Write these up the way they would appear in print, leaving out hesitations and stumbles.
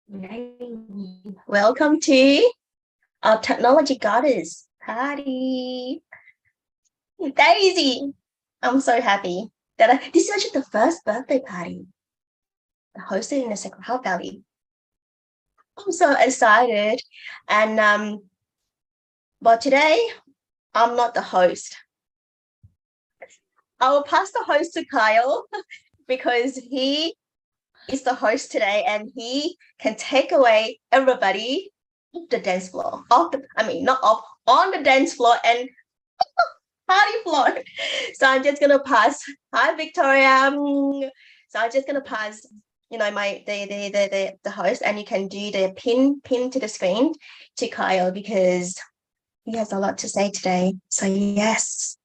Yay. Welcome to our technology goddess party. Daisy, I'm so happy that this is actually the first birthday party hosted in the Sacred Heart Valley. I'm so excited. And but today I'm not the host. I will pass the host to Kyle because he is the host today and he can take away everybody off the dance floor. Not off, on the dance floor and party floor. So I'm just gonna pass. Hi, Victoria. So I'm just gonna pass, my the host, and you can do the pin to the screen to Kyle because he has a lot to say today. So yes.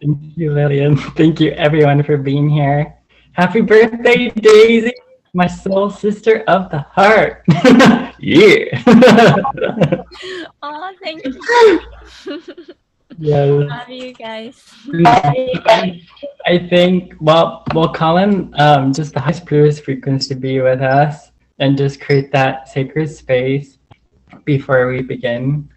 Thank you, Lillian. Thank you, everyone, for being here. Happy birthday, Daisy, my soul sister of the heart. Yeah. Oh, thank you. Yes. Love you guys. I think, we'll call in just the highest purest frequency to be with us and just create that sacred space before we begin.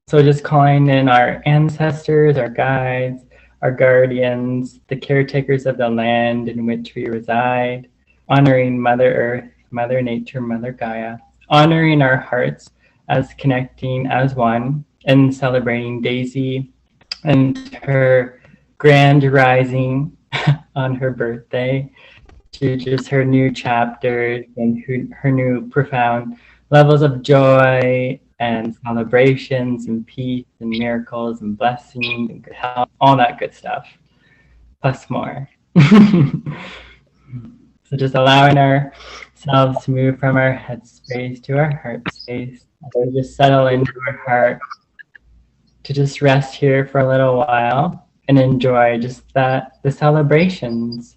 So just calling in our ancestors, our guides, our guardians, the caretakers of the land in which we reside, honoring Mother Earth, Mother Nature, Mother Gaia, honoring our hearts as connecting as one and celebrating Daisy and her grand rising on her birthday to just her new chapters and her new profound levels of joy and celebrations and peace and miracles and blessings and good health, all that good stuff, plus more. So just allowing ourselves to move from our head space to our heart space. So just settle into our heart to just rest here for a little while and enjoy just the celebrations.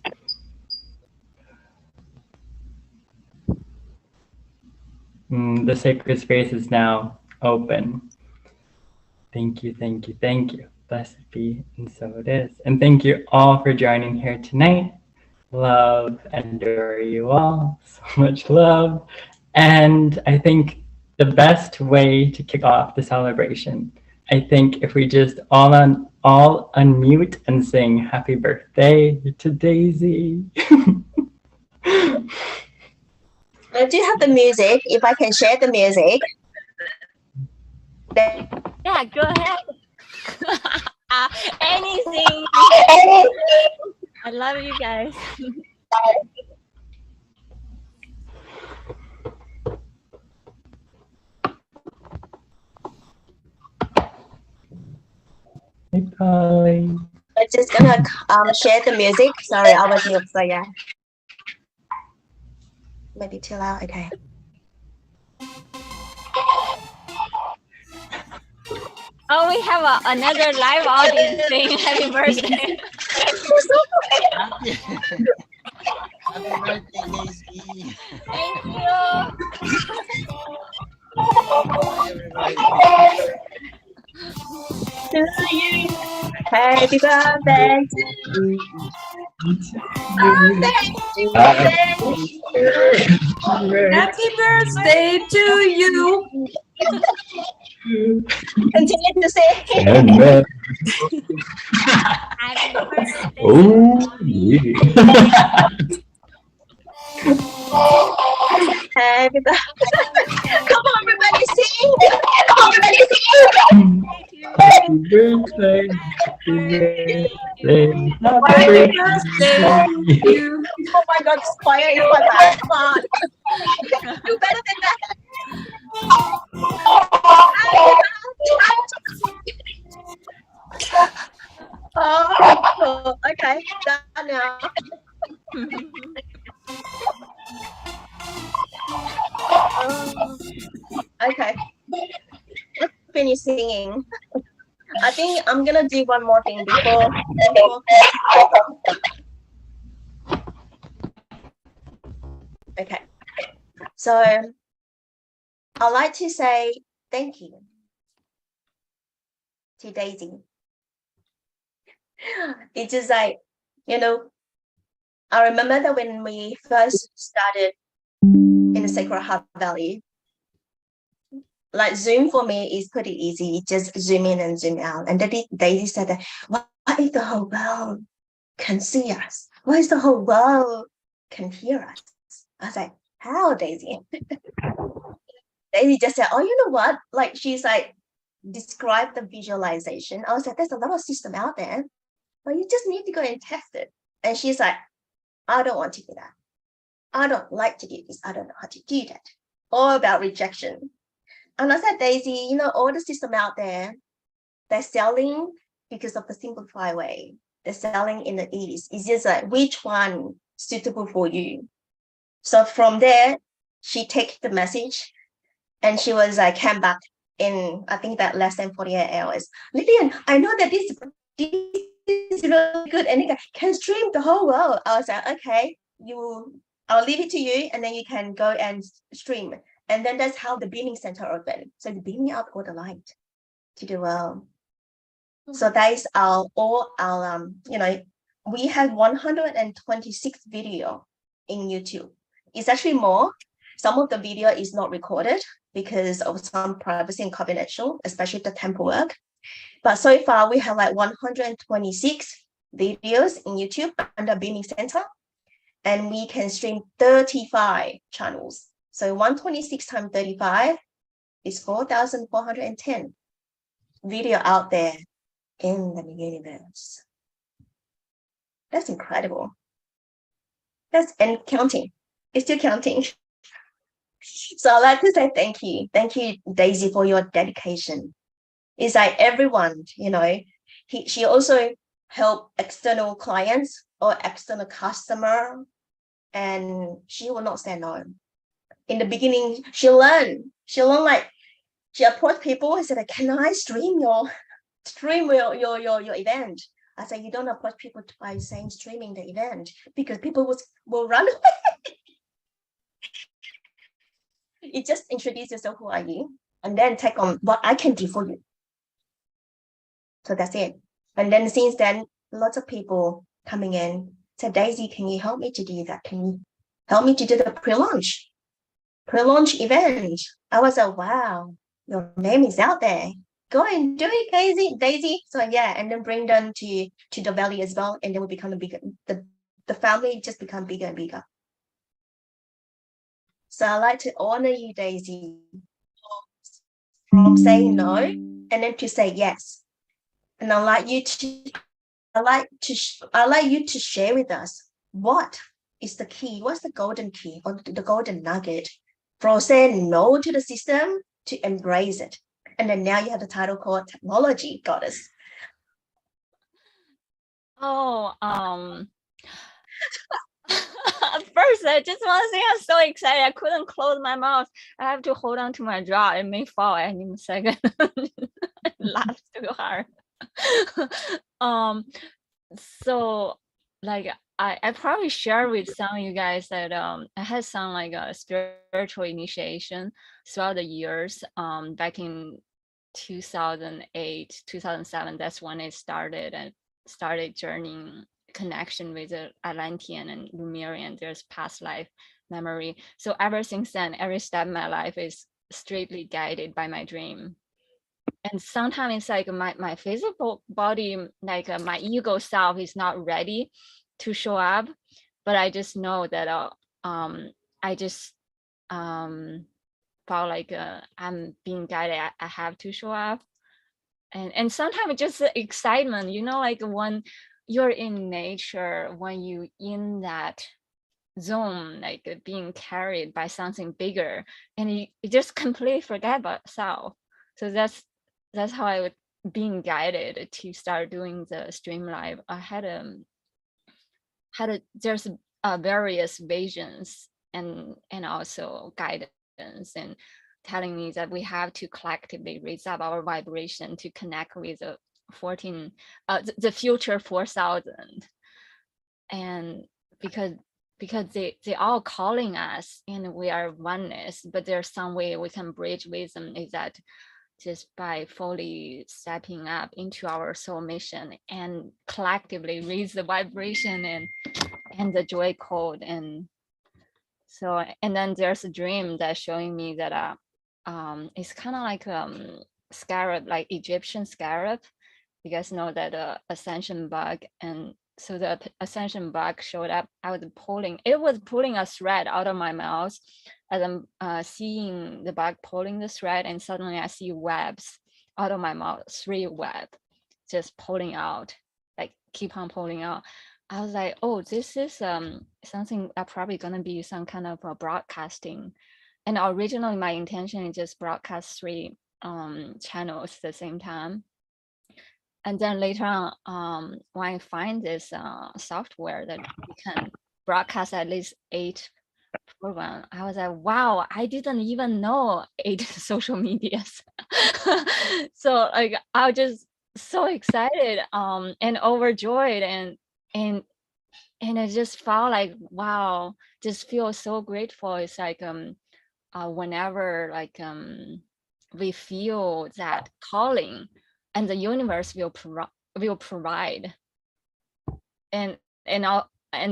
The sacred space is now open. Thank you, thank you, thank you. Blessed be, and so it is. And thank you all for joining here tonight. Love and adore you all. So much love. And I think the best way to kick off the celebration, I think if we just all unmute and sing happy birthday to Daisy. I do have the music. If I can share the music. Yeah, go ahead. Anything. I love you guys. Hey, Polly. I'm just gonna share the music. Sorry, I was mute. So yeah, maybe too loud. Okay. Oh, we have another live audience saying happy birthday. Happy birthday, Daisy. Thank you. To you. Happy birthday to you. Happy birthday to you. Continue to say. Happy birthday. Oh, yeah. Happy birthday. Come on, everybody sing. Come on, everybody sing. Happy birthday. Happy birthday. Happy birthday to you. Oh my God, this choir is my bad. Come on. Do better than that. Oh, okay. Done now. Okay. Let's finish singing. I think I'm gonna do one more thing before. Okay. So I'd like to say thank you to Daisy. It's just like, I remember that when we first started in the Sacred Heart Valley, like Zoom for me is pretty easy. Just zoom in and zoom out. And Daisy said that, what if the whole world can see us? What if the whole world can hear us? I was like, how, Daisy? Daisy just said, oh, you know what? Like, she's like, describe the visualization. I was like, there's a lot of system out there, but you just need to go and test it. And she's like, I don't want to do that. I don't like to do this. I don't know how to do that. All about rejection. And I said, Daisy, you know, all the system out there, they're selling because of the simplified way. They're selling in the ease. It's just like, which one suitable for you? So from there, she take the message and she was like, came back in, I think that less than 48 hours. Lillian, I know that this is really good and it can stream the whole world. I was like, okay, I'll leave it to you and then you can go and stream. And then that's how the beaming center opened. So the beaming out all the light to the world. So that is all our you know, we have 126 video in YouTube. It's actually more. Some of the video is not recorded because of some privacy and confidential, especially the temple work. But so far we have like 126 videos in YouTube under Beaming Center, and we can stream 35 channels. So 126 times 35 is 4,410 video out there in the universe. That's incredible. That's and counting. It's still counting. So I'd like to say thank you. Thank you, Daisy, for your dedication. It's like everyone, you know, she also help external clients or external customer, and she will not say no. In the beginning, she learned like she approached people and said, can I stream your event? I said, you don't approach people by saying streaming the event because people will run away. You just introduce yourself, who are you? And then take on what I can do for you. So that's it. And then since then, lots of people coming in said, Daisy, can you help me to do that? Can you help me to do the pre-launch event? I was like, wow, your name is out there. Go and do it, Daisy. So yeah, and then bring them to the valley as well, and then we become a bigger. The family just become bigger and bigger. So I like to honor you, Daisy, from saying no and then to say yes. And I like you to share with us what is the key, what's the golden key or the golden nugget from saying no to the system to embrace it. And then now you have the title called Technology Goddess. Oh, first, I just want to say I'm so excited. I couldn't close my mouth. I have to hold on to my jaw. It may fall any second. Laugh too hard. So like I probably share with some of you guys that I had some like a spiritual initiation throughout the years. Back in 2008, 2007, that's when it started and started journeying connection with the Atlantean and Lemurian, there's past life memory. So ever since then, every step in my life is strictly guided by my dream. And sometimes it's like my physical body, like my ego self is not ready to show up, but I just know that I just felt like I'm being guided. I have to show up. And sometimes it's just excitement, you know, like when you're in nature, when you in that zone, like being carried by something bigger, and you just completely forget about self. So that's how I would being guided to start doing the stream live. I had there's various visions and also guidance and telling me that we have to collectively raise up our vibration to connect with the the future 4,000. And because they all calling us and we are oneness, but there's some way we can bridge with them, is that just by fully stepping up into our soul mission and collectively raise the vibration and the joy code. And so, and then there's a dream that's showing me that it's kind of like scarab, like Egyptian scarab. You guys know that ascension bug. And so the ascension bug showed up. It was pulling a thread out of my mouth as I'm seeing the bug pulling the thread, and suddenly I see webs out of my mouth, 3 web just pulling out, like keep on pulling out. I was like, oh, this is something that probably gonna be some kind of broadcasting. And originally my intention is just broadcast 3 channels at the same time. And then later on, when I find this software that you can broadcast at least 8 program, I was like, wow, I didn't even know 8 social medias. So like I was just so excited and overjoyed, and I just felt like, wow, just feel so grateful. It's like whenever like we feel that calling, and the universe will provide. And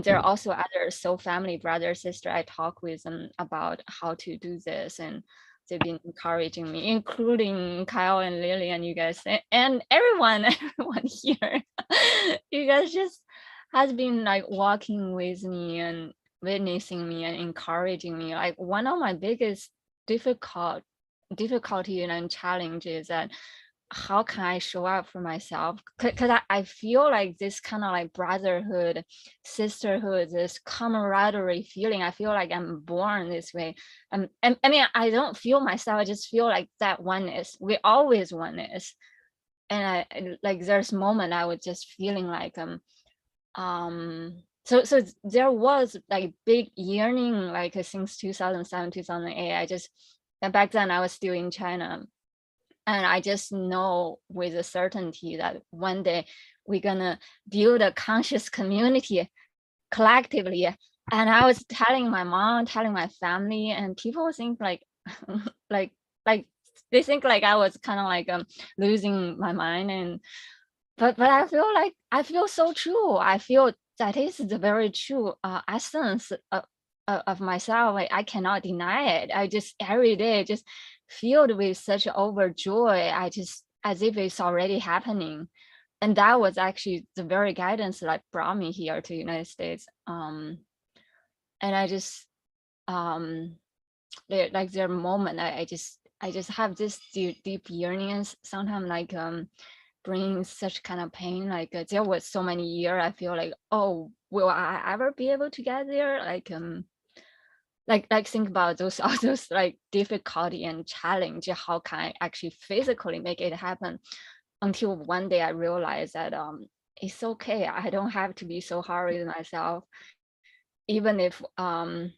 there are also other soul family, brother, sister, I talk with them about how to do this, and they've been encouraging me, including Kyle and Lillian, you guys, and everyone here. You guys just has been like walking with me and witnessing me and encouraging me. Like one of my biggest difficulty and challenge is that how can I show up for myself? Because I feel like this kind of like brotherhood, sisterhood, this camaraderie feeling, I feel like I'm born this way. And I mean, I don't feel myself, I just feel like that oneness. We always oneness. And I like there's moment I was just feeling like so there was like big yearning, like since 2007, 2008. And back then I was still in China. And I just know with a certainty that one day we're gonna build a conscious community collectively. And I was telling my mom, telling my family, and people think like, like they think like I was kind of like losing my mind. And but I feel so true. I feel that is the very true essence of myself. I cannot deny it. I just every day just filled with such overjoy. I just as if it's already happening. And that was actually the very guidance that brought me here to the United States. And I just like their moment, I just have this deep yearning, and sometimes like bringing such kind of pain. Like there was so many years I feel like, oh, will I ever be able to get there? Like think about those all those like difficulty and challenge. How can I actually physically make it happen? Until one day I realized that it's okay. I don't have to be so hard with myself. Even if in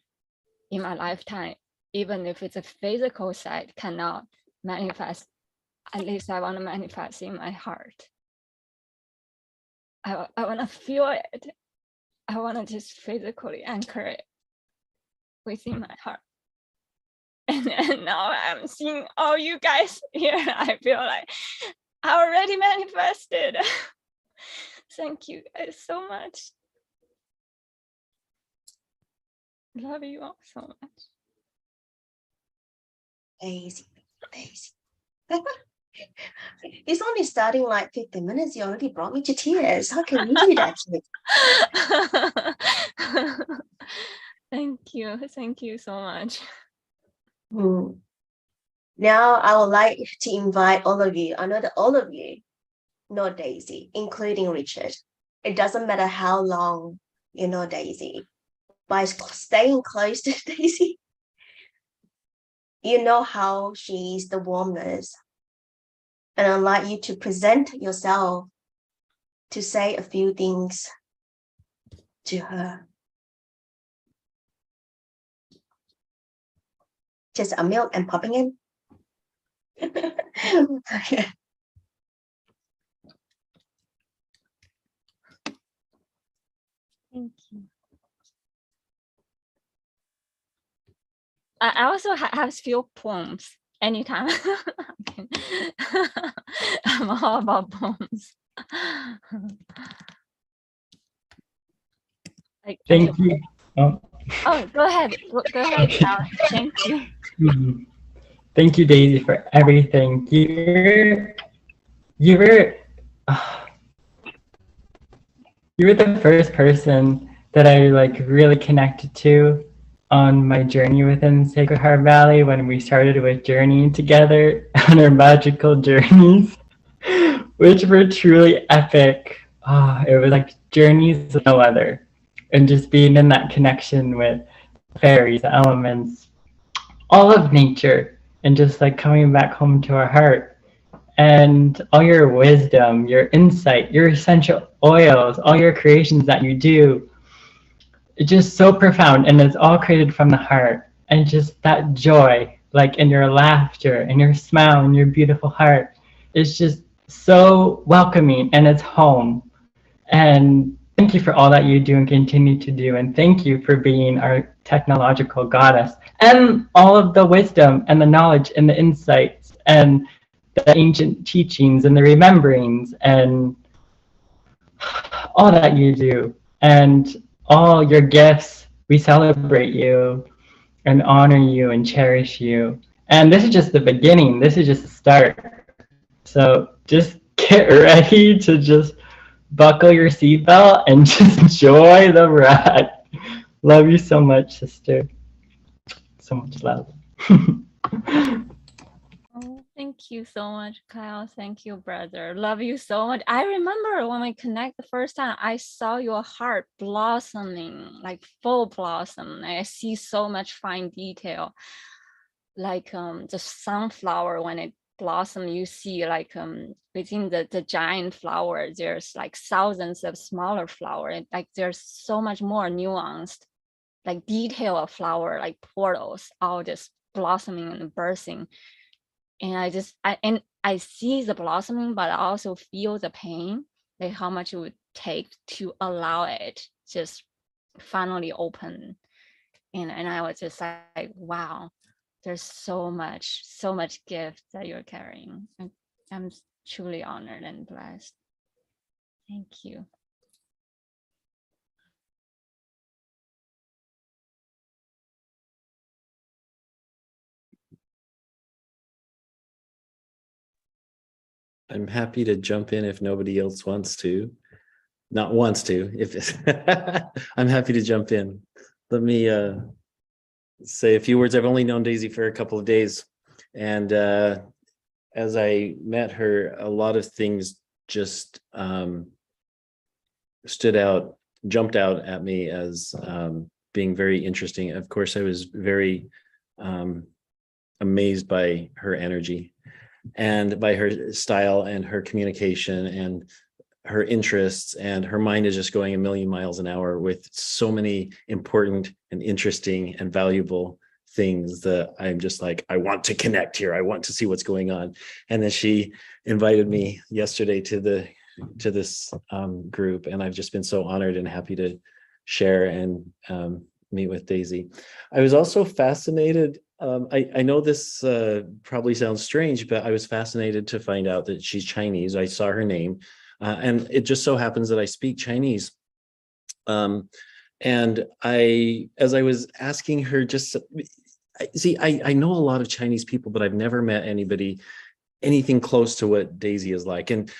my lifetime, even if it's a physical side cannot manifest, at least I want to manifest in my heart. I want to feel it. I want to just physically anchor it within my heart. And now I'm seeing all you guys here. I feel like I already manifested. Thank you guys so much. Love you all so much. Daisy. It's only starting like 15 minutes. You already brought me to tears. How can you do that to me? Thank you so much. Now I would like to invite all of you. I know that all of you know Daisy, including Richard. It doesn't matter how long you know Daisy. By staying close to Daisy, you know how she's the warmness. And I'd like you to present yourself to say a few things to her. Just a milk and popping in. Okay. Thank you. I also have few poems anytime. I'm all about poems. Like, Thank you. Oh. oh, go ahead. Go ahead, Cal. Thank you. Mhm. Thank you, Daisy, for everything. You were you were the first person that I like really connected to on my journey within Sacred Heart Valley when we started with journeying together on our magical journeys, which were truly epic. It was like journeys of no other. And just being in that connection with fairies, the elements, all of nature, and just like coming back home to our heart. And all your wisdom, your insight, your essential oils, all your creations that you do, it's just so profound, and it's all created from the heart. And just that joy, like in your laughter and your smile and your beautiful heart, is just so welcoming, and it's home. And thank you for all that you do and continue to do. And thank you for being our technological goddess and all of the wisdom and the knowledge and the insights and the ancient teachings and the rememberings and all that you do and all your gifts. We celebrate you and honor you and cherish you. And this is just the beginning. This is just the start. So just get ready to just buckle your seatbelt and just enjoy the ride. Love you so much, sister. So much love. Oh, thank you so much, Kyle. Thank you, brother. Love you so much. I remember when we connect the first time, I saw your heart blossoming, like full blossom. I see so much fine detail, like the sunflower when it blossom. You see like within the giant flower, there's like thousands of smaller flower. And like there's so much more nuanced, like detail of flower, like portals, all just blossoming and bursting. And I see the blossoming, but I also feel the pain, like how much it would take to allow it just finally open. And I was just like, wow, there's so much gift that you're carrying. I'm truly honored and blessed. Thank you. I'm happy to jump in if nobody else wants to. Not wants to. If I'm happy to jump in. Let me say a few words. I've only known Daisy for a couple of days, and as I met her, a lot of things just jumped out at me as being very interesting. Of course, I was very amazed by her energy and by her style and her communication and her interests, and her mind is just going a million miles an hour with so many important and interesting and valuable things that I'm just like, I want to connect here. I want to see what's going on. And then she invited me yesterday to this group, and I've just been so honored and happy to share and meet with Daisy. I was also fascinated. I know this probably sounds strange, but I was fascinated to find out that she's Chinese. I saw her name, and it just so happens that I speak Chinese. And as I was asking her, I know a lot of Chinese people, but I've never met anything close to what Daisy is like. And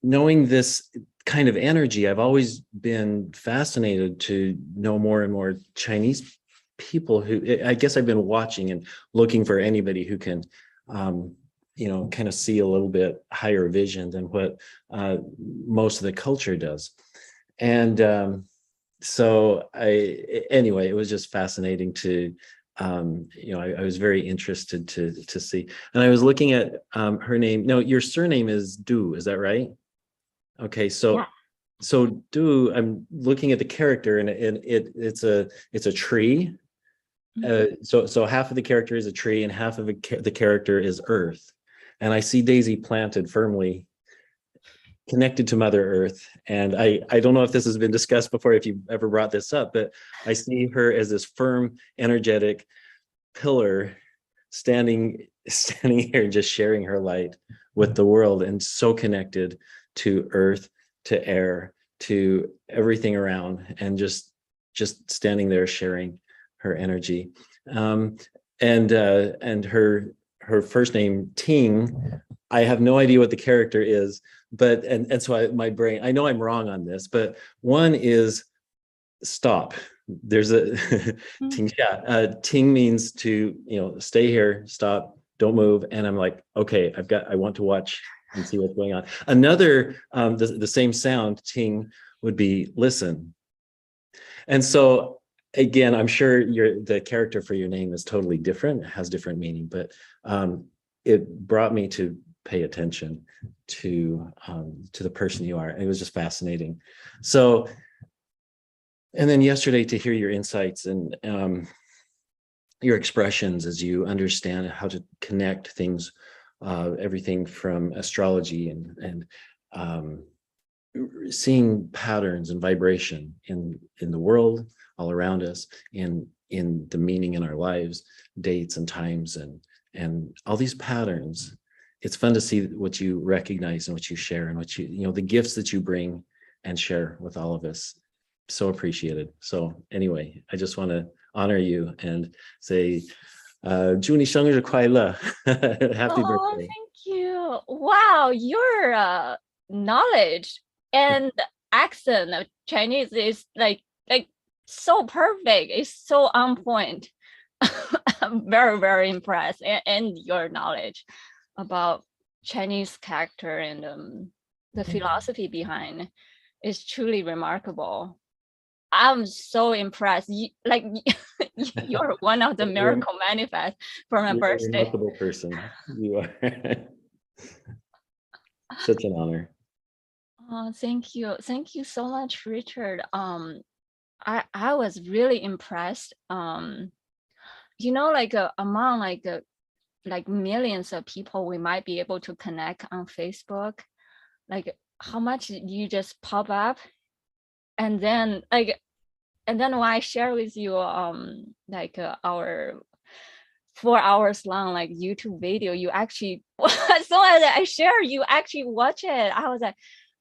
knowing this kind of energy, I've always been fascinated to know more and more Chinese people who, I guess I've been watching and looking for anybody who can, kind of see a little bit higher vision than what most of the culture does. And so anyway, it was just fascinating to, I was very interested to see. And I was looking at her name. No, your surname is Du, is that right? Okay, so Yeah. So Du, I'm looking at the character, and it's a tree. So half of the character is a tree, and half of the character is earth. And I see Daisy planted firmly, connected to Mother Earth. And I don't know if this has been discussed before, if you've ever brought this up, but I see her as this firm, energetic pillar standing here and just sharing her light with the world, and so connected to earth, to air, to everything around, and just just standing there sharing her energy. And her first name, Ting, I have no idea what the character is, but and so my brain, I know I'm wrong on this, but one is stop. There's a Ting xia. Ting means to, stay here, stop, don't move. And I'm like, okay, I want to watch and see what's going on. Another, the same sound, Ting, would be listen. And so again, I'm sure the character for your name is totally different, it has different meaning, but it brought me to pay attention to the person you are. It was just fascinating. So, and then yesterday to hear your insights and your expressions as you understand how to connect things, everything from astrology and seeing patterns and vibration in the world all around us, in the meaning in our lives, dates and times and all these patterns. It's fun to see what you recognize and what you share and what the gifts that you bring and share with all of us. So appreciated. So anyway, I just want to honor you and say, 祝你生日快乐. Happy birthday. Thank you. Wow, your knowledge and accent of Chinese is like so perfect. It's so on point. I'm very, very impressed. And your knowledge about Chinese character and the philosophy behind is truly remarkable. I'm so impressed. You're one of the miracle manifest for my birthday. You're a remarkable person. You are. Such an honor. Oh, thank you. Thank you so much, Richard. I was really impressed. Among like millions of people we might be able to connect on Facebook, like how much you just pop up, and then when I share with you our 4 hours long like YouTube video, you actually as soon as I share, you actually watch it. I was like,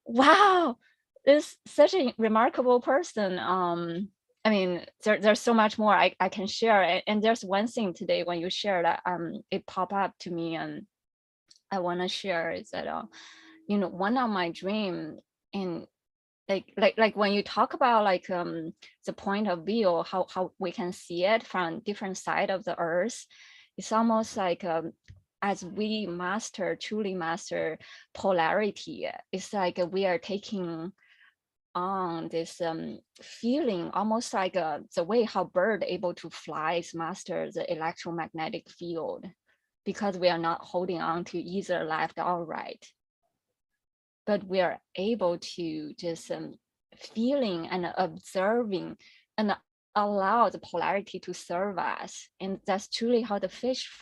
wow, this is such a remarkable person. I mean, there's so much more I can share. And there's one thing today when you share that it popped up to me and I want to share is that one of my dream in like when you talk about the point of view, how we can see it from different side of the earth, it's almost like as we truly master polarity, it's like we are taking on this feeling, almost like the way how bird able to fly is master the electromagnetic field, because we are not holding on to either left or right, but we are able to just feeling and observing and allow the polarity to serve us. And that's truly how the fish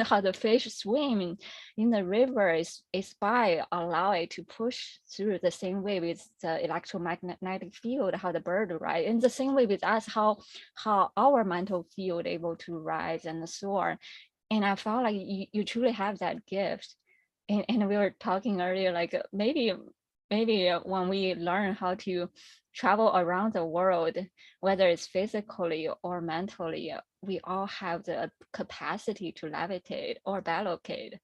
how the fish swim in the river is by allow it to push through the same way with the electromagnetic field, how the bird rise, and the same way with us, how our mental field able to rise and soar. And I felt like you truly have that gift. And we were talking earlier, like maybe when we learn how to travel around the world, whether it's physically or mentally, we all have the capacity to levitate or bellocate.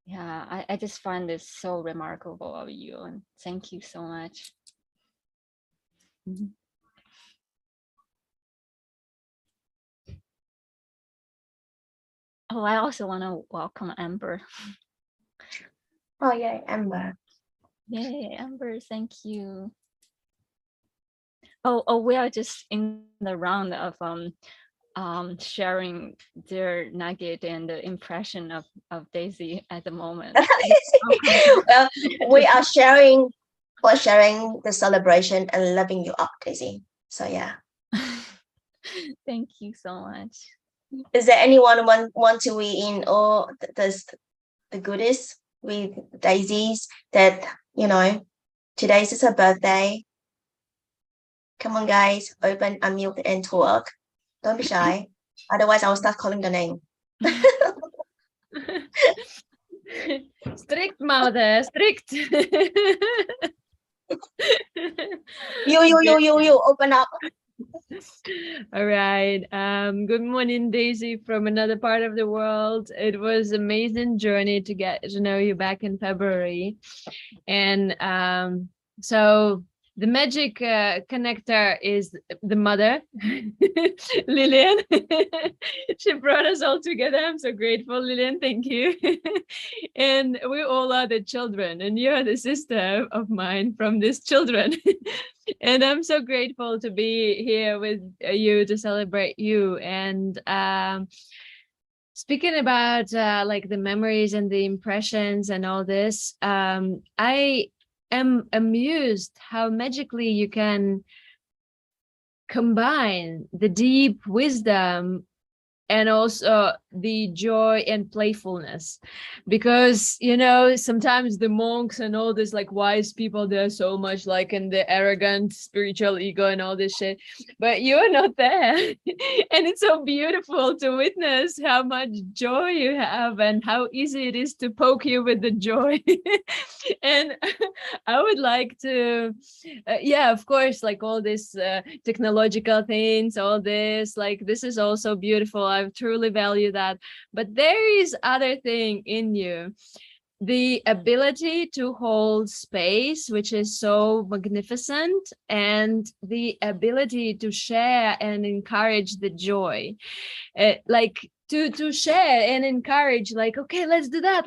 Yeah, I just find this so remarkable of you, and thank you so much. Oh, I also want to welcome Amber. Oh yeah, Amber. Yay, Amber, thank you. Oh, we are just in the round of sharing their nugget and the impression of Daisy at the moment. Well, we are sharing the celebration and loving you up, Daisy. So yeah. Thank you so much. Is there anyone want to weigh in or the goodies with Daisy's that today's is her birthday? Come on, guys, open, unmute, and talk. Don't be shy. Otherwise, I will start calling the name. Strict mother, strict. You, open up. All right. Good morning, Daisy, from another part of the world. It was an amazing journey to get to know you back in February. And so the magic connector is the mother, Lillian. She brought us all together. I'm so grateful, Lillian. Thank you. And we all are the children, and you're the sister of mine from these children. And I'm so grateful to be here with you to celebrate you. And speaking about like the memories and the impressions and all this, I am amused how magically you can combine the deep wisdom and also the joy and playfulness, because you know sometimes the monks and all this like wise people, they're so much like in the arrogant spiritual ego and all this shit, but you're not there. And it's so beautiful to witness how much joy you have and how easy it is to poke you with the joy. And I would like to yeah, of course, like all this technological things, all this, like this is also beautiful. I truly value that. But there is other thing in you, the ability to hold space, which is so magnificent, and the ability to share and encourage the joy. Like to share and encourage, like, okay, let's do that,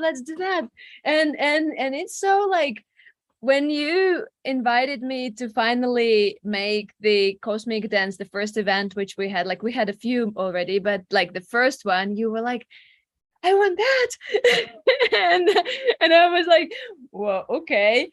and it's so like when you invited me to finally make the cosmic dance, the first event, which we had, like we had a few already, but like the first one, you were like, I want that. and I was like, well, okay.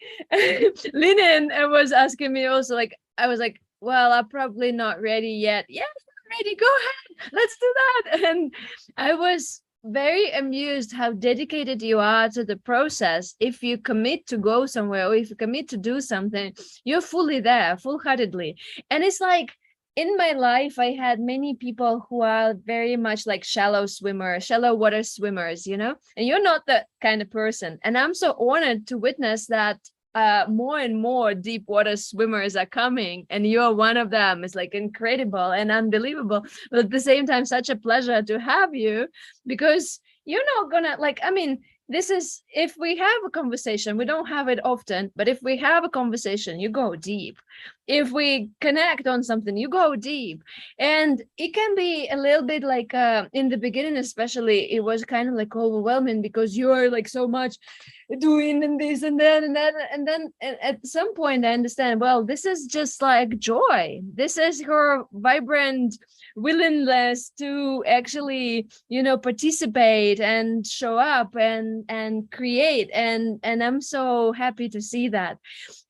Linen was asking me also, like, I was like, well, I'm probably not ready yet. Yes, I'm ready. Go ahead. Let's do that. And I was very amused how dedicated you are to the process. If you commit to go somewhere or if you commit to do something, you're fully there, full-heartedly. And it's like, in my life, I had many people who are very much like shallow water swimmers, you know, and you're not that kind of person. And I'm so honored to witness that more and more deep water swimmers are coming, and you're one of them. It's like incredible and unbelievable, but at the same time, such a pleasure to have you, because you're not gonna like, I mean, this is, if we have a conversation, we don't have it often, but if we have a conversation, you go deep. If we connect on something, you go deep. And it can be a little bit like in the beginning, especially, it was kind of like overwhelming because you're like so much doing and this and that and that, and then at some point I understand, well, this is just like joy. This is her vibrant willingness to actually, you know, participate and show up and create, and I'm so happy to see that.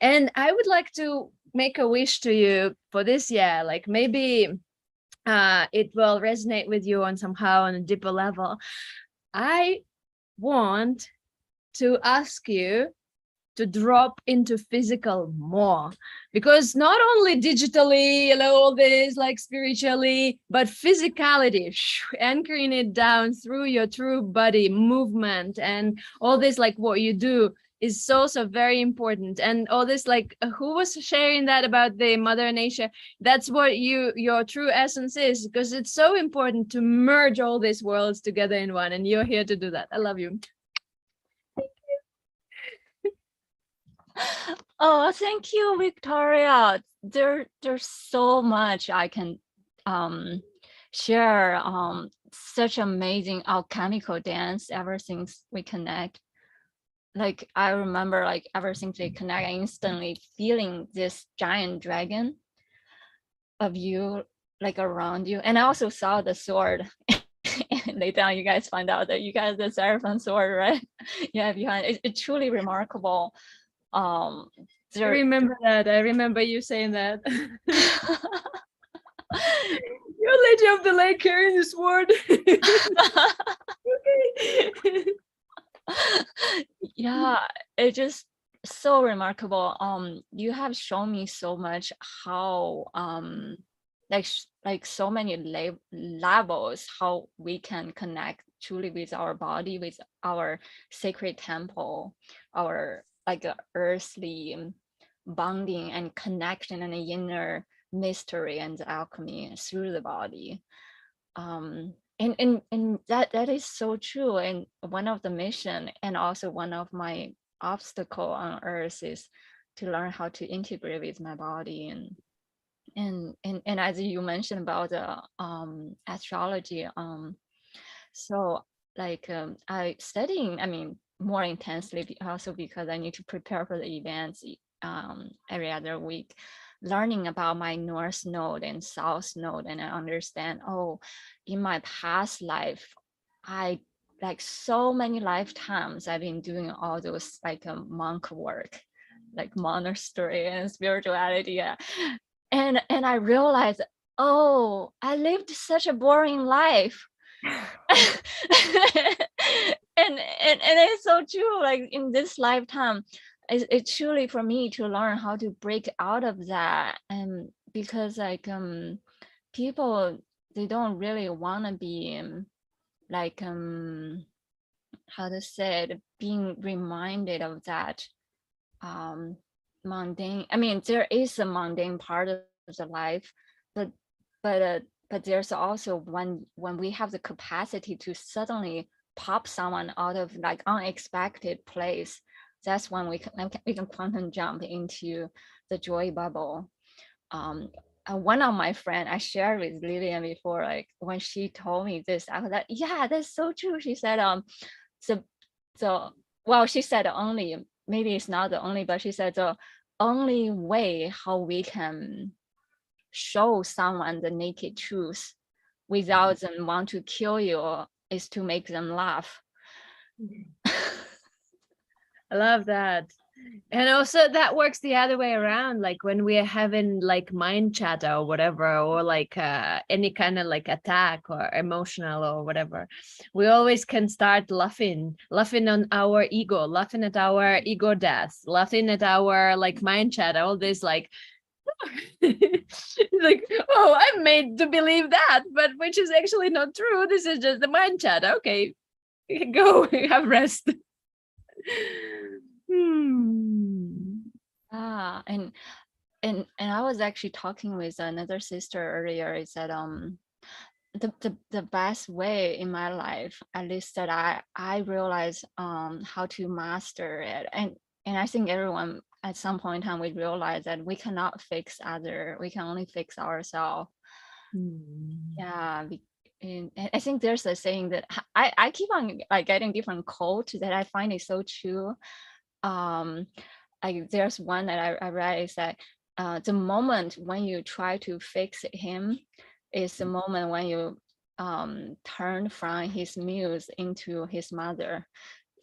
And I would like to make a wish to you for this year, like maybe it will resonate with you on somehow on a deeper level. I want to ask you to drop into physical more, because not only digitally, you know, all this like spiritually, but physicality, anchoring it down through your true body movement and all this, like what you do is so very important. And all this, like who was sharing that about the mother nature, that's what your true essence is, because it's so important to merge all these worlds together in one, and you're here to do that. I love you. Oh, thank you, Victoria. There's so much I can share. Such amazing alchemical dance ever since we connect. Like I remember, like ever since we connect, I instantly feeling this giant dragon of you like around you. And I also saw the sword. And later on, you guys find out that you guys the Seraphim sword, right? Yeah, behind it's truly remarkable. I remember that. I remember you saying that. You're Lady of the Lake carrying the sword. Okay. Yeah, it's just so remarkable. You have shown me so much how like so many levels how we can connect truly with our body, with our sacred temple, our like earthly bonding and connection and the inner mystery and the alchemy through the body. And that is so true. And one of the mission and also one of my obstacle on earth is to learn how to integrate with my body. And as you mentioned about the astrology, so like I studying, I mean, more intensely also because I need to prepare for the events every other week, learning about my north node and south node, and I understand, oh, in my past life, I like so many lifetimes I've been doing all those like monk work, like monastery and spirituality. Yeah. And I realized, oh, I lived such a boring life. and it's so true. Like in this lifetime, it's truly for me to learn how to break out of that. And because like people, they don't really want to be like how to say it, being reminded of that mundane. I mean, there is a mundane part of the life, but there's also when we have the capacity to suddenly pop someone out of like unexpected place, that's when we can quantum jump into the joy bubble. One of my friend, I shared with Lillian before, like when she told me this, I was like, yeah, that's so true. She said, so well, she said only, maybe it's not the only, but she said the only way how we can show someone the naked truth without them want to kill you is to make them laugh. I love that. And also that works the other way around, like when we are having like mind chatter or whatever, or like any kind of like attack or emotional or whatever, we always can start laughing on our ego, laughing at our ego death, laughing at our like mind chatter, all this like like, oh, I'm made to believe that, but which is actually not true. This is just the mind chatter. Okay, go have rest. And I was actually talking with another sister earlier. Is that the best way in my life, at least that I realized how to master it, and I think everyone at some point in time we realize that we cannot fix other, we can only fix ourselves. Yeah. And I think there's a saying that I keep on like getting different quotes that I find is so true. Like there's one that I read is that the moment when you try to fix him is the moment when you turn from his muse into his mother.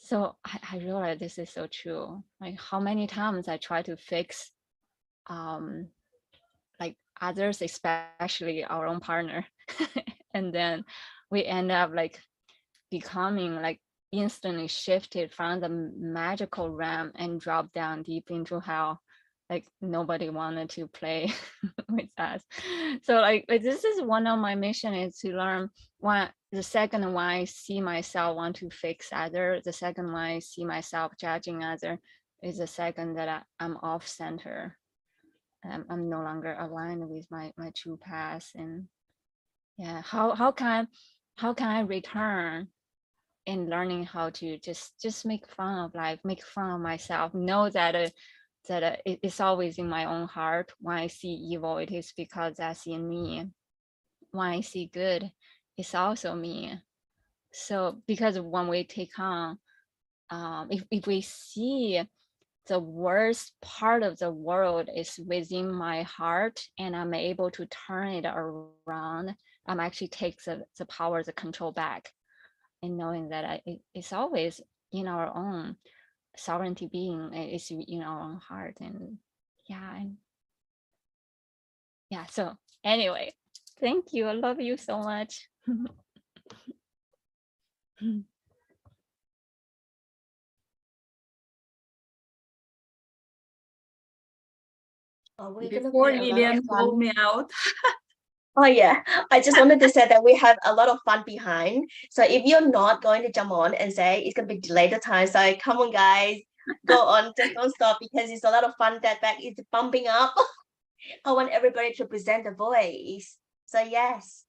So I realized this is so true. Like how many times I try to fix like others, especially our own partner. And then we end up like becoming like instantly shifted from the magical realm and drop down deep into hell. Like nobody wanted to play with us. So like this is one of my mission, is to learn when the second one I see myself want to fix other, the second one I see myself judging other, is the second that I'm off center. I'm no longer aligned with my true path. And yeah, how can I return in learning how to just make fun of life, make fun of myself, know that it's always in my own heart. When I see evil, it is because that's in me. When I see good, it's also me. So because when we take on, if we see the worst part of the world is within my heart and I'm able to turn it around, I'm actually take the power, the control back, and knowing that it's always in our own sovereignty being, it's in our own heart. And yeah, so anyway, thank you. I love you so much. Before Lillian called me out. Oh yeah, I just wanted to say that we have a lot of fun behind. So if you're not going to jump on and say it's gonna be delayed the time, so come on guys, go on, just don't stop because it's a lot of fun. That back is bumping up. I want everybody to present a voice. So yes,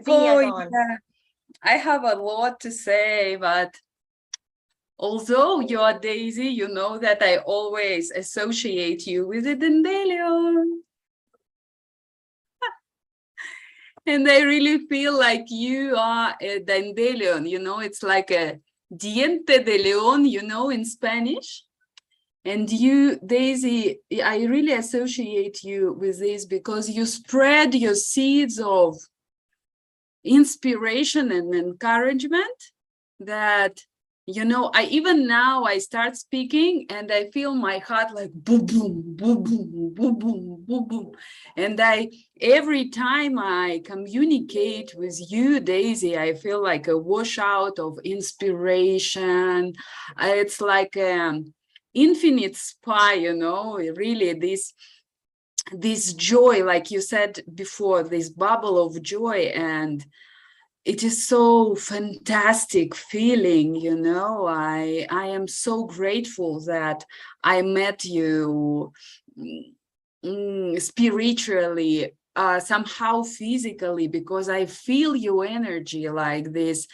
Xenia, Oh, go on. yeah. I have a lot to say, but although you're Daisy, you know that I always associate you with a dandelion. And I really feel like you are a dandelion, you know, it's like a diente de león, you know, in Spanish. And you, Daisy, I really associate you with this because you spread your seeds of inspiration and encouragement that, you know, I even now I start speaking and I feel my heart like boom, boom, boom, boom, boom, boom, boom, boom. And every time I communicate with you, Daisy, I feel like a washout of inspiration. It's like infinite spa, you know, really this joy, like you said before, this bubble of joy, and it is so fantastic feeling, you know. I am so grateful that I met you spiritually, somehow physically, because I feel your energy like these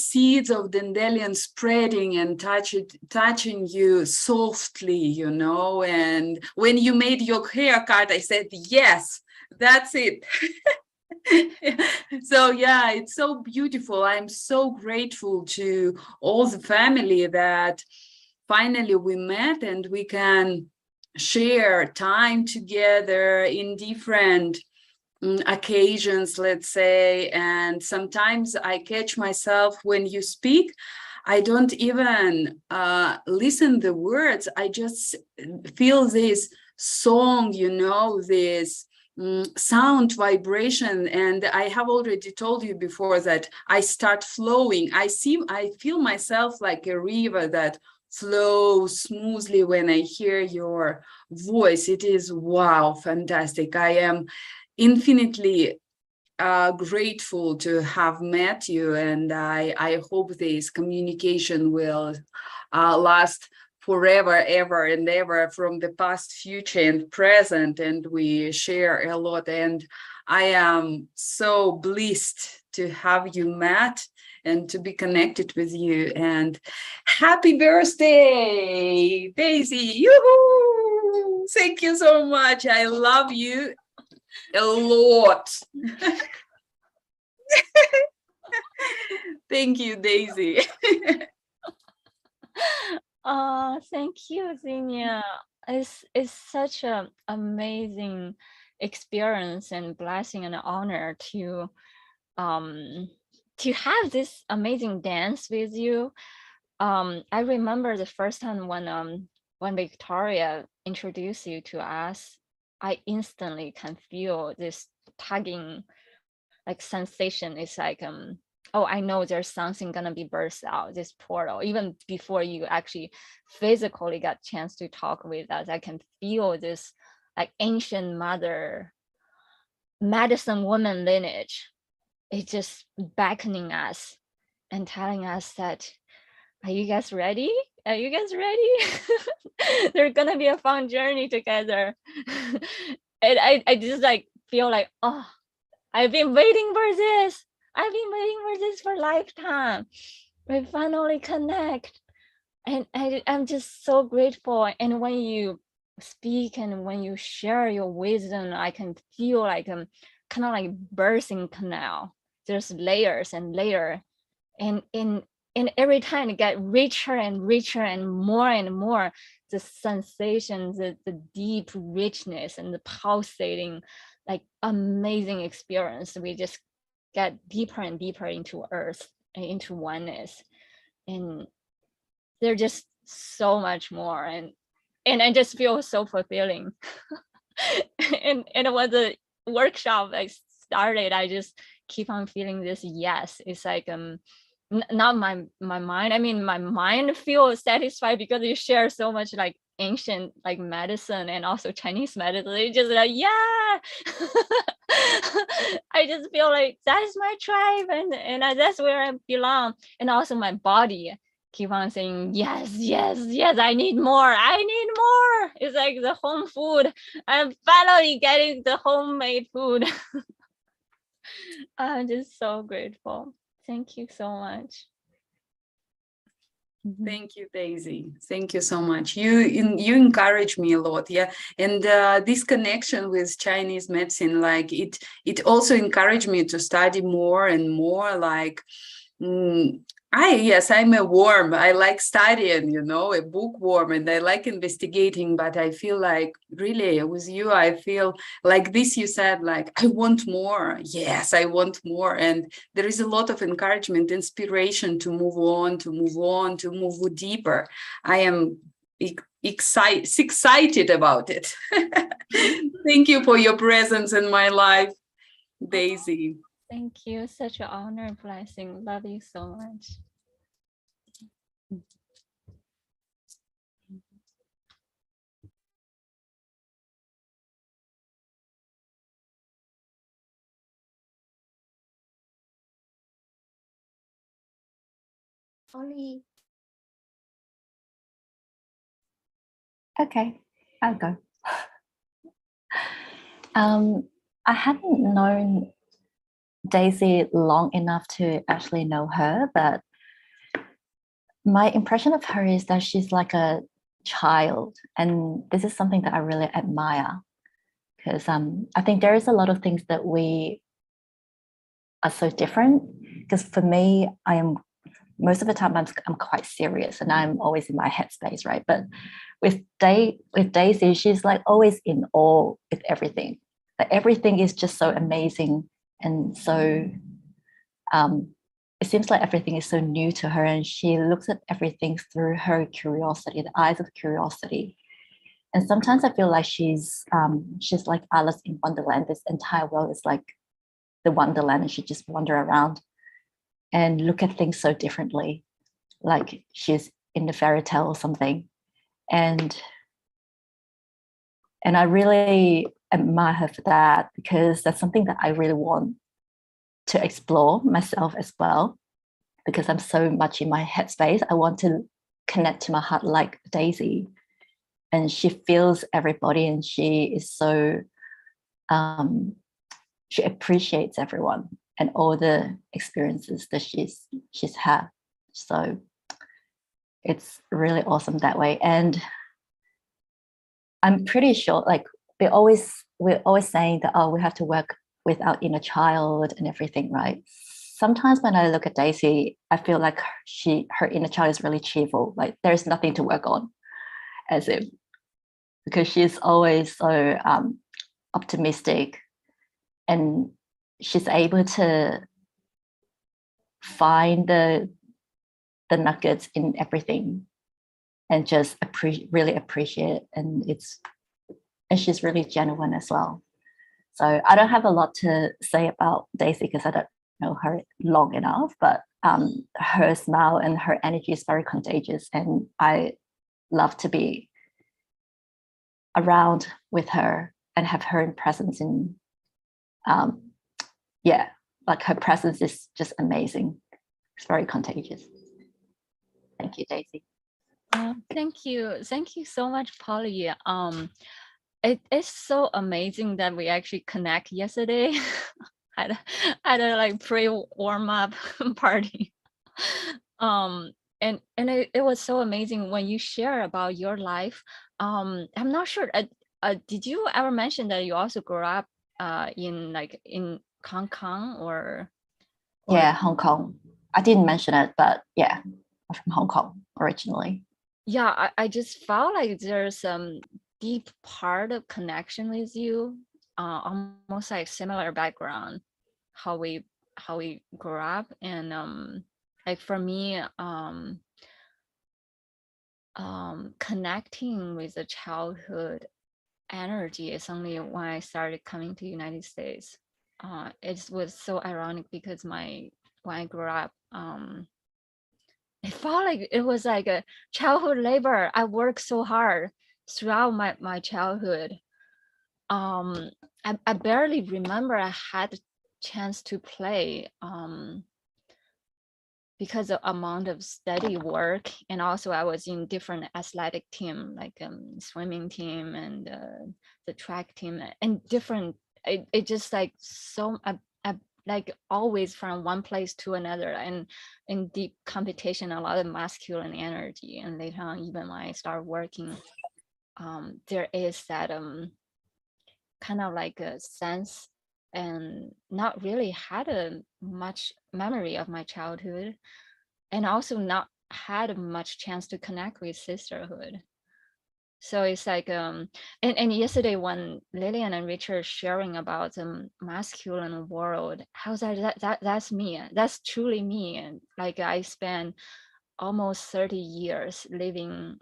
seeds of dandelion spreading and touching you softly, you know. And when you made your haircut, I said, yes, that's it. So yeah, it's so beautiful. I'm so grateful to all the family that finally we met and we can share time together in different occasions, let's say. And sometimes I catch myself when you speak, I don't even listen the words. I just feel this song, you know, this sound vibration. And I have already told you before that I start flowing. I feel myself like a river that flows smoothly when I hear your voice. It is wow, fantastic. I am infinitely grateful to have met you, and I hope this communication will last forever, ever and ever, from the past, future and present, and we share a lot. And I am so blessed to have you met and to be connected with you. And happy birthday, Daisy. Yoo-hoo! Thank you so much. I love you a lot. Thank you, Daisy. Oh, thank you, Xenia. It's such an amazing experience and blessing and honor to have this amazing dance with you. I remember the first time when Victoria introduced you to us, I instantly can feel this tugging like sensation. It's like oh, I know there's something gonna be burst out this portal. Even before you actually physically got chance to talk with us, I can feel this like ancient mother medicine woman lineage. It's just beckoning us and telling us that, are you guys ready? Are you guys ready? There's gonna be a fun journey together. And I just like feel like, oh, I've been waiting for this. I've been waiting for this for a lifetime. We finally connect. And I'm just so grateful. And when you speak and when you share your wisdom, I can feel like kind of like birthing canal. There's layers and layer. And every time it get richer and richer and more, the sensations, the deep richness and the pulsating, like amazing experience. We just get deeper and deeper into earth and into oneness. And they're just so much more. And I just feel so fulfilling. and when the workshop like started, I just keep on feeling this yes. It's like not my mind. I mean, my mind feels satisfied because you share so much like ancient like medicine and also Chinese medicine. It's just like, yeah. I just feel like that is my tribe, and that's where I belong. And also my body keep on saying, yes, yes, yes, I need more. I need more. It's like the home food. I'm finally getting the homemade food. I'm just so grateful. Thank you so much. Thank you, Daisy. Thank you so much. You encourage me a lot, yeah. And this connection with Chinese medicine, like it also encouraged me to study more and more. Like, I'm a worm. I like studying, you know, a bookworm, and I like investigating. But I feel like really with you, I feel like this. You said like I want more. Yes, I want more, and there is a lot of encouragement, inspiration to move on, to move on, to move deeper. I am excited about it. Thank you for your presence in my life, Daisy. Thank you. Such an honor and blessing. Love you so much. Polly. Okay, I'll go. I hadn't known Daisy long enough to actually know her, but my impression of her is that she's like a child, and this is something that I really admire, because I think there is a lot of things that we are so different. Because for me, I am most of the time I'm quite serious and I'm always in my headspace, right? But with Daisy, she's like always in awe with everything. Like everything is just so amazing, and so it seems like everything is so new to her, and she looks at everything through her curiosity, the eyes of curiosity. And sometimes I feel like she's like Alice in Wonderland. This entire world is like the Wonderland, and she just wander around and look at things so differently, like she's in the fairy tale or something. And I really admire her for that, because that's something that I really want to explore myself as well, because I'm so much in my headspace. I want to connect to my heart like Daisy, and she feels everybody, and she is so she appreciates everyone and all the experiences that she's had. So it's really awesome that way. And I'm pretty sure, like we're always saying that, oh, we have to work with our inner child and everything, right? Sometimes when I look at Daisy, I feel like her inner child is really cheerful. Like there's nothing to work on, as if, because she's always so optimistic, and she's able to find the nuggets in everything and just really appreciate it. And she's really genuine as well. So I don't have a lot to say about Daisy because I don't know her long enough, but her smile and her energy is very contagious, and I love to be around with her and have her presence in like her presence is just amazing. It's very contagious. Thank you, Daisy. Thank you so much, Polly. It is so amazing that we actually connect yesterday at a like pre-warm up party. And it was so amazing when you share about your life. I'm not sure. Did you ever mention that you also grew up in Hong Kong or? Yeah, Hong Kong. I didn't mention it, but yeah, I'm from Hong Kong originally. Yeah, I just felt like there's some deep part of connection with you, almost like similar background, how we grew up. And like for me, connecting with the childhood energy is only when I started coming to United States. It was so ironic because when I grew up, it felt like it was like a childhood labor. I worked so hard throughout my childhood. I barely remember I had a chance to play because of amount of study work, and also I was in different athletic team, like swimming team and the track team, and different. It just like so like always from one place to another, and in deep competition, a lot of masculine energy. And later on, even when I start working, there is that kind of like a sense, and not really had a much memory of my childhood, and also not had much chance to connect with sisterhood. So it's like and yesterday when Lillian and Richard sharing about the masculine world, how's that's me, that's truly me. And like I spent almost 30 years living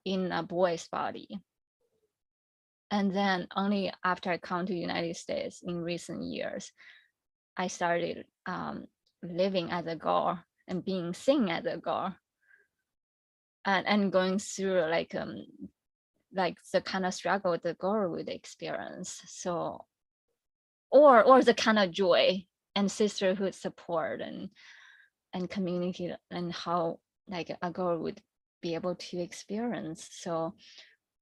in a boy's body, and then only after I come to United States in recent years, I started living as a girl and being seen as a girl, and going through like the kind of struggle the girl would experience. So or the kind of joy and sisterhood support and community, and how like a girl would be able to experience. So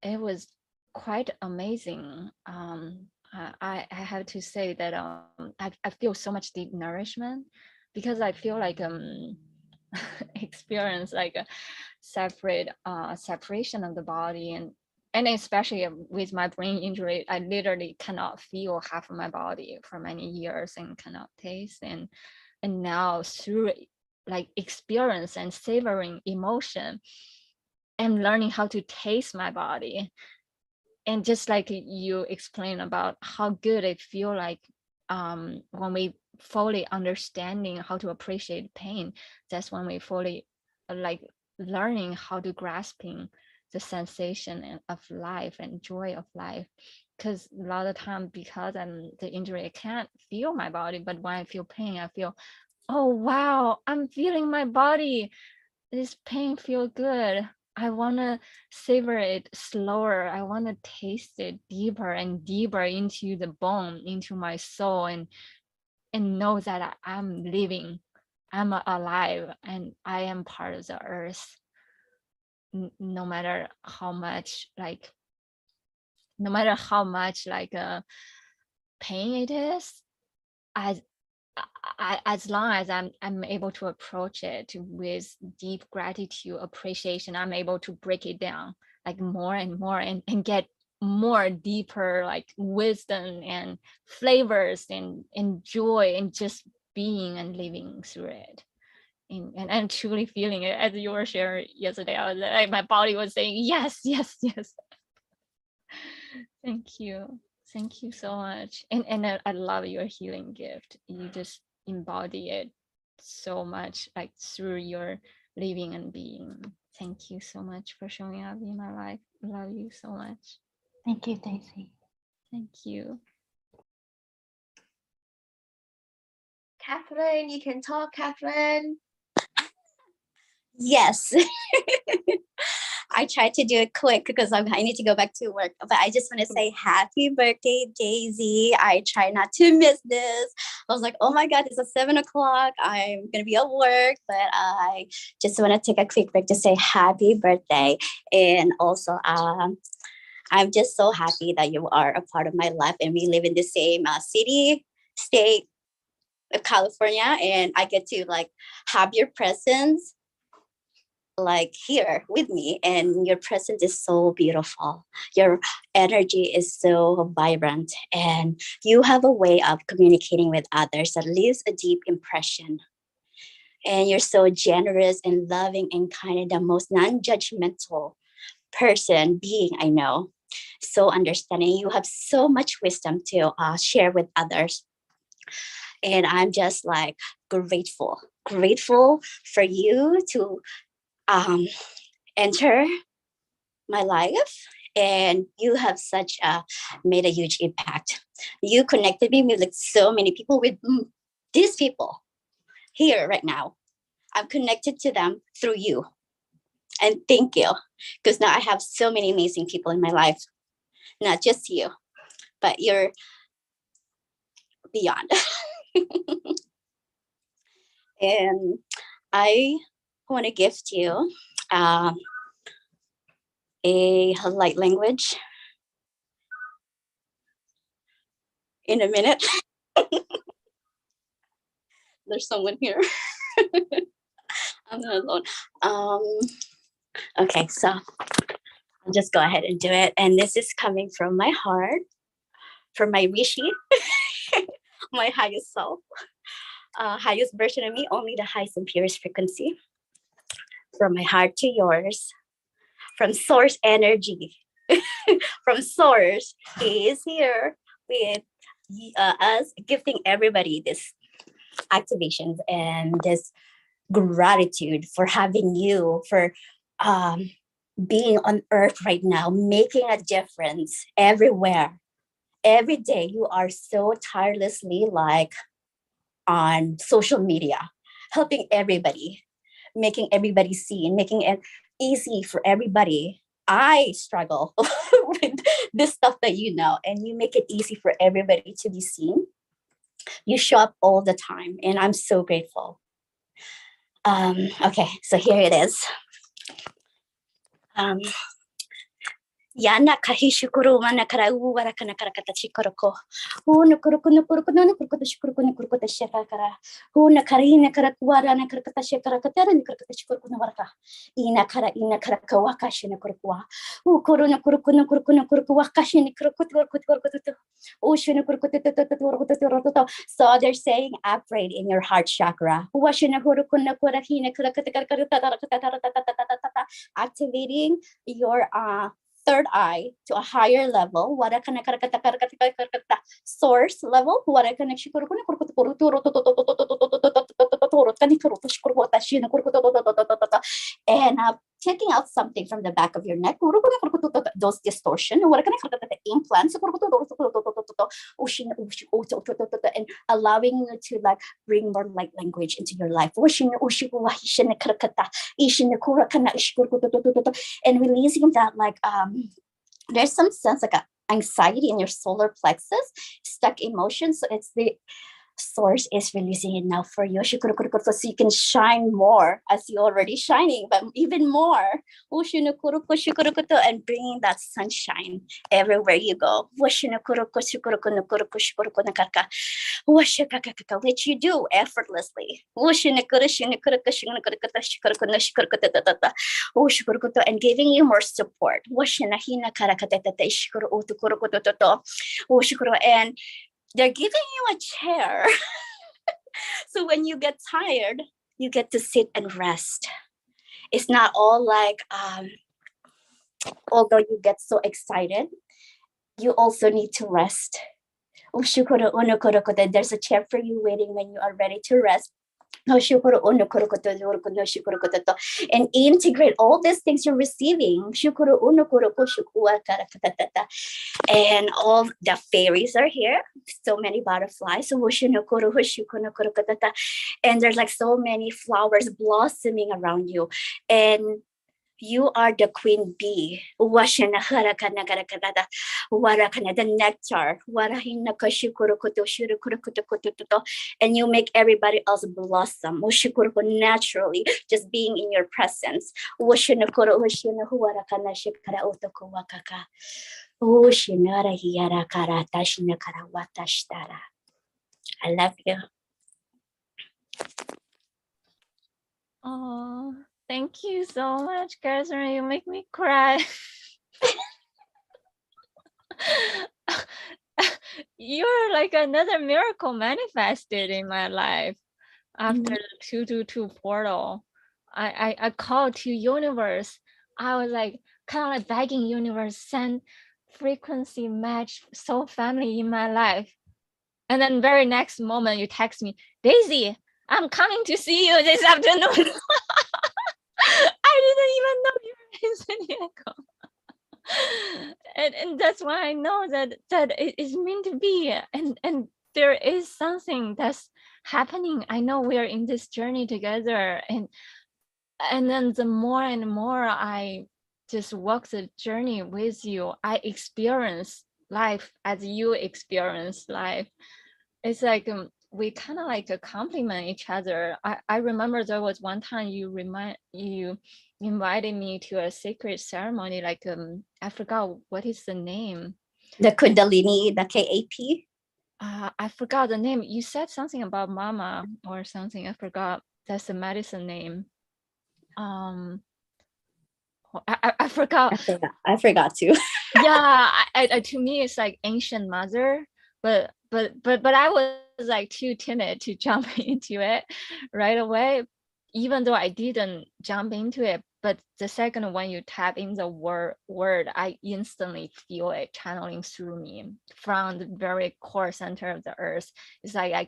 it was quite amazing. I have to say that I feel so much deep nourishment, because I feel like experience like a separation of the body, and especially with my brain injury, I literally cannot feel half of my body for many years and cannot taste. And now through like experience and savoring emotion and learning how to taste my body, and just like you explained about how good it feel like when we fully understanding how to appreciate pain, that's when we fully like learning how to grasping the sensation of life and joy of life. Because a lot of time, because I'm the injury, I can't feel my body, but when I feel pain, I feel, oh wow, I'm feeling my body, this pain feel good. I want to savor it slower. I want to taste it deeper and deeper into the bone, into my soul, and know that I'm living, I'm alive, and I am part of the earth. No matter how much like, no matter how much like pain it is, as as long as I'm able to approach it with deep gratitude, appreciation, I'm able to break it down like more and more, and get more deeper like wisdom and flavors and joy, and just being and living through it. And I'm truly feeling it, as you were sharing yesterday. I was like, my body was saying yes, yes, yes. Thank you. Thank you so much. And I love your healing gift. You just embody it so much, like through your living and being. Thank you so much for showing up in my life. Love you so much. Thank you, Daisy. Thank you. Catherine, you can talk, Catherine. Yes. I tried to do it quick because I need to go back to work. But I just want to say happy birthday, Daisy. I try not to miss this. I was like, oh my God, it's at 7 o'clock. I'm going to be at work. But I just want to take a quick break to say happy birthday. And also, I'm just so happy that you are a part of my life and we live in the same city, state of California. And I get to like have your presence like here with me, and your presence is so beautiful. Your energy is so vibrant, and you have a way of communicating with others that leaves a deep impression. And you're so generous and loving and kind, and the most non-judgmental being I know. So understanding. You have so much wisdom to share with others, and I'm just like grateful for you to enter my life, and you have made a huge impact. You connected me with like so many people, with these people here right now. I'm connected to them through you, and thank you, because now I have so many amazing people in my life, not just you, but you're beyond. And I want to gift you a light language in a minute. There's someone here. I'm not alone. Okay, so I'll just go ahead and do it. And this is coming from my heart, from my Rishi, my highest self, highest version of me, only the highest and purest frequency. From my heart to yours, from source energy, from source, he is here with us, gifting everybody this activations and this gratitude for having you, for being on earth right now, making a difference everywhere. Every day you are so tirelessly like on social media, helping everybody, making everybody see and making it easy for everybody. I struggle with this stuff that you know, and you make it easy for everybody to be seen. You show up all the time, and I'm so grateful. Okay, so here it is. Yana kahishukuru mana karau warakana karakata chikoroko. Una kuruku no kuruku shikuruku no kuruku shakara. Una karina karakwara na karakata shakarakatara ni karakata shikuruku no waraka. Ina karaka wakashi na kurukwa. Ukuru no kuruku no kuruku wakashi ni kuruku. Ushu no kuruku. So they're saying upgrade in your heart chakra. Washina kuruku no kurakina karakata. Activating your third eye to a higher level, source level, and taking out something from the back of your neck, those distortion, implants, and allowing you to like bring more light language into your life, and releasing that like there's some sense like anxiety in your solar plexus, stuck emotions. So it's the source is releasing it now for you, so you can shine more as you're already shining, but even more, and bringing that sunshine everywhere you go, which you do effortlessly, and giving you more support, and they're giving you a chair. So when you get tired, you get to sit and rest. It's not all like, although you get so excited, you also need to rest. There's a chair for you waiting when you are ready to rest. And integrate all these things you're receiving. And all the fairies are here, so many butterflies, and there's like so many flowers blossoming around you, and you are the queen bee. The nectar. And you make everybody else blossom naturally, just being in your presence. I love you. Oh, thank you so much, Catherine. You make me cry. You're like another miracle manifested in my life. After the 222 portal, I called to universe. I was like kind of like begging universe, send frequency match soul family in my life. And then very next moment you text me, Daisy, I'm coming to see you this afternoon. I didn't even know you were in San Diego. And that's why I know that it is meant to be, and there is something that's happening. I know we are in this journey together, and then the more and more I just walk the journey with you, I experience life as you experience life. It's like we kind of like compliment each other. I remember there was one time you invited me to a sacred ceremony, like I forgot what is the name. The Kundalini, the KAP. I forgot the name. You said something about mama or something. I forgot. That's the medicine name. I forgot. I forgot too. Yeah, to me it's like ancient mother, but I was like too timid to jump into it right away, even though I didn't jump into it. But the second when you tap in the word, I instantly feel it channeling through me from the very core center of the earth. It's like I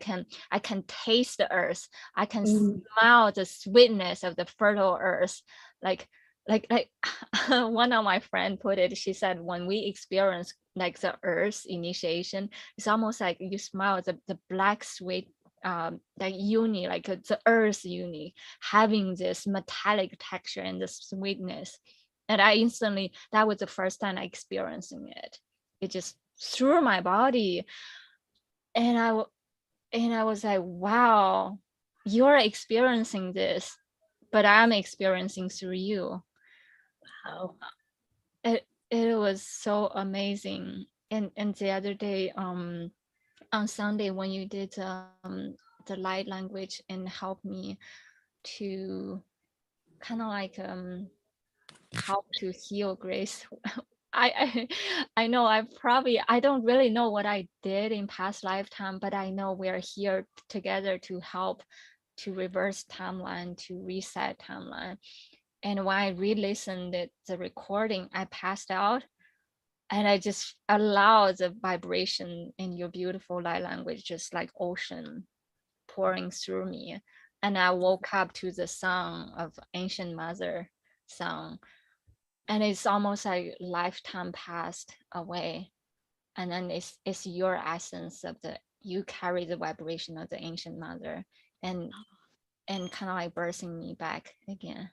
can taste the earth. I can smell the sweetness of the fertile earth. Like one of my friend put it, she said, when we experience like the earth initiation, it's almost like you smell the black sweet like uni, like the earth uni having this metallic texture and the sweetness. And I instantly, that was the first time I experiencing it. It just through my body. And I was like, wow, you're experiencing this, but I'm experiencing through you. Wow. It was so amazing. And the other day, on Sunday when you did the light language and helped me to kind of like help to heal Grace. I know I don't really know what I did in past lifetime, but I know we are here together to help to reverse timeline, to reset timeline. And when I re-listened the recording, I passed out. And I just allow the vibration in your beautiful light language, just like ocean pouring through me. And I woke up to the song of Ancient Mother song. And it's almost like lifetime passed away. And then it's your essence of you carry the vibration of the Ancient Mother and kind of like birthing me back again.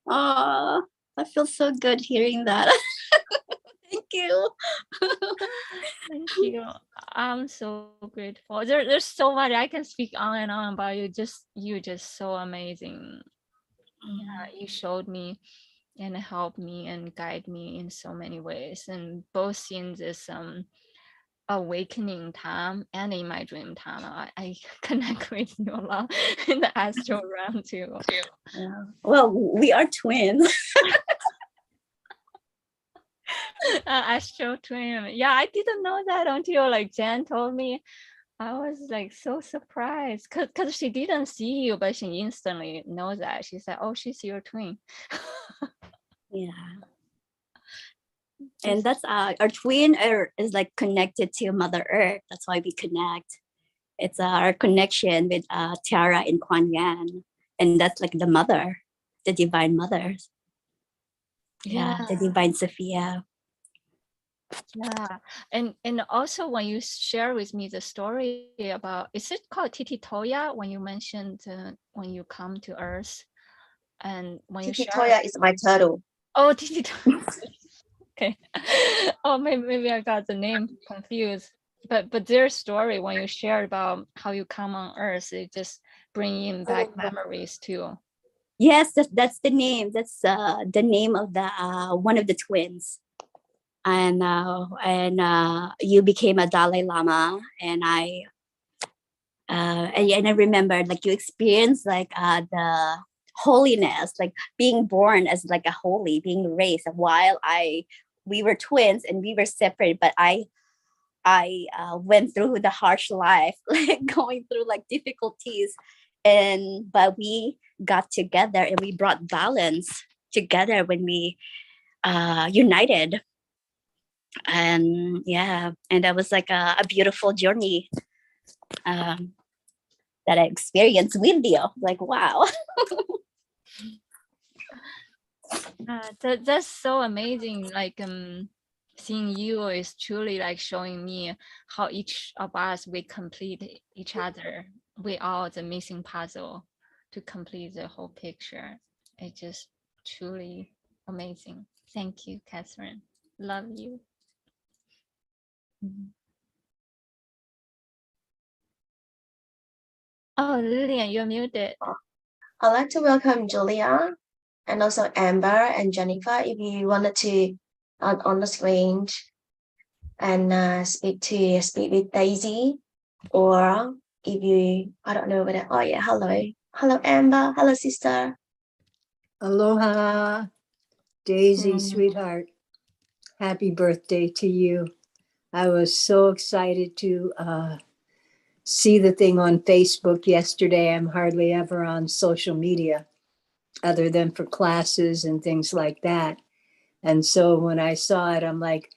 Oh, I feel so good hearing that. Thank you. Thank you. I'm so grateful. There's so much I can speak on and on about you. You just so amazing. Yeah, you showed me and helped me and guide me in so many ways. And both in this awakening time and in my dream time, I connect with you a lot in the astral realm too. Yeah. Well, we are twins. Astral twin. Yeah, I didn't know that until like Jen told me. I was like so surprised because she didn't see you, but she instantly knows that. She said, "Oh, she's your twin." Yeah. And that's our twin is like connected to Mother Earth. That's why we connect. It's our connection with Tiara and Kuan Yan, and that's like the mother, the divine mother. Yeah, the divine Sophia. Yeah, and also when you share with me the story about, is it called Titi Toya when you mentioned when you come to Earth, and when Titi you share. Toya is my turtle. Oh, Titi Toya. Okay. Oh, maybe I got the name confused. But their story when you share about how you come on Earth, it just bringing back memories too. Yes, that's the name. That's the name of the one of the twins. And you became a Dalai Lama, and I remember like you experienced like the holiness, like being born as like a holy, being raised while we were twins and we were separate, but I went through the harsh life, like going through like difficulties, but we got together and we brought balance together when we united. And yeah, and that was like a beautiful journey that I experienced with you. Like, wow. That's so amazing. Like seeing you is truly like showing me how each of us we complete each other. We are the missing puzzle to complete the whole picture. It's just truly amazing. Thank you, Catherine. Love you. Oh, Lillian, you're muted. I'd like to welcome Julia and also Amber and Jennifer if you wanted to on the screen and speak with Daisy, or if you, I don't know whether, oh yeah, hello Amber, hello sister. Aloha, Daisy, Mm. sweetheart. Happy birthday to you. I was so excited to see the thing on Facebook yesterday. I'm hardly ever on social media other than for classes and things like that. And so when I saw it, I'm like,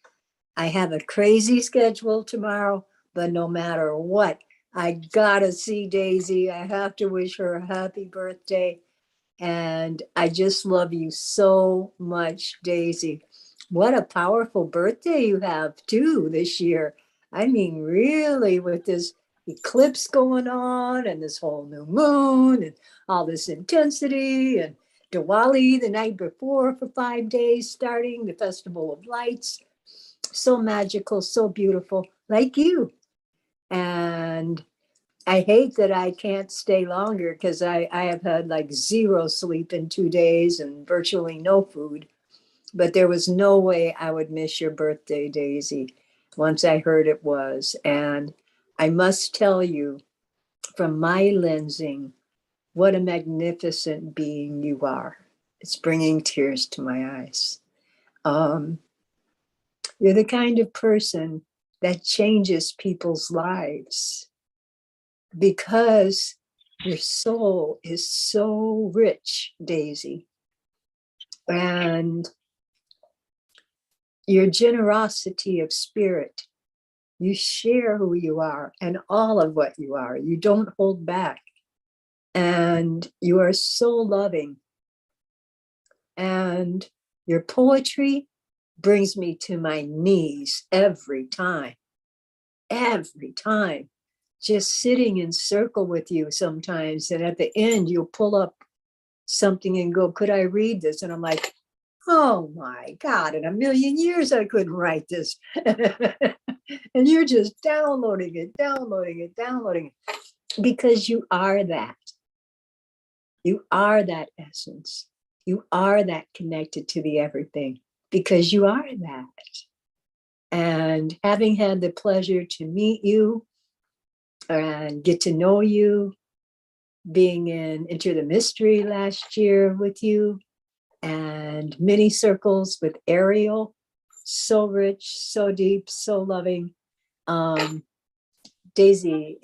I have a crazy schedule tomorrow, but no matter what, I gotta see Daisy. I have to wish her a happy birthday. And I just love you so much, Daisy. What a powerful birthday you have too this year. I mean, really, with this eclipse going on and this whole new moon and all this intensity and Diwali the night before for 5 days, starting the Festival of Lights. So magical, so beautiful, like you. And I hate that I can't stay longer because I have had like 0 sleep in 2 days and virtually no food. But there was no way I would miss your birthday, Daisy, once I heard it was. And I must tell you, from my lensing, what a magnificent being you are. It's bringing tears to my eyes. You're the kind of person that changes people's lives because your soul is so rich, Daisy. And your generosity of spirit, you share who you are and all of what you are. You don't hold back. And you are so loving. And your poetry brings me to my knees every time. Every time. Just sitting in circle with you sometimes. And at the end, you'll pull up something and go, could I read this? And I'm like, oh my God, in a million years, I couldn't write this. And you're just downloading it, because you are that. You are that essence. You are that connected to the everything because you are that. And having had the pleasure to meet you and get to know you, being in Enter the Mystery last year with you, and many circles with Ariel, so rich, so deep, so loving. Daisy,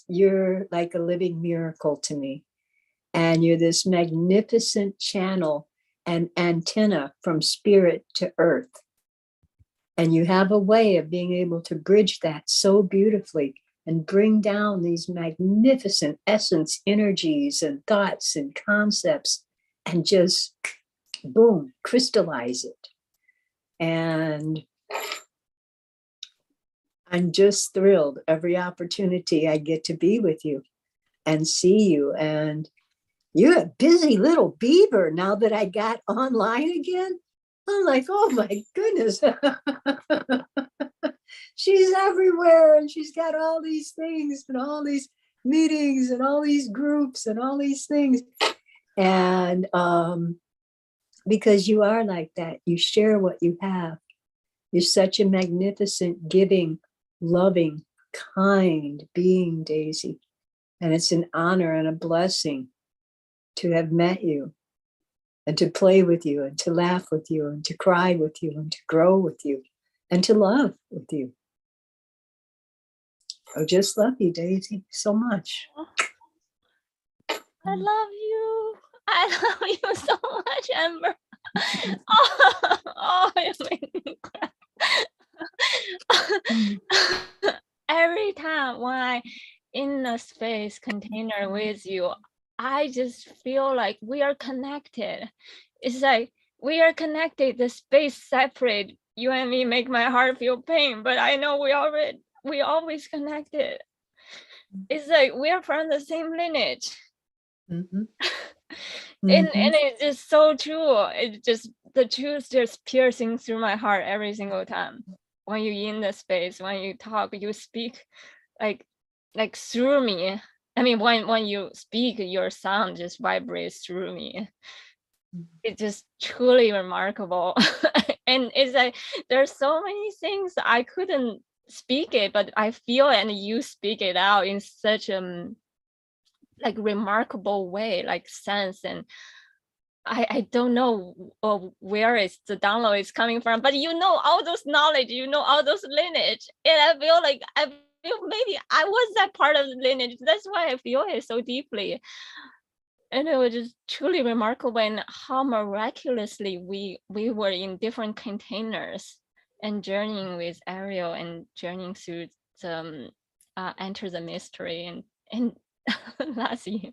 you're like a living miracle to me. And you're this magnificent channel and antenna from spirit to earth. And you have a way of being able to bridge that so beautifully and bring down these magnificent essence energies and thoughts and concepts and just boom, crystallize it. And I'm just thrilled every opportunity I get to be with you and see you. And you're a busy little beaver now that I got online again. I'm like, oh my goodness. She's everywhere and she's got all these things and all these meetings and all these groups and all these things. And because you are like that, you share what you have. You're such a magnificent, giving, loving, kind being, Daisy. And it's an honor and a blessing to have met you and to play with you and to laugh with you and to cry with you and to grow with you and to love with you. I just love you, Daisy, so much. I love you. I love you so much, Amber. Oh, you make me cry. Every time when I in a space container with you, I just feel like we are connected. It's like we are connected. The space separate. You and me make my heart feel pain, but I know we always connected. It's like we are from the same lineage. Mm-hmm. And it's just so true. It just the truth just piercing through my heart every single time. When you're in the space, when you talk, you speak like through me. I mean, when you speak, your sound just vibrates through me. It's just truly remarkable. And it's like there's so many things I couldn't speak it, but I feel it, and you speak it out in such like remarkable way, like sense. And I don't know where is the download is coming from, but you know all those knowledge, you know all those lineage, and I feel maybe I was that part of the lineage. That's why I feel it so deeply. And it was just truly remarkable, and how miraculously we were in different containers and journeying with Ariel and journeying through the enter the mystery and last year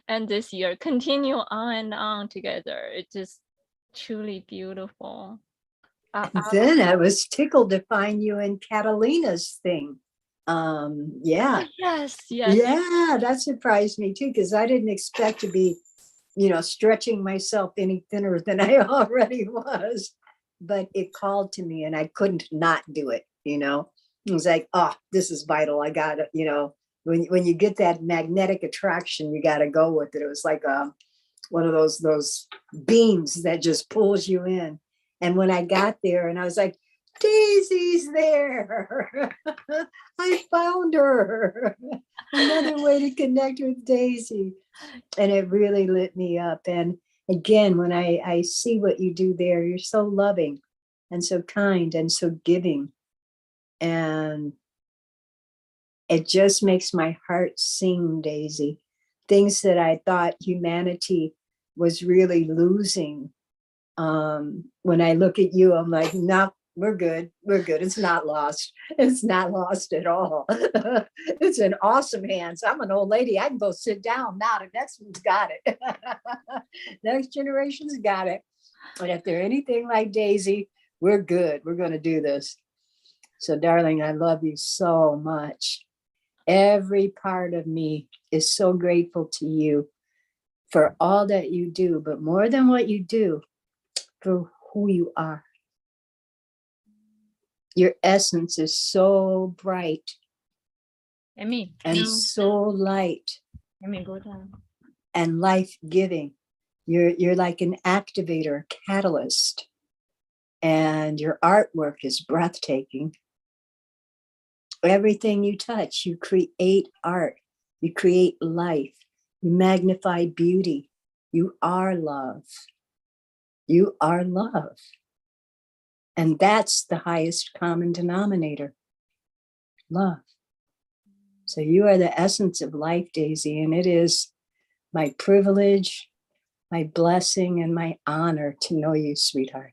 and this year continue on and on together. It's just truly beautiful. Then I was tickled to find you in Catalina's thing. Yeah. Yes. Yeah, that surprised me too, because I didn't expect to be, stretching myself any thinner than I already was. But it called to me and I couldn't not do it, It was like, oh, this is vital. I got it, when you get that magnetic attraction, you got to go with it. It was like one of those beams that just pulls you in. And when I got there and I was like, Daisy's there. I found her. Another way to connect with Daisy. And it really lit me up. And again, when I see what you do there, you're so loving and so kind and so giving. And it just makes my heart sing, Daisy. Things that I thought humanity was really losing. When I look at you, I'm like, no, we're good. We're good. It's not lost. It's not lost at all. It's in awesome hands. I'm an old lady. I can go sit down now. The next one's got it. Next generation's got it. But if they're anything like Daisy, we're good. We're going to do this. So, darling, I love you so much. Every part of me is so grateful to you for all that you do, but more than what you do, for who you are. Your essence is so bright and so light and life-giving. You're like an activator, catalyst, and your artwork is breathtaking. Everything you touch, you create art, you create life, you magnify beauty. You are love. You are love. And that's the highest common denominator, love. So you are the essence of life, Daisy, and it is my privilege, my blessing, and my honor to know you, sweetheart.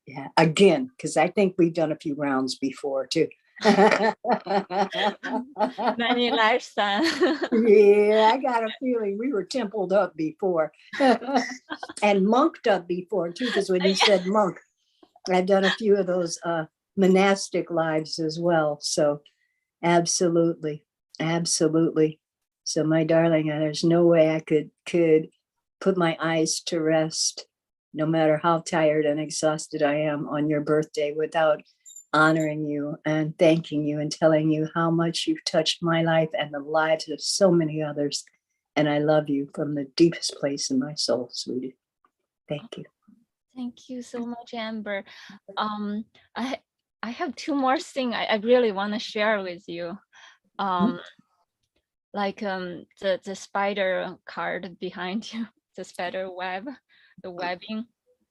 Yeah, again, because I think we've done a few rounds before too. Many lifetimes. Yeah, I got a feeling we were templed up before and monked up before too, because when you said monk, I've done a few of those monastic lives as well. So absolutely. So my darling, there's no way I could put my eyes to rest, no matter how tired and exhausted I am on your birthday, without honoring you and thanking you and telling you how much you've touched my life and the lives of so many others. And I love you from the deepest place in my soul, sweetie. Thank you. Thank you so much, Amber. I have two more things I really want to share with you. Like the spider card behind you, the spider web, the webbing.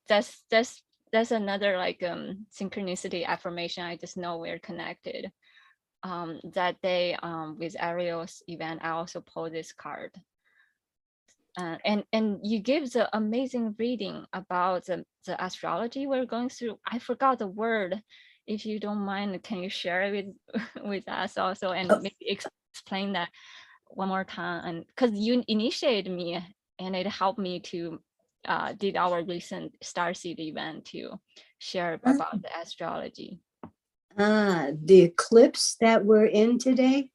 That's another like synchronicity affirmation. I just know we're connected. That day with Ariel's event, I also pulled this card. And you give the amazing reading about the astrology we're going through. I forgot the word. If you don't mind, can you share it with us also, and maybe explain that one more time? And because you initiated me, and it helped me to did our recent Starseed event to share about the astrology. The eclipse that we're in today,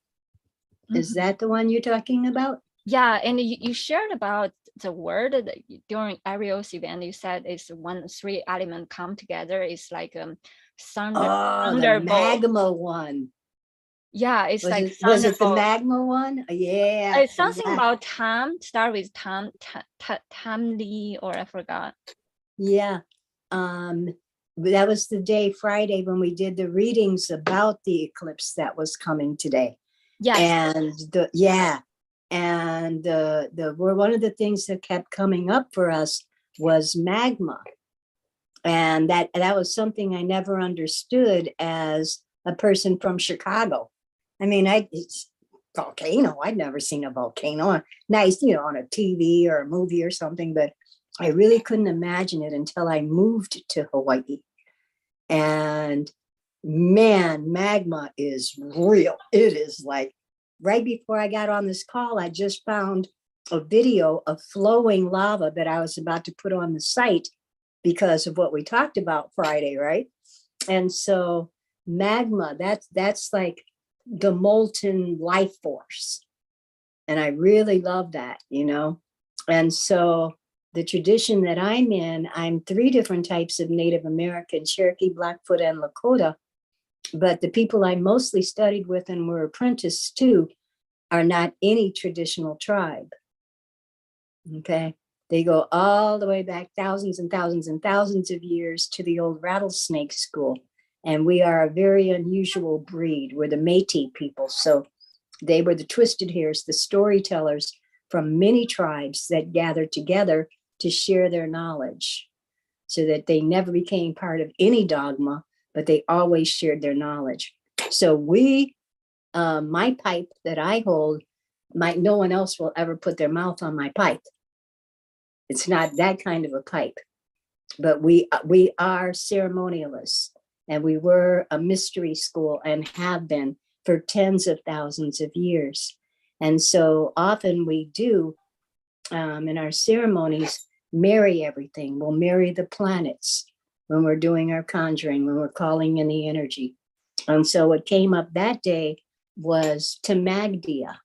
is that the one you're talking about? Yeah, and you shared about the word that during Ariel's event. You said it's when 3 elements come together. It's like the magma one. Yeah, it's like Was it the thunderbolt. magma one? Yeah. It's something yeah. about Tam, start with Tam, Tamli, or I forgot. Yeah. That was the day, Friday, when we did the readings about the eclipse that was coming today. Yes. And one of the things that kept coming up for us was magma. And that was something I never understood as a person from Chicago. I mean, it's volcano. I'd never seen a volcano. Nice, on a TV or a movie or something, but I really couldn't imagine it until I moved to Hawaii. And man, magma is real. It is like right before I got on this call, I just found a video of flowing lava that I was about to put on the site because of what we talked about Friday, right? And so magma, that's like the molten life force. And I really love that, And so the tradition that I'm in, I'm 3 different types of Native American, Cherokee, Blackfoot, and Lakota. But the people I mostly studied with and were apprenticed to are not any traditional tribe. Okay. They go all the way back thousands and thousands and thousands of years to the old rattlesnake school. And we are a very unusual breed. We're the Métis people. So they were the twisted hairs, the storytellers from many tribes that gathered together to share their knowledge, so that they never became part of any dogma, but they always shared their knowledge. So my pipe that I hold, no one else will ever put their mouth on my pipe. It's not that kind of a pipe, but we are ceremonialists, and we were a mystery school and have been for tens of thousands of years. And so often we do in our ceremonies marry everything. We'll marry the planets when we're doing our conjuring, when we're calling in the energy. And so what came up that day was Tamagdia.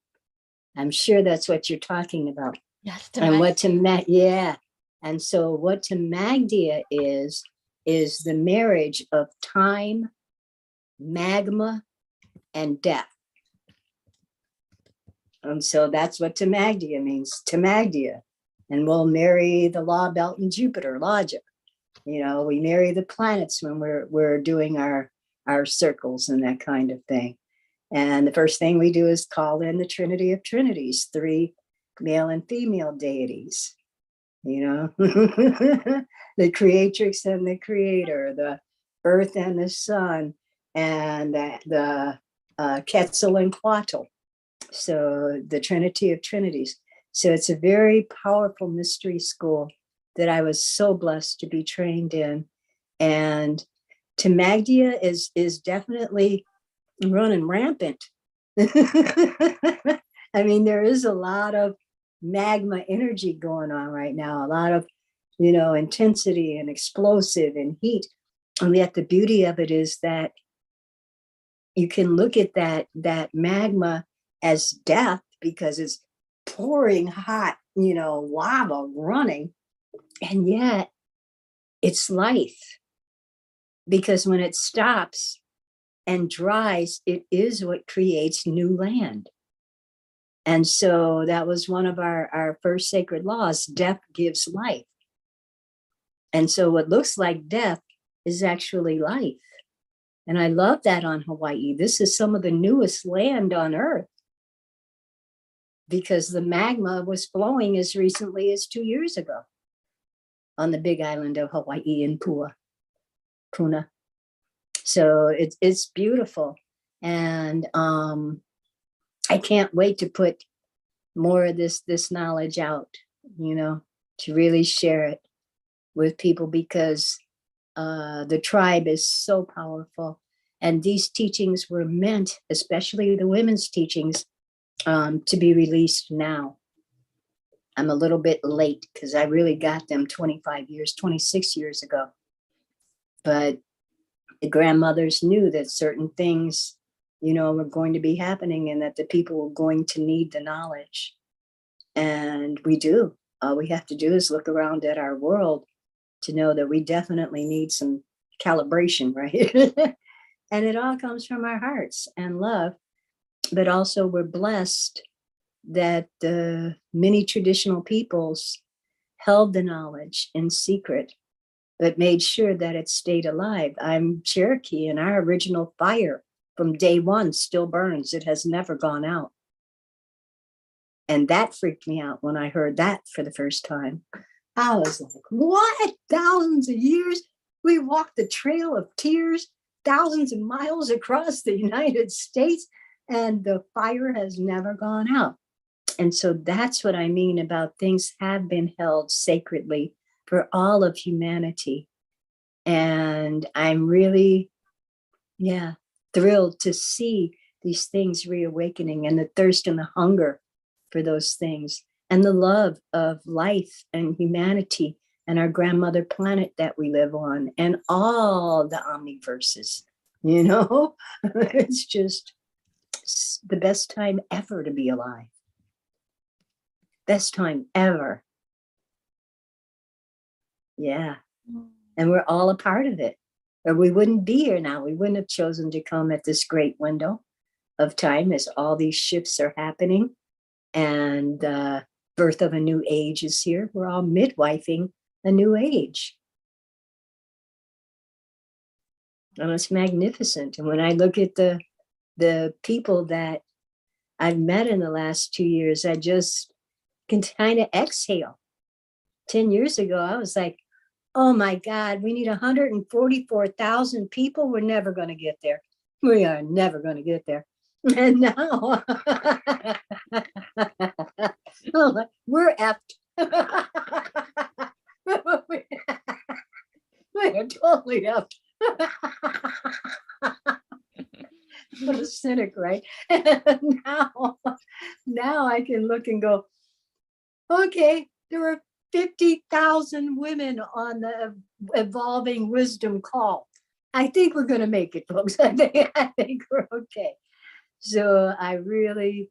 I'm sure that's what you're talking about. Yes. And what yeah. And so what Tamagdia is the marriage of time, magma, and death. And so that's what Tamagdia means, Tamagdia. And we'll marry the law belt and Jupiter, logic. We marry the planets when we're doing our circles and that kind of thing. And the first thing we do is call in the Trinity of Trinities, 3 male and female deities, the creatrix and the creator, the earth and the sun, and the Quetzalcoatl. So the Trinity of Trinities. So it's a very powerful mystery school that I was so blessed to be trained in. And Tamagdia is definitely running rampant. I mean, there is a lot of magma energy going on right now, a lot of, intensity and explosive and heat. And yet the beauty of it is that you can look at that magma as death, because it's pouring hot, lava running. And yet it's life, because when it stops and dries, it is what creates new land. And so that was one of our first sacred laws: death gives life. And so what looks like death is actually life. And I love that on Hawaii. This is some of the newest land on Earth, because the magma was flowing as recently as 2 years ago on the big island of Hawaii in Puna. So it's beautiful. And I can't wait to put more of this knowledge out, to really share it with people, because the tribe is so powerful. And these teachings were meant, especially the women's teachings, to be released now. I'm a little bit late because I really got them 26 years ago. But the grandmothers knew that certain things, were going to be happening, and that the people were going to need the knowledge. And we do. All we have to do is look around at our world to know that we definitely need some calibration, right? And it all comes from our hearts and love. but also we're blessed that the many traditional peoples held the knowledge in secret, but made sure that it stayed alive. I'm Cherokee, and our original fire from day one still burns. It has never gone out. And that freaked me out when I heard that for the first time. I was like, what? Thousands of years? We walked the trail of tears, thousands of miles across the United States, and the fire has never gone out. And so that's what I mean about things have been held sacredly for all of humanity. And I'm really, thrilled to see these things reawakening, and the thirst and the hunger for those things, and the love of life and humanity and our grandmother planet that we live on, and all the omniverses, it's just the best time ever to be alive. Best time ever. Yeah. And we're all a part of it, or we wouldn't be here now. We wouldn't have chosen to come at this great window of time as all these shifts are happening, and birth of a new age is here. We're all midwifing a new age. And it's magnificent. And when I look at the people that I've met in the last 2 years, I just can kind of exhale. 10 years ago, I was like, oh my God, we need 144,000 people. We're never going to get there. We are never going to get there. And now we're effed. We are totally effed. What a cynic, right? And now I can look and go, okay, there were 50,000 women on the Evolving Wisdom call. I think we're going to make it, folks. I think we're okay. So I really,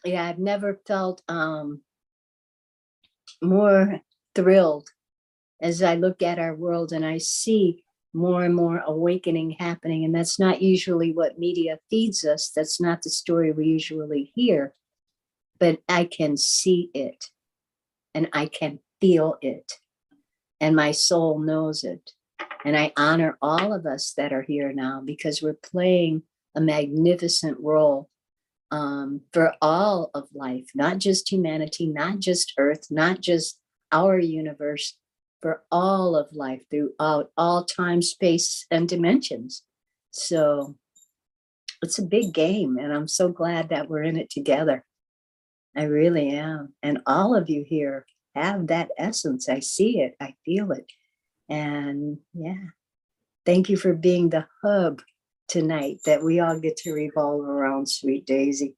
I've never felt more thrilled as I look at our world and I see more and more awakening happening. And that's not usually what media feeds us. That's not the story we usually hear, but I can see it and I can feel it. And my soul knows it. And I honor all of us that are here now because we're playing a magnificent role for all of life, not just humanity, not just Earth, not just our universe, for all of life throughout all time, space, and dimensions. So it's a big game, and I'm so glad that we're in it together. I really am. And all of you here have that essence. I see it, I feel it. And thank you for being the hub tonight that we all get to revolve around, sweet Daisy.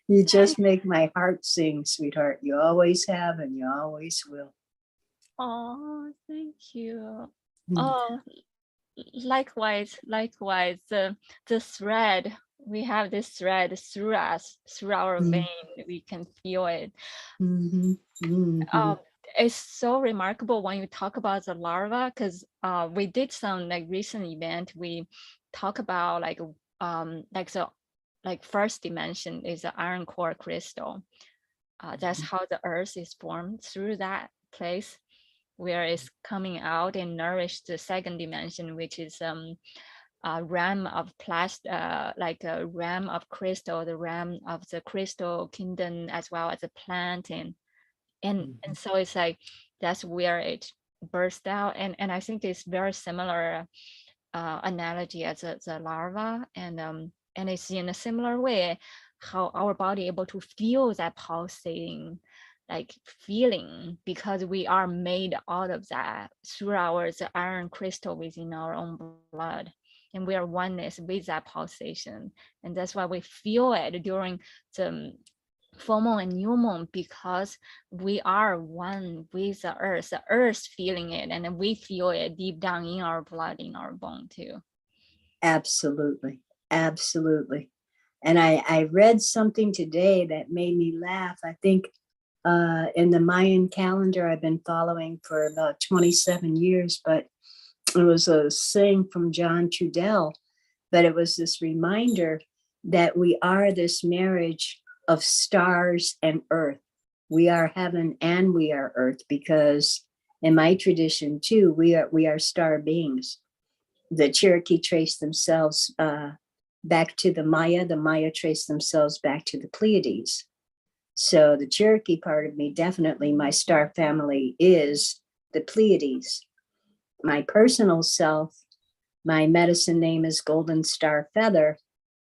You just make my heart sing, sweetheart. You always have and you always will. Oh, thank you. Oh, likewise. The thread, we have this thread through us, through our vein. We can feel it. It's so remarkable when you talk about the larva, because we did some recent event. We talk about the first dimension is the iron core crystal. That's how the earth is formed, through that place where it's coming out and nourish the second dimension, which is a realm of plastic, like a realm of crystal, the realm of the crystal kingdom, as well as a plant, and so it's like that's where it burst out, and I think it's very similar analogy as the larva, and it's in a similar way how our body able to feel that pulsating feeling, because we are made out of that through the iron crystal within our own blood, and we are oneness with that pulsation, and that's why we feel it during the full moon and new moon, because we are one with the earth feeling it, and then we feel it deep down in our blood, in our bone too. Absolutely. And I read something today that made me laugh. I think in the Mayan calendar I've been following for about 27 years, but it was a saying from John Trudell, but it was this reminder that we are this marriage of stars and earth. We are heaven and we are earth, because in my tradition too, we are star beings. The Cherokee trace themselves back to the Maya trace themselves back to the Pleiades. So the Cherokee part of me, definitely my star family is the Pleiades. My personal self, my medicine name is Golden Star Feather,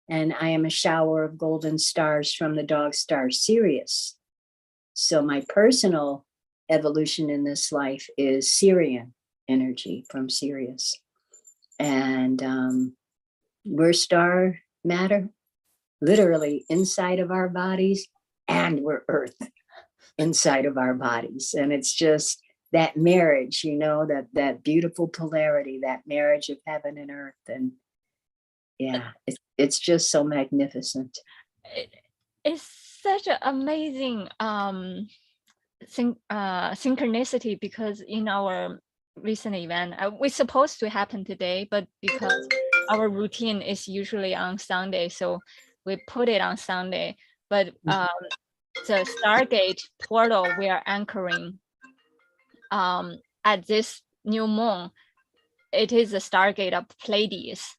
and I am a shower of golden stars from the dog star Sirius. So my personal evolution in this life is Sirian energy from Sirius. And we're star matter, literally inside of our bodies, and we're earth inside of our bodies. And it's just that marriage, you know, that beautiful polarity, that marriage of heaven and earth. And yeah, it's just so magnificent. It's such an amazing synchronicity, because in our recent event, we're supposed to happen today, but because our routine is usually on Sunday, so we put it on Sunday. But the Stargate portal we are anchoring at this new moon, it is the Stargate of Pleiades.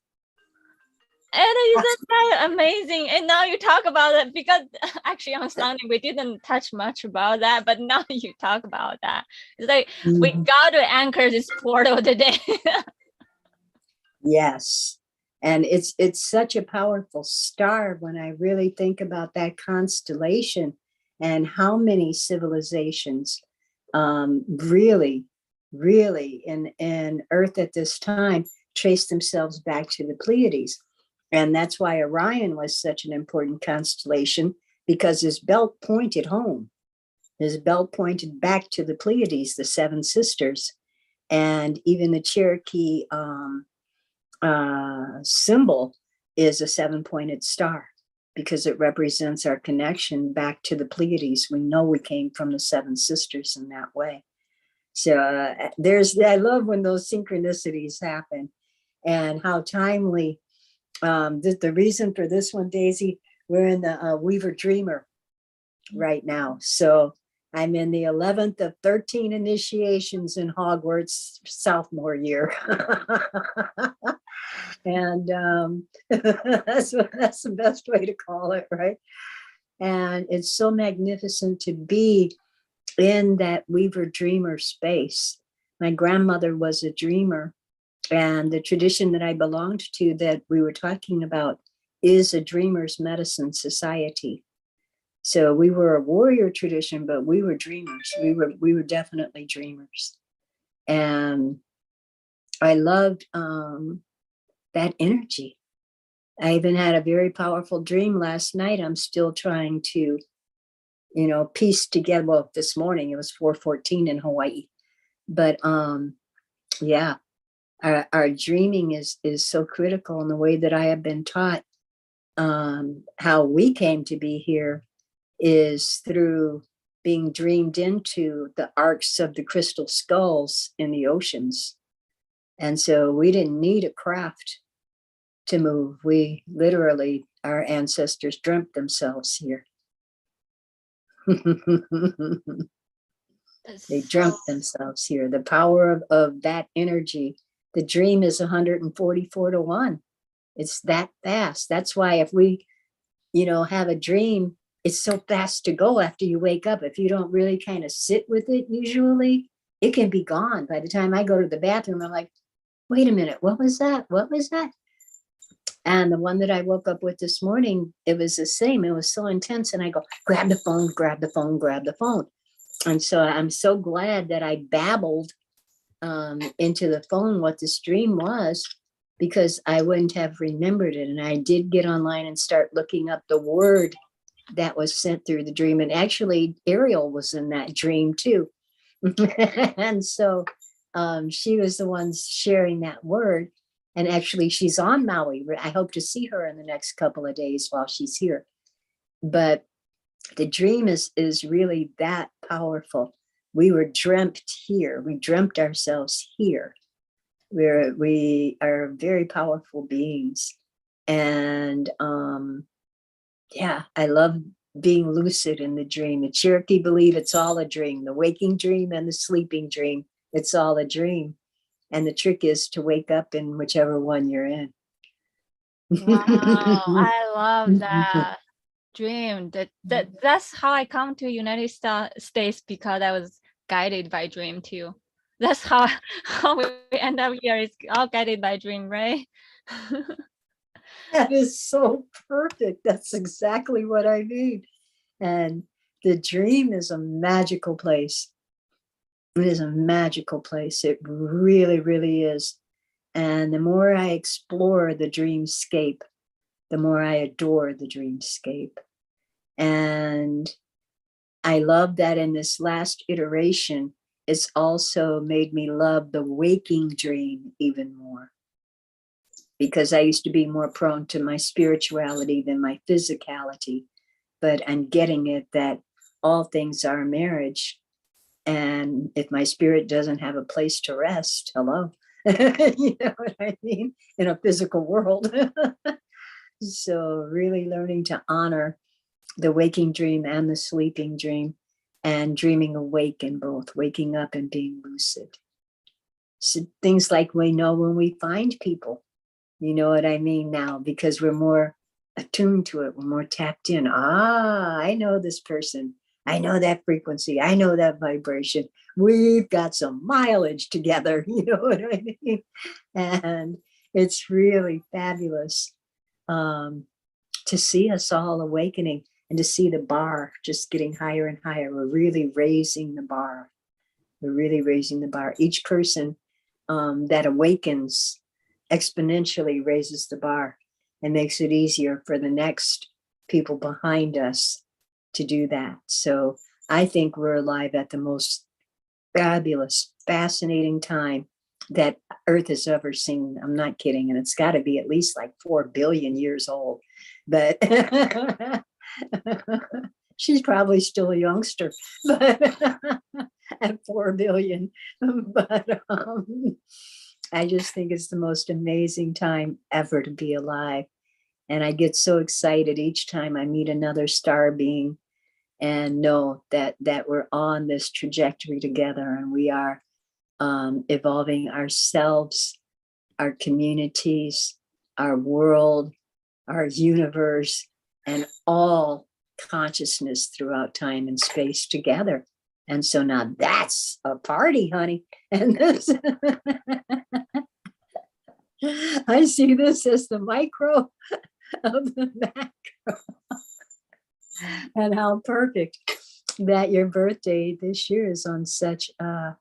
And it's kind of amazing. And now you talk about it, because actually on Sunday we didn't touch much about that, but now you talk about that. It's like we got to anchor this portal today. Yes. And it's such a powerful star when I really think about that constellation and how many civilizations really in Earth at this time trace themselves back to the Pleiades. And that's why Orion was such an important constellation, because his belt pointed home. His belt pointed back to the Pleiades, the seven sisters. And even the Cherokee symbol is a 7-pointed star, because it represents our connection back to the Pleiades. We know we came from the seven sisters in that way. So I love when those synchronicities happen, and how timely. The reason for this one, Daisy, we're in the Weaver Dreamer right now. So I'm in the 11th of 13 initiations in Hogwarts sophomore year. And that's the best way to call it, right? And it's so magnificent to be in that Weaver Dreamer space. My grandmother was a dreamer. And the tradition that I belonged to, that we were talking about, is a dreamer's medicine society. So we were a warrior tradition, but we were dreamers. We were definitely dreamers. And I loved that energy. I even had a very powerful dream last night. I'm still trying to, piece together. Well, this morning it was 4:14 in Hawaii. But yeah. Our dreaming is so critical in the way that I have been taught. How we came to be here is through being dreamed into the arcs of the crystal skulls in the oceans. And so we didn't need a craft to move. We literally, our ancestors dreamt themselves here. They dreamt themselves here. The power of that energy. The dream is 144 to 1. It's that fast. That's why if we, have a dream, it's so fast to go after you wake up. If you don't really kind of sit with it, usually it can be gone. By the time I go to the bathroom, I'm like, wait a minute, what was that? What was that? And the one that I woke up with this morning, it was the same. It was so intense. And I go, grab the phone, grab the phone, grab the phone. And so I'm so glad that I babbled into the phone what this dream was, because I wouldn't have remembered it. And I did get online and start looking up the word that was sent through the dream. And actually Ariel was in that dream too. And so she was the one sharing that word. And actually she's on Maui. I hope to see her in the next couple of days while she's here. But the dream is really that powerful. We were dreamt here. We dreamt ourselves here. We are very powerful beings. And yeah, I love being lucid in the dream. The Cherokee believe it's all a dream, the waking dream and the sleeping dream. It's all a dream. And the trick is to wake up in whichever one you're in. Wow, I love that dream. That's how I come to United States, because I was guided by dream too. That's how we end up here. It's all guided by dream, right? That is so perfect. That's exactly what I mean. And the dream is a magical place. It is a magical place. It really, really is. And the more I explore the dreamscape, the more I adore the dreamscape. And I love that in this last iteration, it's also made me love the waking dream even more. Because I used to be more prone to my spirituality than my physicality. But I'm getting it that all things are marriage. And if my spirit doesn't have a place to rest, hello, you know what I mean? In a physical world. So really learning to honor the waking dream and the sleeping dream, and dreaming awake in both, waking up and being lucid. So things like we know when we find people, you know what I mean now, because we're more attuned to it, we're more tapped in. I know this person. I know that frequency. I know that vibration. We've got some mileage together, you know what I mean? And it's really fabulous to see us all awakening, and to see the bar just getting higher and higher. We're really raising the bar. We're really raising the bar. Each person that awakens exponentially raises the bar and makes it easier for the next people behind us to do that. So I think we're alive at the most fabulous, fascinating time that Earth has ever seen. I'm not kidding. And it's got to be at least like 4 billion years old. But she's probably still a youngster, but at 4 billion. But I just think it's the most amazing time ever to be alive. And I get so excited each time I meet another star being and know that we're on this trajectory together, and we are evolving ourselves, our communities, our world, our universe, and all consciousness throughout time and space together. And so now that's a party, honey. And this, I see this as the micro of the macro. And how perfect that your birthday this year is on such an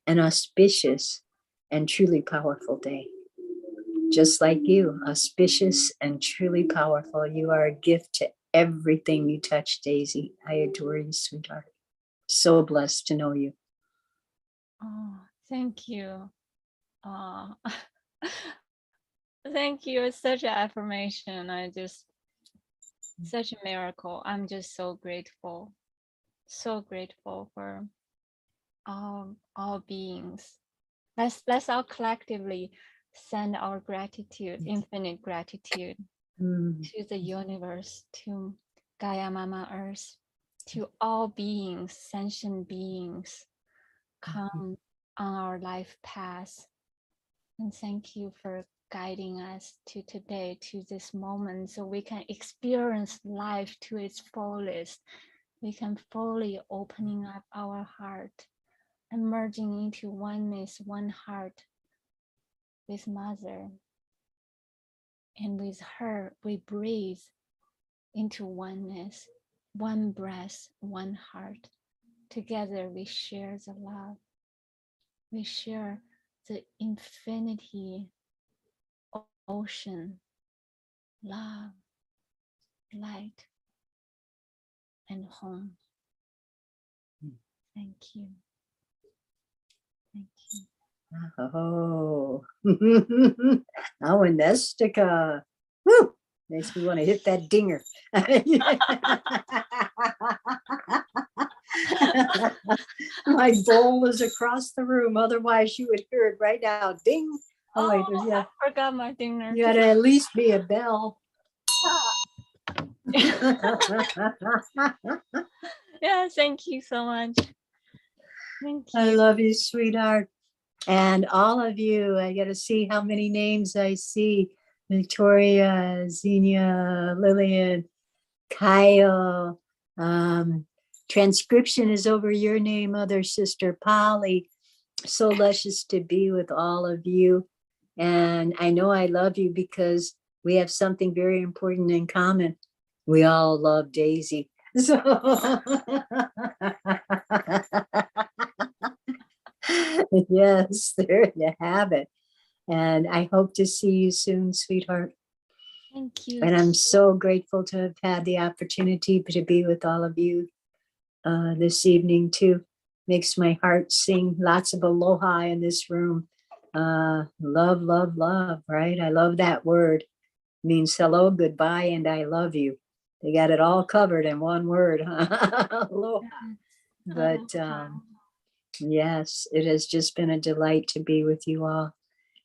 auspicious and truly powerful day. Just like you, auspicious and truly powerful. You are a gift to everything you touch, Daisy. I adore you, sweetheart. So blessed to know you. Oh, thank you. Thank you. It's such an affirmation. Such a miracle. I'm just so grateful for all beings. Let's all collectively send our gratitude, infinite gratitude, to the universe, to Gaia Mama Earth, to all beings, sentient beings, come on our life path. And thank you for guiding us to today, to this moment, so we can experience life to its fullest. We can fully opening up our heart and merging into oneness, one heart with Mother. And with her, we breathe into oneness, one breath, one heart. Together we share the love. We share the infinity ocean, love, light, and home. Thank you. Thank you. Oh, Awanestica. Woo! Makes me want to hit that dinger. My bowl is across the room. Otherwise, you would hear it right now. Ding, Oh, wait, there's, yeah. I forgot my dinner. You gotta at least be a bell. Yeah, thank you so much. Thank you. I love you, sweetheart. And all of you, I got to see how many names I see. Victoria, Xenia, Lillian, Kyle. Transcription is over your name, other sister Polly. So luscious to be with all of you. And I know I love you because we have something very important in common. We all love Daisy. So yes, there you have it. And I hope to see you soon, sweetheart. Thank you. And I'm so grateful to have had the opportunity to be with all of you this evening too. Makes my heart sing. Lots of aloha in this room. Love, love, love, right? I love that word. Means hello, goodbye, and I love you. They got it all covered in one word. Aloha. But yes, it has just been a delight to be with you all.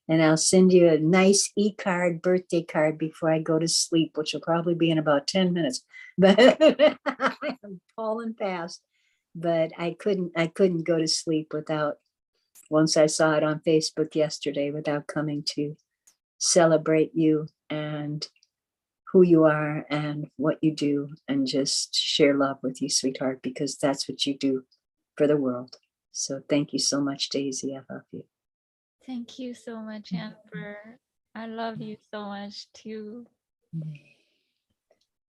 And I'll send you a nice e-card, birthday card before I go to sleep, which will probably be in about 10 minutes. But I'm falling fast. But I couldn't go to sleep without, once I saw it on Facebook yesterday, without coming to celebrate you and who you are and what you do, and just share love with you, sweetheart, because that's what you do for the world. So thank you so much, Daisy. I love you. Thank you so much, Amber. I love you so much too.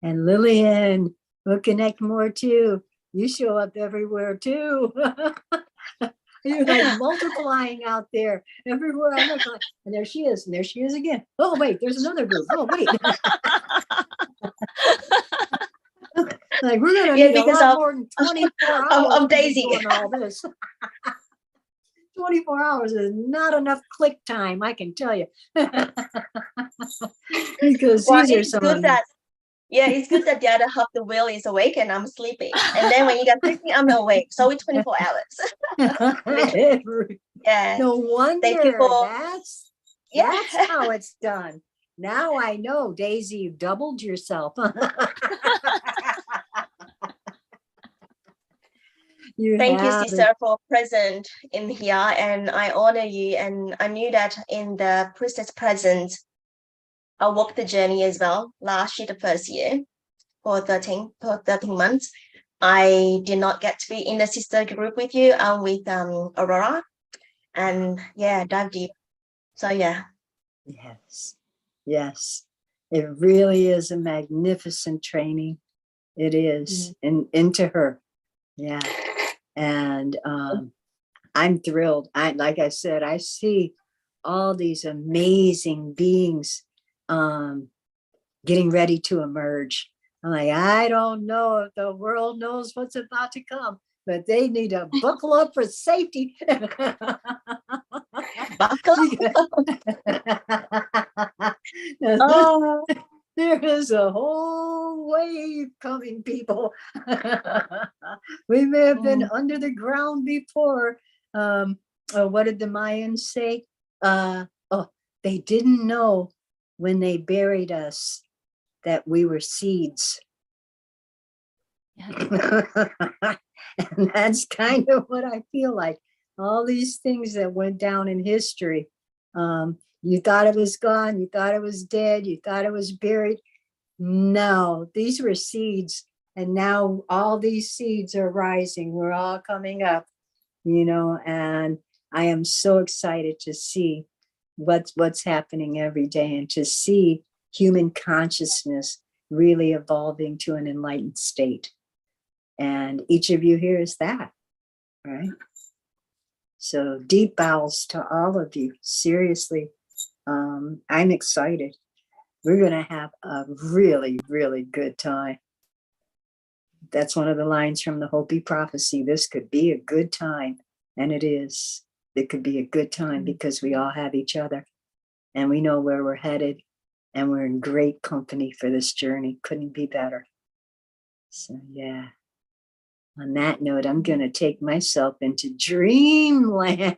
And Lillian, we'll connect more too. You show up everywhere too. You're like multiplying out there everywhere I look. And there she is. And there she is again. Oh, wait, there's another group. Oh, wait. Like we're going to need because a lot more than 24 hours of Daisy. doing all this. 24 hours is not enough click time, I can tell you. Because Well, these are it's some good that it's good that the other half the wheel is awake and I'm sleeping. And then when you get 50, I'm awake. So it's 24 hours. Yeah. No wonder Thank you for that's yeah. how it's done. Now I know, Daisy, you doubled yourself. Thank you, sister, for present in here, and I honor you. And I knew that in the priestess present, I walked the journey as well. Last year, the first year, for 13 months, I did not get to be in the sister group with you. I'm with Aurora, and yeah, dive deep. So yeah. Yes, it really is a magnificent training. It is, into her. Yeah. And I'm thrilled. Like I said, I see all these amazing beings getting ready to emerge. I'm like, I don't know if the world knows what's about to come, but they need to buckle up for safety. Buckle up. There is a whole wave coming, people. We may have been under the ground before. What did the Mayans say? They didn't know when they buried us that we were seeds. Yeah. And that's kind of what I feel like. All these things that went down in history. You thought it was gone. You thought it was dead. You thought it was buried. No, these were seeds. And now all these seeds are rising. We're all coming up, and I am so excited to see what's happening every day, and to see human consciousness really evolving to an enlightened state. And each of you here is that, right? So deep bows to all of you. Seriously, I'm excited. We're going to have a really, really good time. That's one of the lines from the Hopi prophecy. This could be a good time. And it is. It could be a good time because we all have each other and we know where we're headed, and we're in great company for this journey. Couldn't be better. So yeah. On that note, I'm going to take myself into dreamland.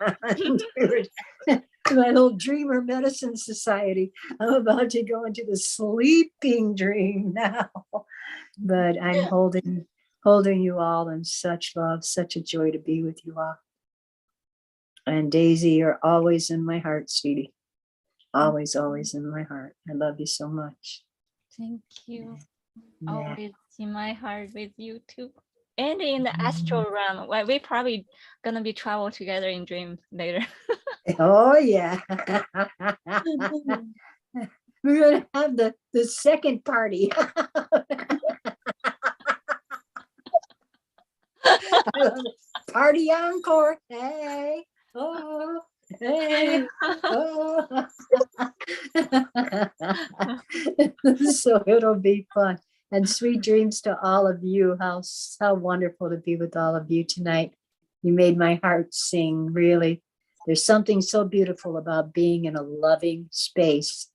my little dreamer medicine society. I'm about to go into the sleeping dream now. But I'm holding you all in such love, such a joy to be with you all. And Daisy, you're always in my heart, sweetie. Always, always in my heart. I love you so much. Thank you. Yeah. Always in my heart with you too. And in the astral realm, well, we probably gonna be travel together in dream later. Oh yeah. We're gonna have the second party. Party encore. Hey. Oh. Hey. Oh. So it'll be fun. And sweet dreams to all of you. How wonderful to be with all of you tonight. You made my heart sing, really. There's something so beautiful about being in a loving space.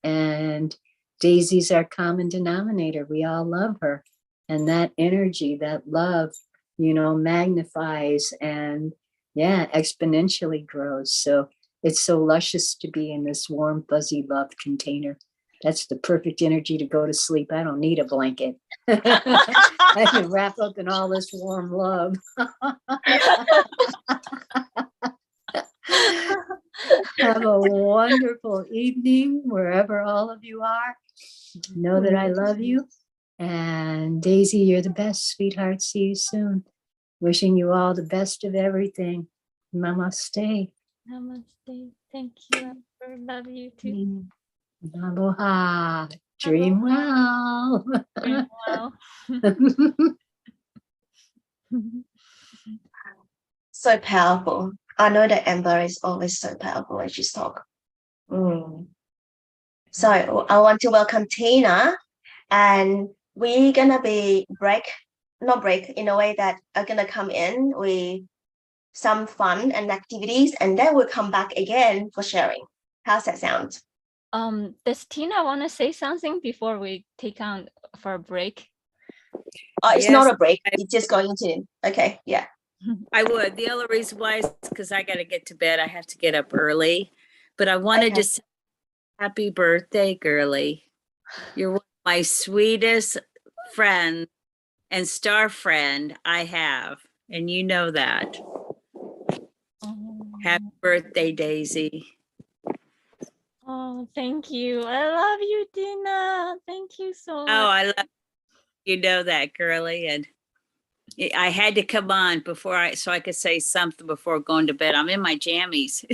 And Daisy's our common denominator. We all love her. And that energy, that love, magnifies and exponentially grows. So it's so luscious to be in this warm, fuzzy love container. That's the perfect energy to go to sleep. I don't need a blanket. I can wrap up in all this warm love. Have a wonderful evening wherever all of you are. Know that I love you. And Daisy, you're the best, sweetheart. See you soon. Wishing you all the best of everything. Namaste. Namaste. Thank you. I love you too. Aloha. Dream well. Dream well. So powerful. I know that Amber is always so powerful when she's talk. So I want to welcome Tina, and we're gonna be not break in a way that are gonna come in with some fun and activities, and then we'll come back again for sharing. How's that sound? Does Tina want to say something before we take on for a break? It's not a break. It's just going to. Okay, yeah. I would. The only reason why is because I got to get to bed. I have to get up early. But I wanted to say happy birthday, girly. You're one of my sweetest friends and star friend I have. And you know that. Happy birthday, Daisy. Oh, thank you. I love you, Tina. Thank you so much. Oh, I love you. Know that, girly. And I had to come on so I could say something before going to bed. I'm in my jammies.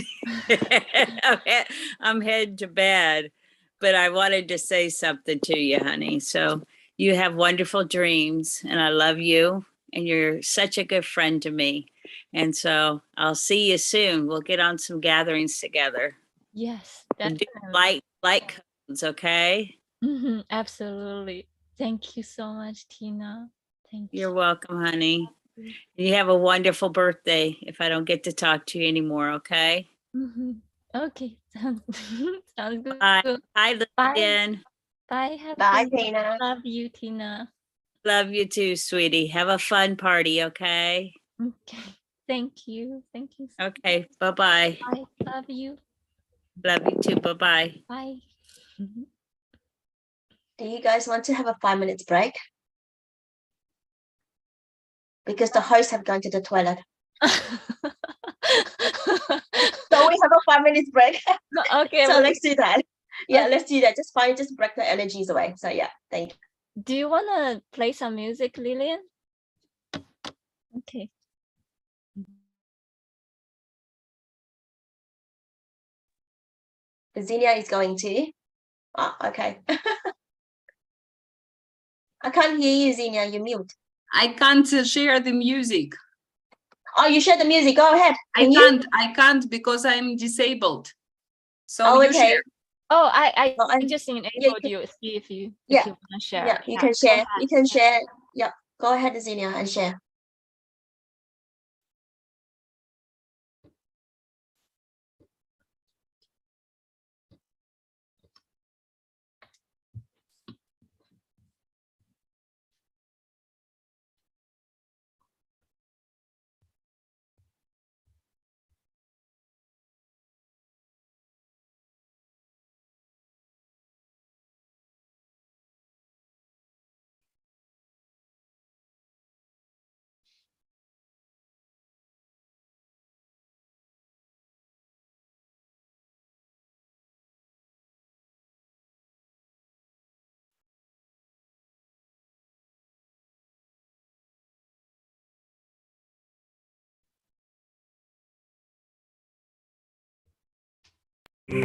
I'm heading to bed, but I wanted to say something to you, honey. So you have wonderful dreams, and I love you, and you're such a good friend to me. And so I'll see you soon. We'll get on some gatherings together. Yes, And do definitely. light codes, okay? Absolutely. Thank you so much, Tina. Thank you. You're welcome, honey. You have a wonderful birthday if I don't get to talk to you anymore, okay? Okay. Sounds good. Bye. Hi, Lillian. Bye. Bye, Tina. Love you, Tina. Love you too, sweetie. Have a fun party, okay? Okay. Thank you. Thank you. Okay. Bye-bye. Bye. Love you. Love you too. Bye-bye. Bye. Do you guys want to have a 5 minutes break? Because the hosts have gone to the toilet. So we have a 5 minutes break. Okay. So let's do that. Yeah, let's do that. Just break the energies away. So yeah, thank you. Do you want to play some music, Lillian? Okay. Xenia is going to. Oh, okay. I can't hear you, Xenia. You're mute. I can't share the music. Oh, you share the music. Go ahead. I can't because I'm disabled. So you share. Oh, I just enabled you. See if you want to share. Yeah, you can share. You can share. Yeah, go ahead, Xenia, and share. All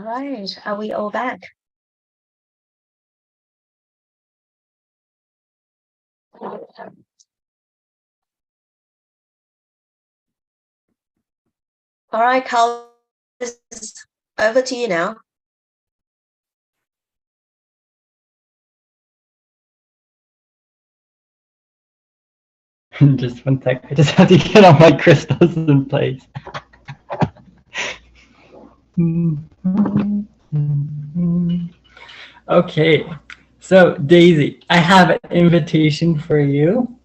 right, are we all back? All right, Carl, over to you now. Just one sec. I just have to get all my crystals in place. Okay, so Daisy, I have an invitation for you.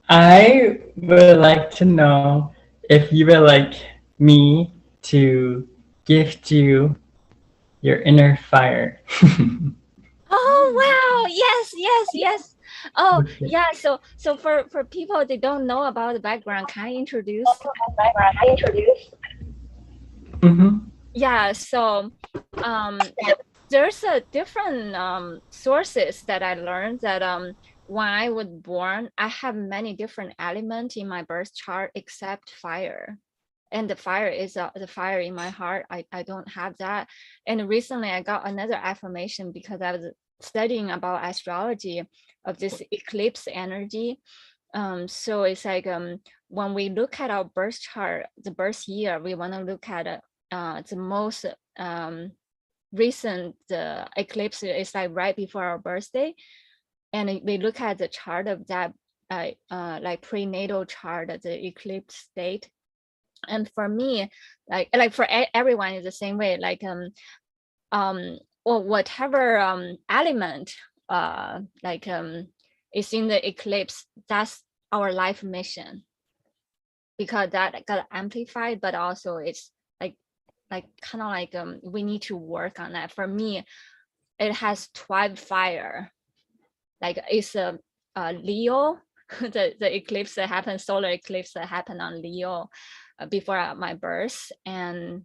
I would like to know if you would like me to gift you your inner fire. Oh wow! Yes, yes, yes. Oh Okay. yeah. So for people that don't know about the background, can I introduce? Mm-hmm. Yeah. So there's a different sources that I learned that when I was born, I have many different elements in my birth chart except fire. And the fire is the fire in my heart. I don't have that. And recently I got another affirmation because I was studying about astrology of this eclipse energy. So it's like when we look at our birth chart, the birth year, we want to look at the most recent eclipse is like right before our birthday, and we look at the chart of that like prenatal chart, the eclipse state. And for me, like for everyone is the same way, like or whatever element is in the eclipse, that's our life mission, because that got amplified, but also it's like kind of like we need to work on that. For me, it has 12 fire, like it's a Leo, the eclipse that happened, solar eclipse that happened on Leo before my birth, and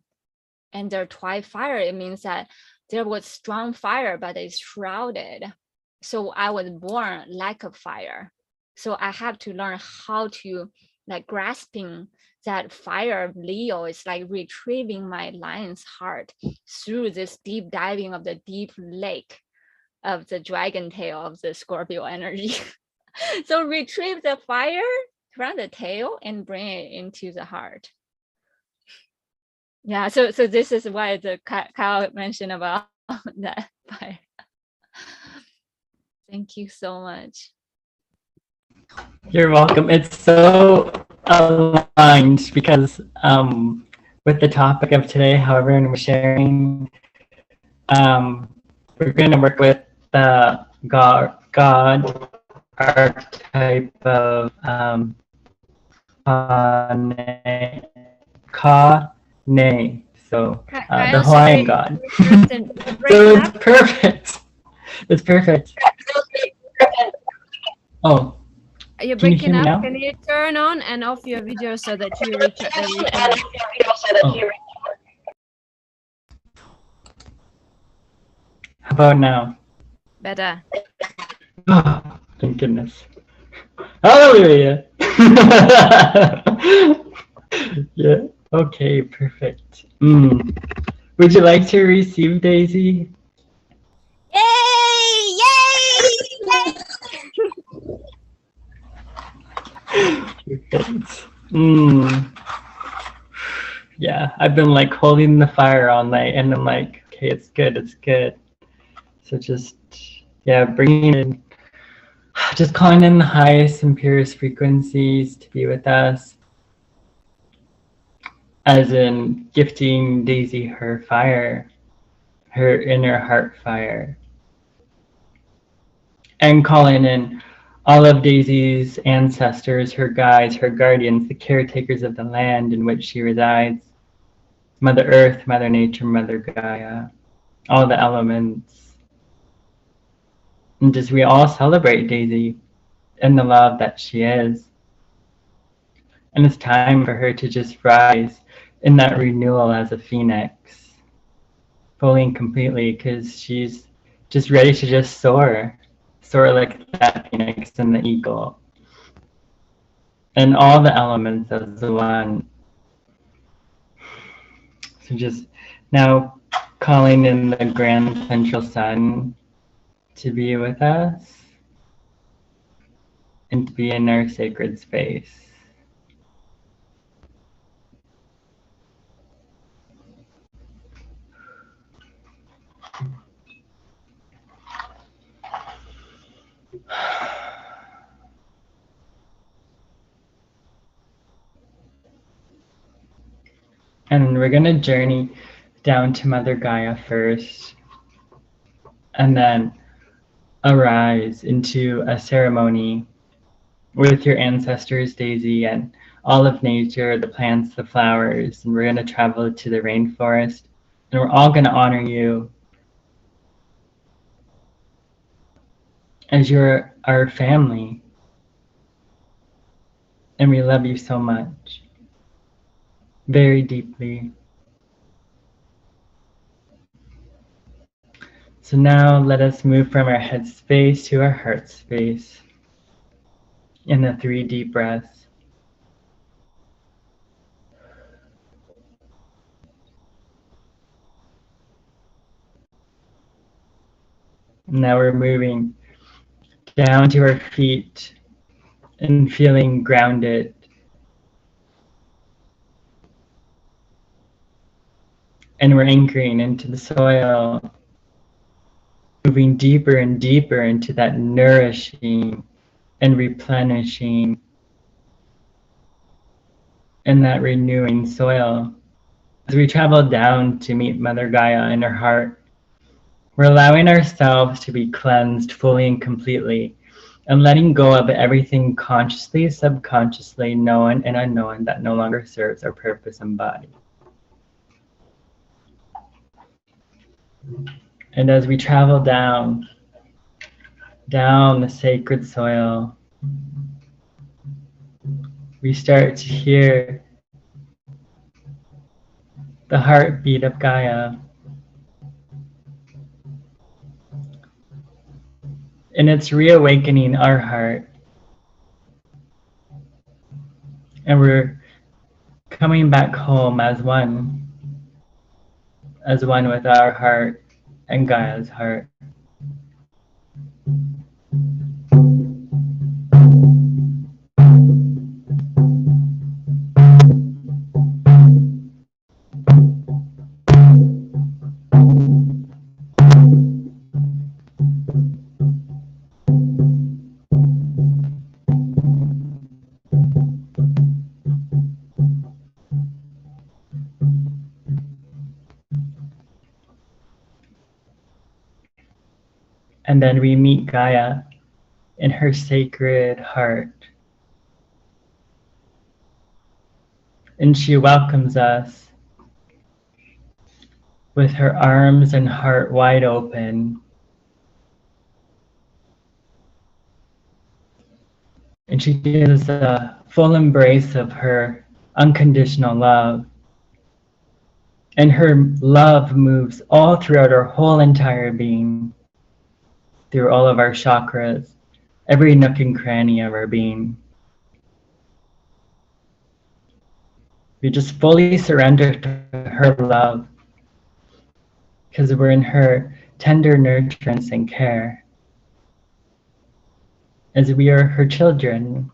there 12 fire. It means that there was strong fire, but it's shrouded. So I was born lack of fire. So I have to learn how to like grasping that fire of Leo. Is like retrieving my lion's heart through this deep diving of the deep lake of the dragon tail of the Scorpio energy. So retrieve the fire from the tail and bring it into the heart. Yeah, so this is why the Kyle mentioned about that fire. Thank you so much. You're welcome. It's so aligned because with the topic of today, how everyone was sharing, we're going to work with the God archetype of Ka-ne, so the Hawaiian God. So it's perfect. It's perfect. Oh. You're breaking up. Can you turn on and off your video so that you reach? How about now? Better. Oh, thank goodness. Hallelujah. Yeah. Okay. Perfect. Would you like to receive Daisy? Yay! Yay! Perfect. Yeah, I've been like holding the fire all night, and I'm like, okay, it's good, it's good. So just, yeah, bringing in, just calling in the highest and purest frequencies to be with us, as in gifting Daisy her fire, her inner heart fire, and calling in all of Daisy's ancestors, her guides, her guardians, the caretakers of the land in which she resides, Mother Earth, Mother Nature, Mother Gaia, all the elements. And just we all celebrate Daisy and the love that she is. And it's time for her to just rise in that renewal as a phoenix, fully and completely, because she's just ready to just soar like that phoenix and the eagle. And all the elements as the one. So just now calling in the grand central sun to be with us and to be in our sacred space. And we're going to journey down to Mother Gaia first, and then arise into a ceremony with your ancestors, Daisy, and all of nature, the plants, the flowers. And we're going to travel to the rainforest, and we're all going to honor you as you're our family. And we love you so much, very deeply. So now let us move from our head space to our heart space in the 3 deep breaths. Now we're moving down to our feet and feeling grounded. And we're anchoring into the soil, moving deeper and deeper into that nourishing and replenishing in that renewing soil. As we travel down to meet Mother Gaia in her heart, we're allowing ourselves to be cleansed fully and completely, and letting go of everything consciously, subconsciously, known and unknown that no longer serves our purpose and body. And as we travel down the sacred soil, we start to hear the heartbeat of Gaia. And it's reawakening our heart. And we're coming back home as one with our heart and Gaia's heart. And then we meet Gaia in her sacred heart. And she welcomes us with her arms and heart wide open. And she gives us a full embrace of her unconditional love. And her love moves all throughout our whole entire being, through all of our chakras, every nook and cranny of our being. We just fully surrender to her love because we're in her tender nurturance and care, as we are her children.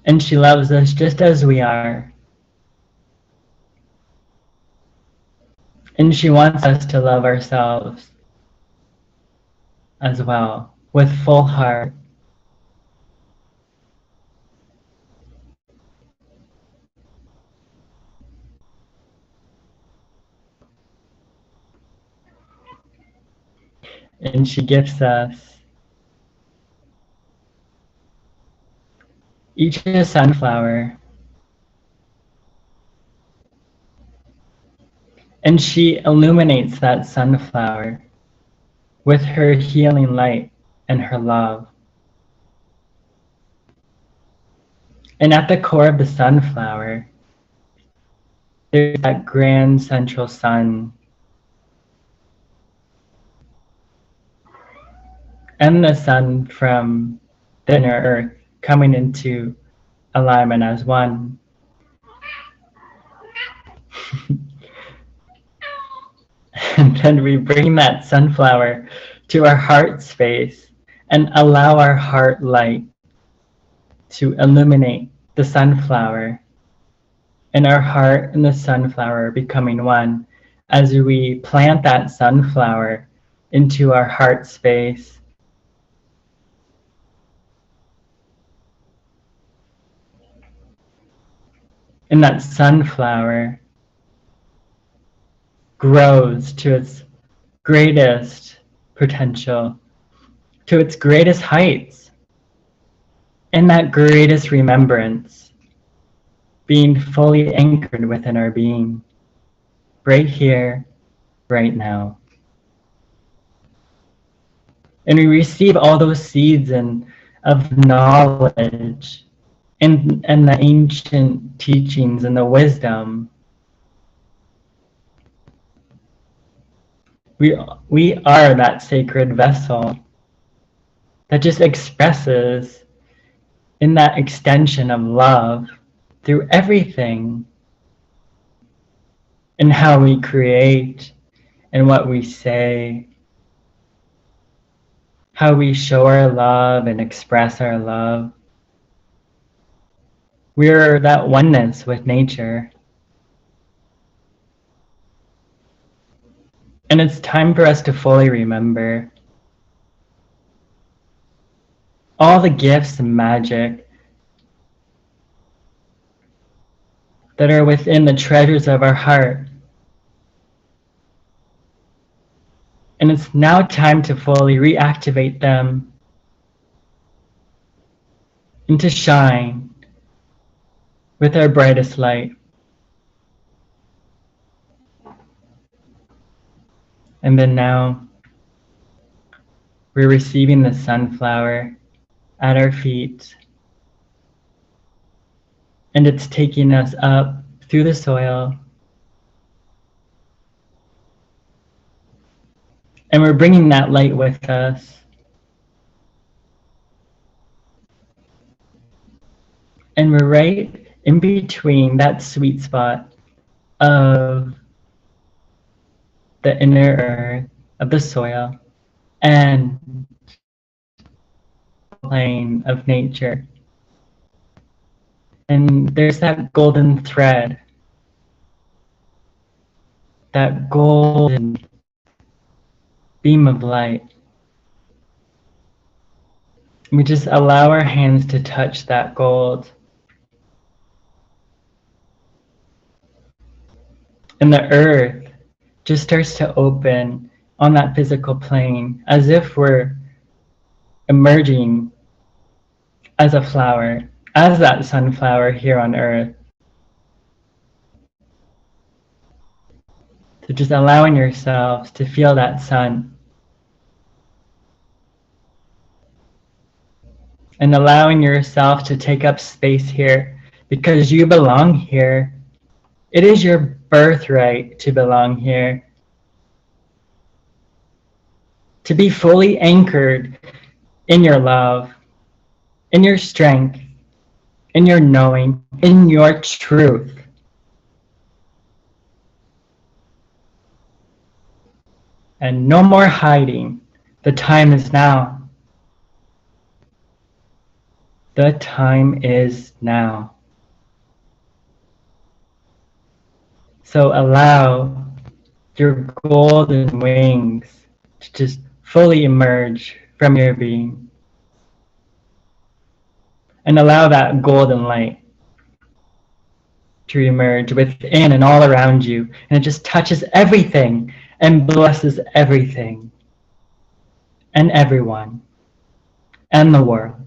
And she loves us just as we are. And she wants us to love ourselves as well, with full heart. And she gifts us each a sunflower. And she illuminates that sunflower with her healing light and her love. And at the core of the sunflower, there's that grand central sun. And the sun from the inner earth coming into alignment as one. And then we bring that sunflower to our heart space and allow our heart light to illuminate the sunflower, and our heart and the sunflower becoming one as we plant that sunflower into our heart space. And that sunflower grows to its greatest potential, to its greatest heights, and that greatest remembrance, being fully anchored within our being, right here, right now. And we receive all those seeds of knowledge and the ancient teachings and the wisdom. We are that sacred vessel that just expresses in that extension of love through everything, in how we create and what we say, how we show our love and express our love. We're that oneness with nature. And it's time for us to fully remember all the gifts and magic that are within the treasures of our heart. And it's now time to fully reactivate them and to shine with our brightest light. And then now we're receiving the sunflower at our feet, and it's taking us up through the soil. And we're bringing that light with us. And we're right in between that sweet spot of the inner earth, of the soil, and plane of nature. And there's that golden thread, that golden beam of light. We just allow our hands to touch that gold. And the earth just starts to open on that physical plane as if we're emerging as a flower, as that sunflower here on earth. So just allowing yourselves to feel that sun. And allowing yourself to take up space here because you belong here. It is your birthright to belong here. To be fully anchored in your love, in your strength, in your knowing, in your truth. And no more hiding. The time is now. The time is now. So allow your golden wings to just fully emerge from your being. And allow that golden light to emerge within and all around you. And it just touches everything and blesses everything and everyone and the world.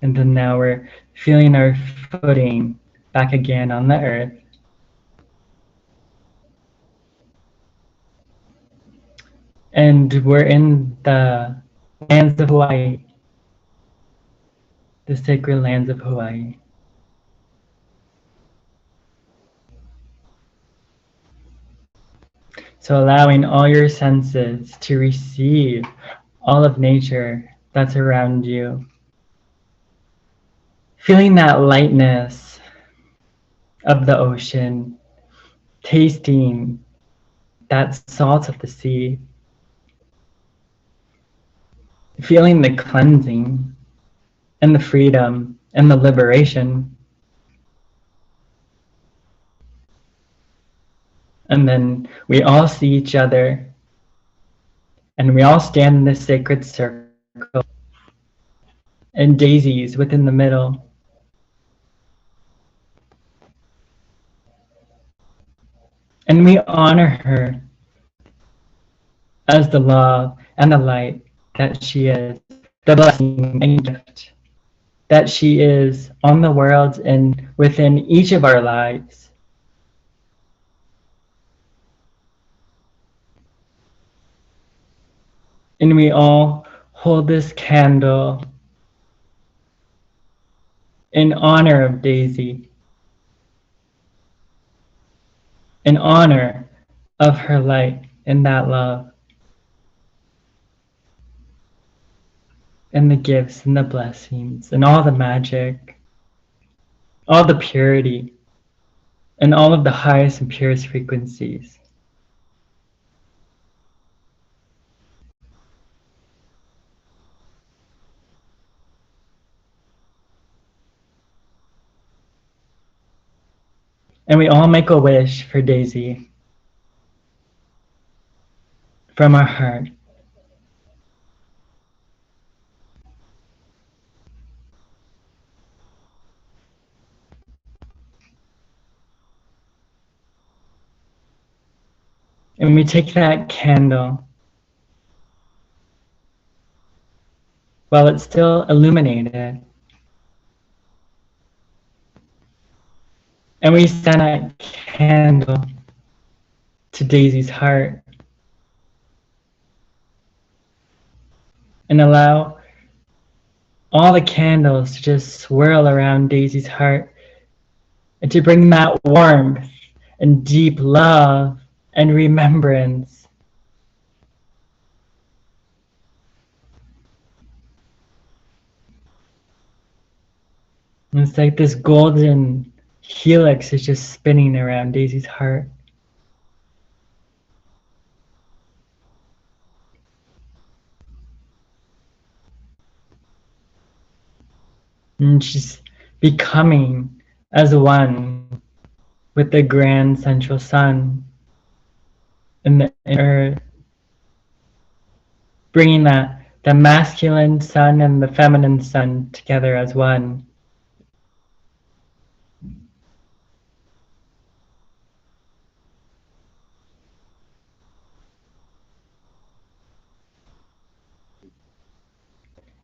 And then now we're feeling our footing back again on the earth. And we're in the lands of Hawaii, the sacred lands of Hawaii. So allowing all your senses to receive all of nature that's around you. Feeling that lightness of the ocean, tasting that salt of the sea, feeling the cleansing and the freedom and the liberation. And then we all see each other and we all stand in this sacred circle and Daisy's within the middle. And we honor her as the love and the light that she is, the blessing and gift that she is on the world and within each of our lives. And we all hold this candle in honor of Daisy, in honor of her light and that love, and the gifts and the blessings and all the magic, all the purity, and all of the highest and purest frequencies. And we all make a wish for Daisy from our heart. And we take that candle while it's still illuminated, and we send that candle to Daisy's heart and allow all the candles to just swirl around Daisy's heart and to bring that warmth and deep love and remembrance. And it's like this golden helix is just spinning around Daisy's heart. And she's becoming as one with the grand central sun and the earth, bringing the masculine sun and the feminine sun together as one.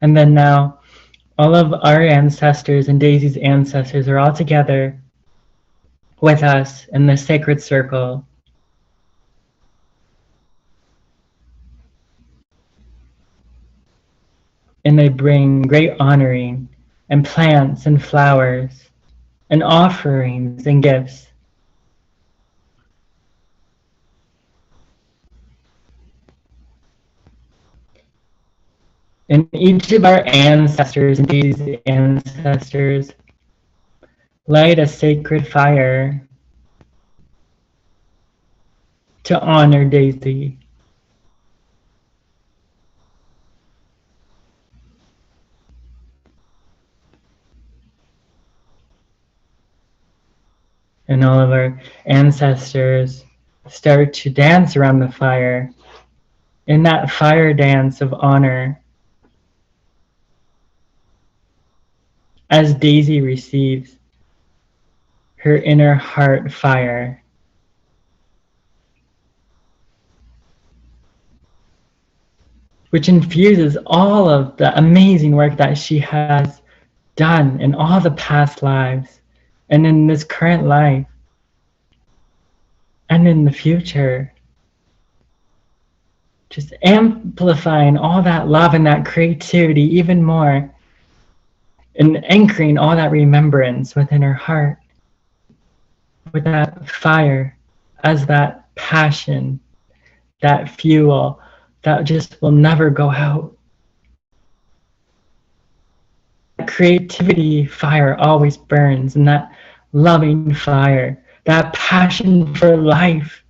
And then now, all of our ancestors and Daisy's ancestors are all together with us in the sacred circle. And they bring great honoring and plants and flowers and offerings and gifts. And each of our ancestors and Daisy's ancestors light a sacred fire to honor Daisy. And all of our ancestors start to dance around the fire in that fire dance of honor as Daisy receives her inner heart fire. Which infuses all of the amazing work that she has done in all the past lives and in this current life and in the future. Just amplifying all that love and that creativity even more and anchoring all that remembrance within her heart with that fire as that passion, that fuel that just will never go out. That creativity fire always burns, and that loving fire, that passion for life,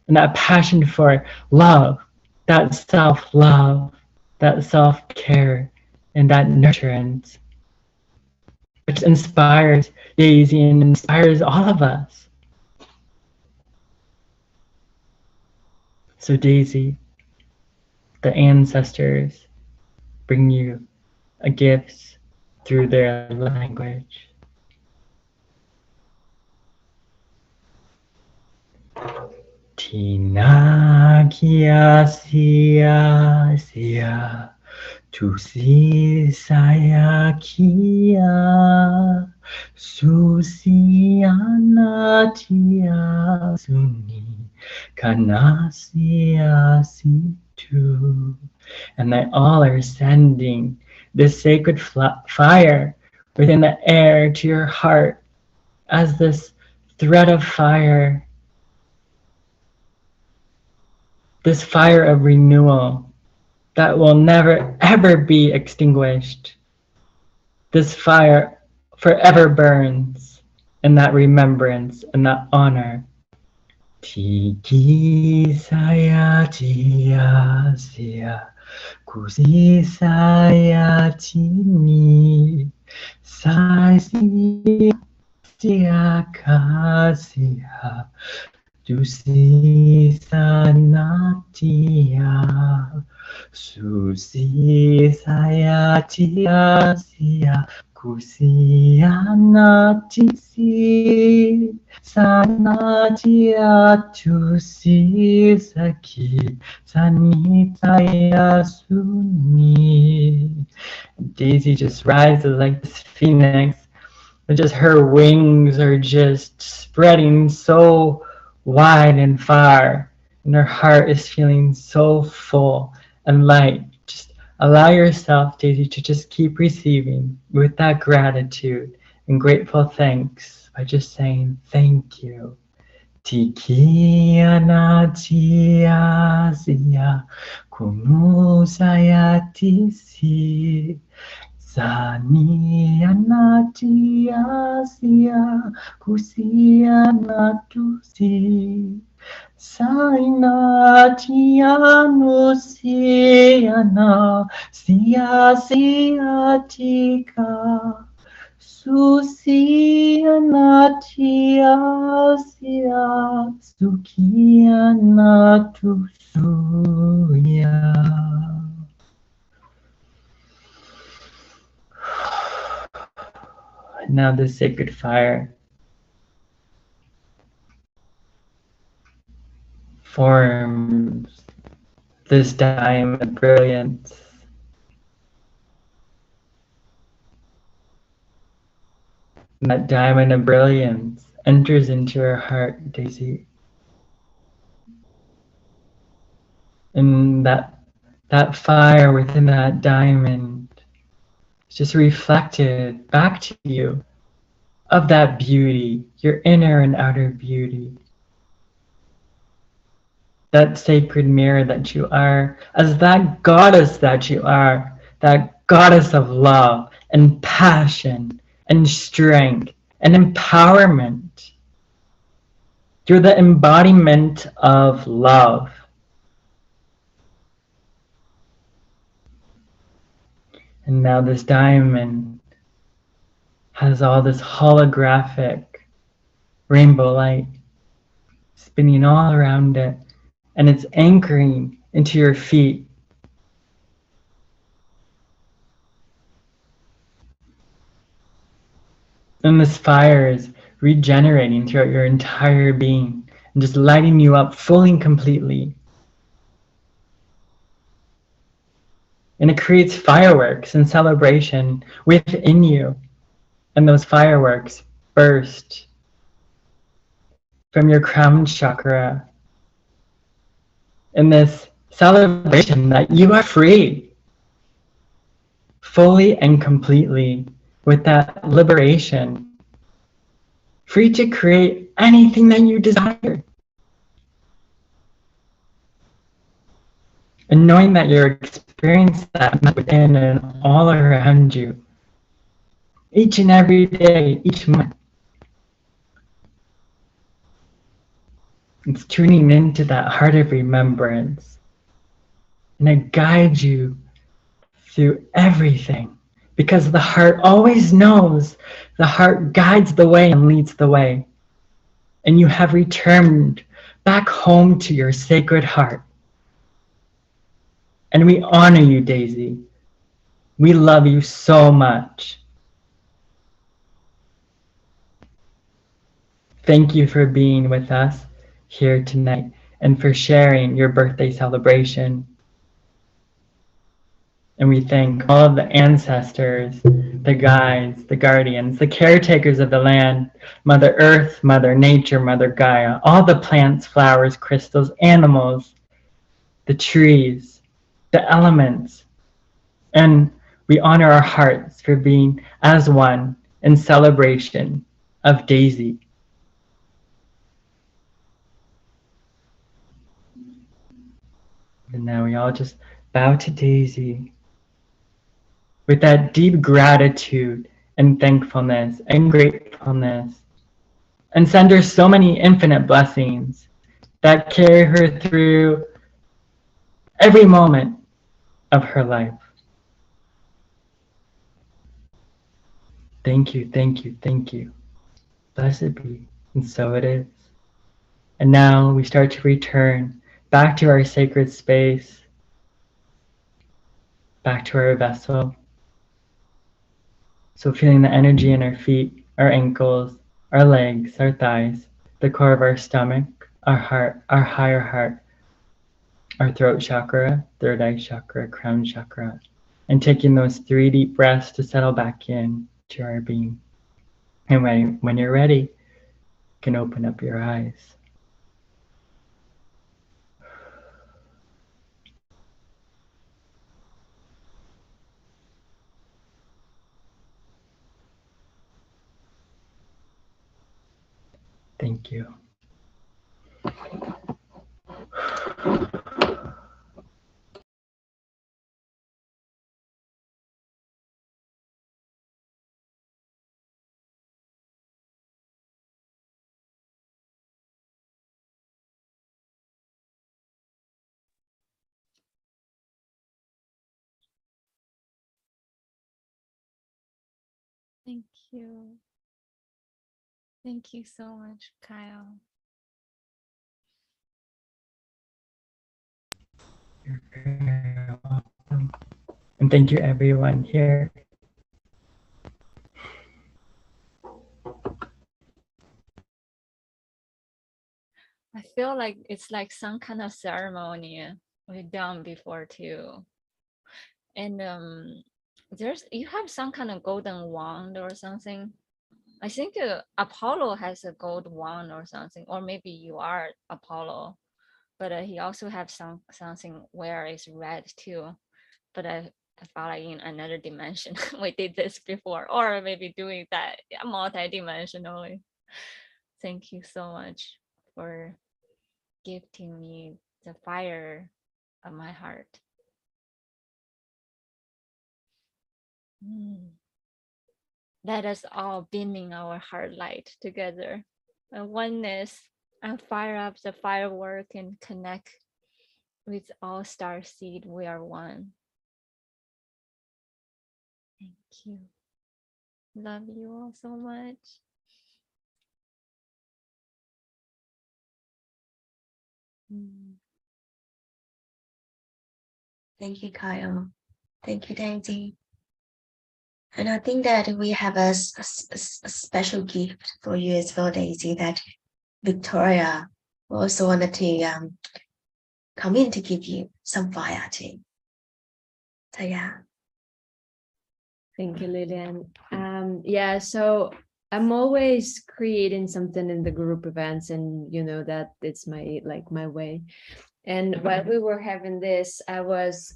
and that passion for love, that self-love, that self-care, and that nurturance, which inspires Daisy and inspires all of us. So Daisy, the ancestors bring you a gift through their language. Tina kia sia sia tu si saya kia susiana tia suni kanasia situ. And they all are sending this sacred fire within the air to your heart as this thread of fire, this fire of renewal that will never ever be extinguished. This fire forever burns in that remembrance and that honor. Tiki saya tia sia kusi saya tini sai sia kasia dusi sanatia susi saya tia sia Kusianatisi Sanatiatusi Saki Sanitaya Suni. Daisy just rises like this phoenix, and just her wings are just spreading so wide and far, and her heart is feeling so full and light. Just allow yourself, Daisy, to just keep receiving with that gratitude and grateful thanks by just saying thank you. Tiki anatia sia kunusayatisi Sani anatia sia kusia natusi Sainatia nusiana sia siatika Susianatia sia sukianatusuya. Now the sacred fire forms this diamond brilliance. That diamond of brilliance enters into your heart, Daisy. And that fire within that diamond is just reflected back to you of that beauty, your inner and outer beauty. That sacred mirror that you are, as that goddess that you are, that goddess of love and passion and strength and empowerment. You're the embodiment of love. And now this diamond has all this holographic rainbow light spinning all around it, and it's anchoring into your feet. And this fire is regenerating throughout your entire being and just lighting you up fully and completely. And it creates fireworks and celebration within you. And those fireworks burst from your crown chakra in this celebration that you are free, fully and completely, with that liberation, free to create anything that you desire. And knowing that you're experiencing that within and all around you, each and every day, each month. It's tuning into that heart of remembrance. And it guides you through everything. Because the heart always knows. The heart guides the way and leads the way. And you have returned back home to your sacred heart. And we honor you, Daisy. We love you so much. Thank you for being with us here tonight and for sharing your birthday celebration. And we thank all of the ancestors, the guides, the guardians, the caretakers of the land, Mother Earth, Mother Nature, Mother Gaia, all the plants, flowers, crystals, animals, the trees, the elements. And we honor our hearts for being as one in celebration of Daisy. And now we all just bow to Daisy with that deep gratitude and thankfulness and gratefulness, and send her so many infinite blessings that carry her through every moment of her life. Thank you, thank you, thank you. Blessed be, and so it is. And now we start to return back to our sacred space, back to our vessel. So feeling the energy in our feet, our ankles, our legs, our thighs, the core of our stomach, our heart, our higher heart, our throat chakra, third eye chakra, crown chakra, and taking those 3 deep breaths to settle back in to our being. And when you're ready, you can open up your eyes. Thank you. Thank you. Thank you so much, Kyle. You're very welcome. And thank you everyone here. I feel like it's like some kind of ceremony we've done before too. And you have some kind of golden wand or something. I think Apollo has a gold wand or something, or maybe you are Apollo, but he also have something where it's red too. But I felt like in another dimension we did this before, or maybe doing that multi-dimensionally. Thank you so much for gifting me the fire of my heart. Let us all beaming our heart light together. A oneness and fire up the firework and connect with all star seed. We are one. Thank you. Love you all so much. Thank you, Kyle. Thank you, Daisy. And I think that we have a special gift for you as well, Daisy, that Victoria also wanted to come in to give you some fire too. So yeah. Thank you, Lillian. Yeah, so I'm always creating something in the group events, and you know that it's my way. And while we were having this, I was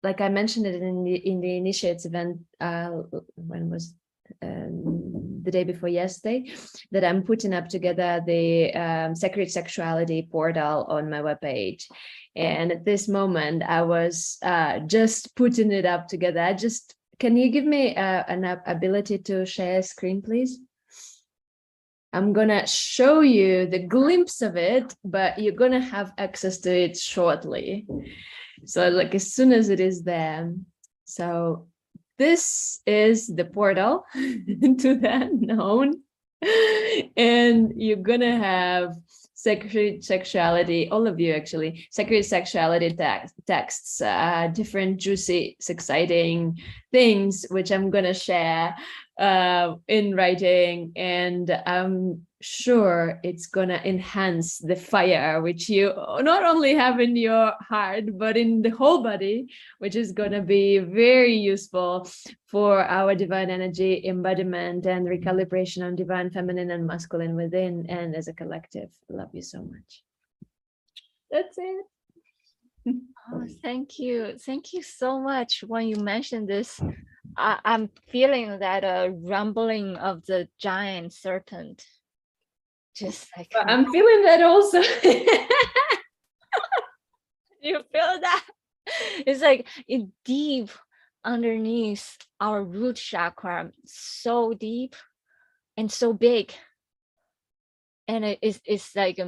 like I mentioned it in the initiates event. When was the day before yesterday, that I'm putting up together the sacred sexuality portal on my webpage. And at this moment, I was just putting it up together. Can you give me an ability to share screen, please? I'm gonna show you the glimpse of it, but you're gonna have access to it shortly. So like as soon as it is there. So this is the portal to that known. And you're gonna have sacred sexuality, all of you actually, sacred sexuality texts, different juicy, exciting things, which I'm gonna share in writing, and I'm sure it's gonna enhance the fire which you not only have in your heart but in the whole body, which is gonna be very useful for our divine energy embodiment and recalibration on divine feminine and masculine within and as a collective. Love you so much. That's it. Oh, thank you so much. When you mentioned this, I'm feeling that rumbling of the giant serpent. Just like I'm feeling that also. You feel that? It's like deep underneath our root chakra, so deep and so big. And it's like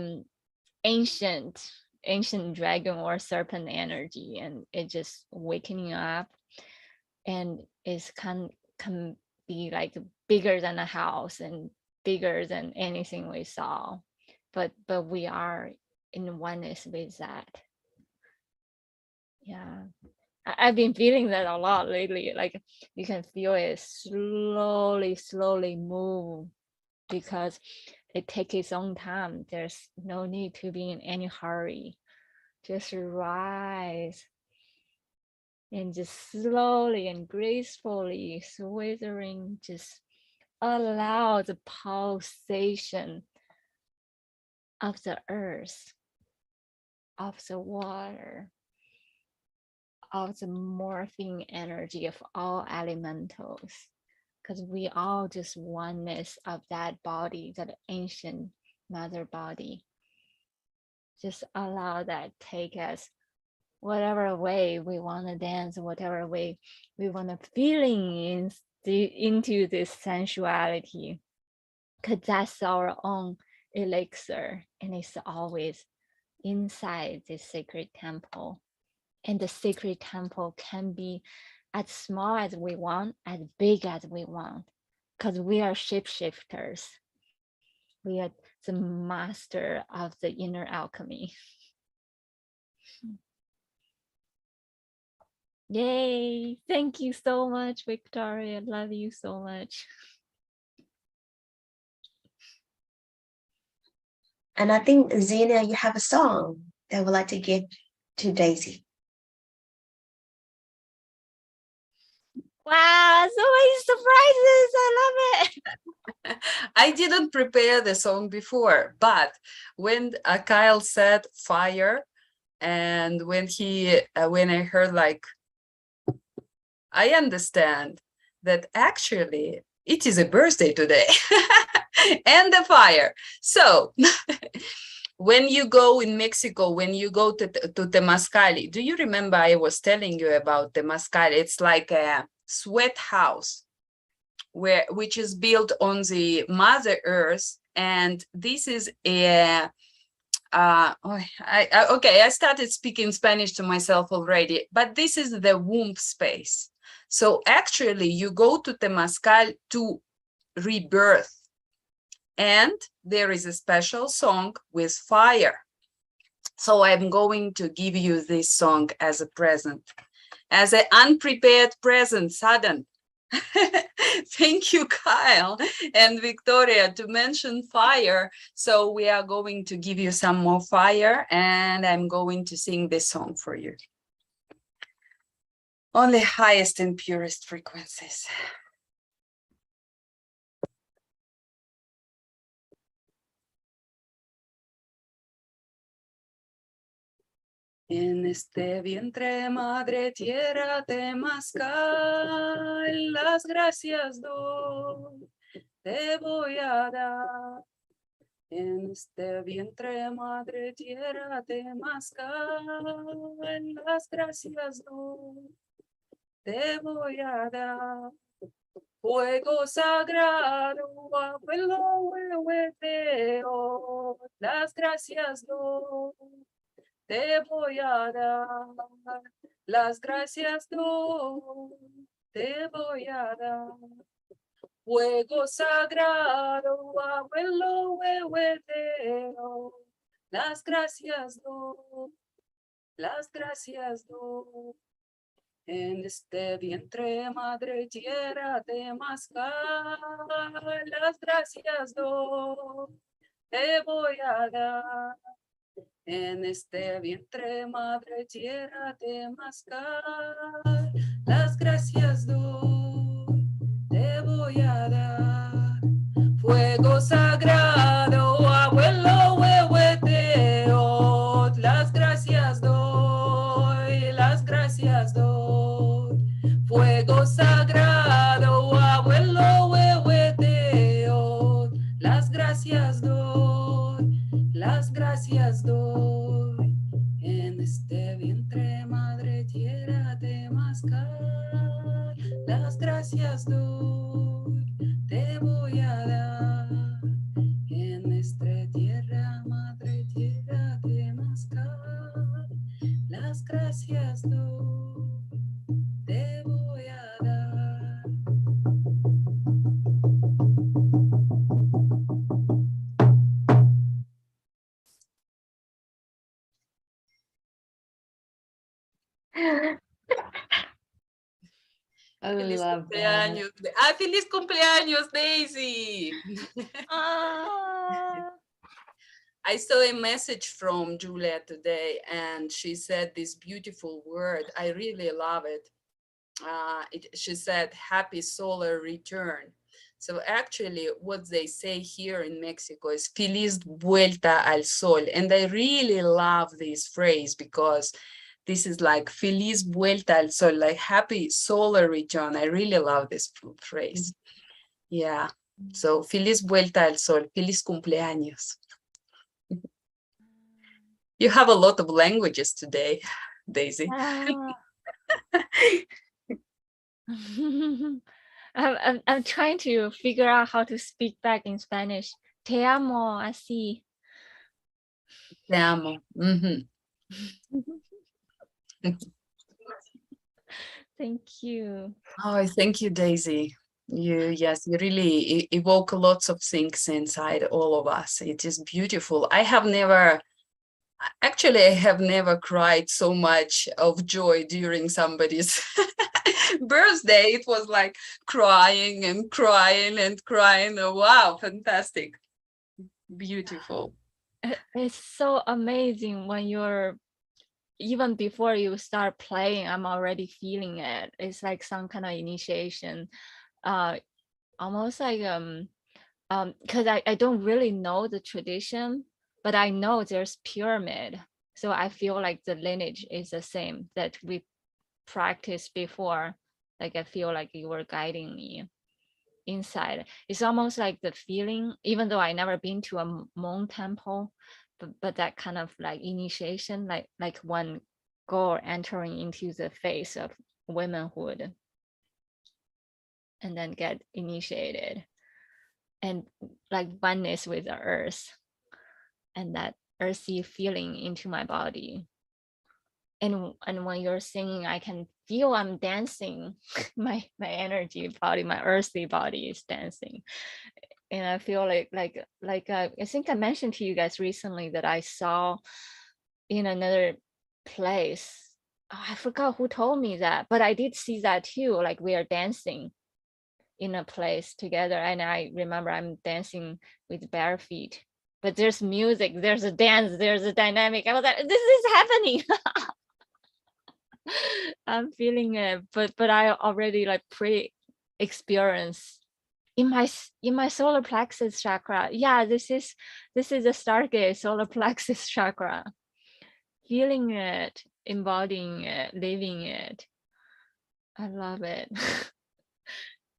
ancient dragon or serpent energy, and it just waking up, and it's can be like bigger than a house and bigger than anything we saw, but we are in oneness with that. Yeah, I've been feeling that a lot lately. Like you can feel it slowly move because it takes its own time. There's no need to be in any hurry. Just rise and just slowly and gracefully swithering, just allow the pulsation of the earth, of the water, of the morphing energy of all elementals, because we all just oneness of that body, that ancient mother body. Just allow that take us whatever way we want to dance, whatever way we want to feeling into this sensuality, because that's our own elixir, and it's always inside this sacred temple. And the sacred temple can be as small as we want, as big as we want, because we are shapeshifters. We are the master of the inner alchemy. Yay! Thank you so much, Victoria. Love you so much. And I think, Zena, you have a song that I would like to give to Daisy. Wow, so many surprises. I love it. I didn't prepare the song before, but when Kyle said fire, and when I heard, like, I understand that actually it is a birthday today and the fire. So when you go in Mexico, when you go to Temazcal, do you remember I was telling you about Temazcal? It's like a sweat house which is built on the Mother Earth, and this is a okay, I started speaking Spanish to myself already, but this is the womb space. So actually you go to Temazcal to rebirth, and there is a special song with fire. So I'm going to give you this song as a present, as an unprepared present, sudden. Thank you, Kyle and Victoria, to mention fire. So we are going to give you some more fire, and I'm going to sing this song for you on the highest and purest frequencies. En este vientre, madre tierra, Temazcal, las gracias doy, te voy a dar. En este vientre, madre tierra, Temazcal, las gracias doy, te voy a dar. Fuego sagrado, abuelo, huehueteo, las gracias doy, te voy a dar. Las gracias doy, te voy a dar. Fuego sagrado, abuelo, huehueteo, las gracias doy, las gracias doy. En este vientre, madre tierra, Temazcal, las gracias doy, te voy a dar. En este vientre, madre tierra, Temazcal, las gracias doy, te voy a dar. Fuego sagrado, abuelo, huehueteo, las gracias doy, las gracias doy. Fuego sagrado, abuelo, huehueteo, las gracias doy, las gracias doy. En este vientre, madre tierra, Temazcal, las gracias doy, te voy a dar. En esta tierra, madre tierra, Temazcal, las gracias doy, te voy a dar. Feliz love that. cumpleaños. Feliz cumpleaños, Daisy. Ah. I saw a message from Julia today, and she said this beautiful word. I really love it. She said, happy solar return. So actually what they say here in Mexico is feliz vuelta al sol. And I really love this phrase because this is like feliz vuelta al sol, like happy solar return. I really love this phrase. Yeah. So feliz vuelta al sol, feliz cumpleaños. You have a lot of languages today, Daisy. Ah. I'm trying to figure out how to speak back in Spanish. Te amo, así. Te amo. Mhm. Thank you. Oh, thank you, Daisy. Yes, you really evoke lots of things inside all of us. It is beautiful. I have never cried so much of joy during somebody's birthday. It was like crying and crying and crying. Oh, wow, fantastic. Beautiful. It's so amazing when you're, even before you start playing, I'm already feeling it. It's like some kind of initiation. Almost like because I don't really know the tradition, but I know there's pyramid. So I feel like the lineage is the same that we practiced before. Like I feel like you were guiding me inside. It's almost like the feeling, even though I never been to a Hmong temple, but that kind of like initiation, like one girl entering into the phase of womanhood and then get initiated, and like oneness with the earth and that earthy feeling into my body. And when you're singing, I can feel I'm dancing. my energy body, my earthly body is dancing. And I feel like I think I mentioned to you guys recently that I saw in another place. Oh, I forgot who told me that, but I did see that too. Like we are dancing in a place together, and I remember I'm dancing with bare feet. But there's music, there's a dance, there's a dynamic. I was like, this is happening. I'm feeling it, but I already like pre-experience in my solar plexus chakra. Yeah, this is the Stargate solar plexus chakra. Feeling it, embodying it, living it. I love it.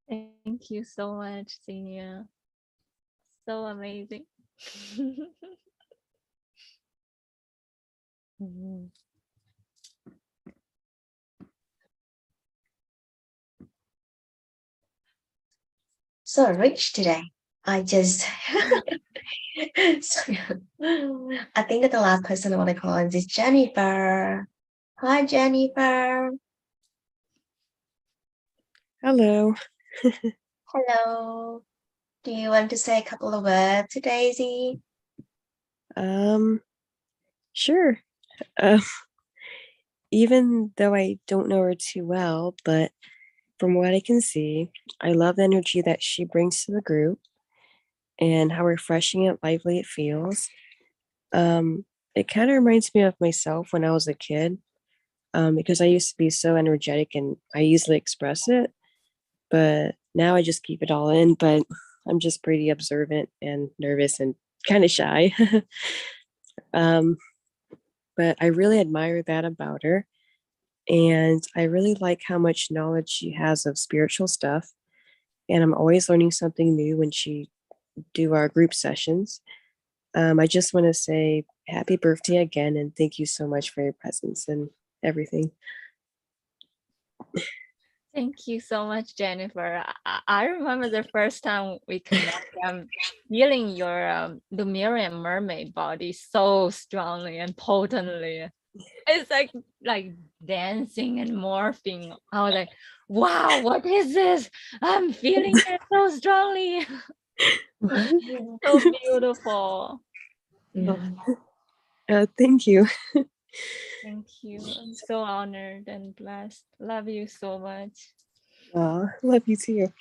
Thank you so much, Xenia. So amazing. Mhm. So rich today. I just so, I think that the last person I want to call is Jennifer. Hi, Jennifer. Hello. Hello. Do you want to say a couple of words to Daisy? Sure. Even though I don't know her too well, but from what I can see, I love the energy that she brings to the group and how refreshing and lively it feels. It kind of reminds me of myself when I was a kid, because I used to be so energetic and I easily express it, but now I just keep it all in, but I'm just pretty observant and nervous and kind of shy. But I really admire that about her. And I really like how much knowledge she has of spiritual stuff. And I'm always learning something new when she do our group sessions. I just want to say happy birthday again, and thank you so much for your presence and everything. Thank you so much, Jennifer. I remember the first time we connected, I'm feeling your Lemurian mermaid body so strongly and potently. It's like dancing and morphing. I was like, wow, what is this? I'm feeling it so strongly. So beautiful. Thank you. Thank you. I'm so honored and blessed. Love you so much. Oh, love you too.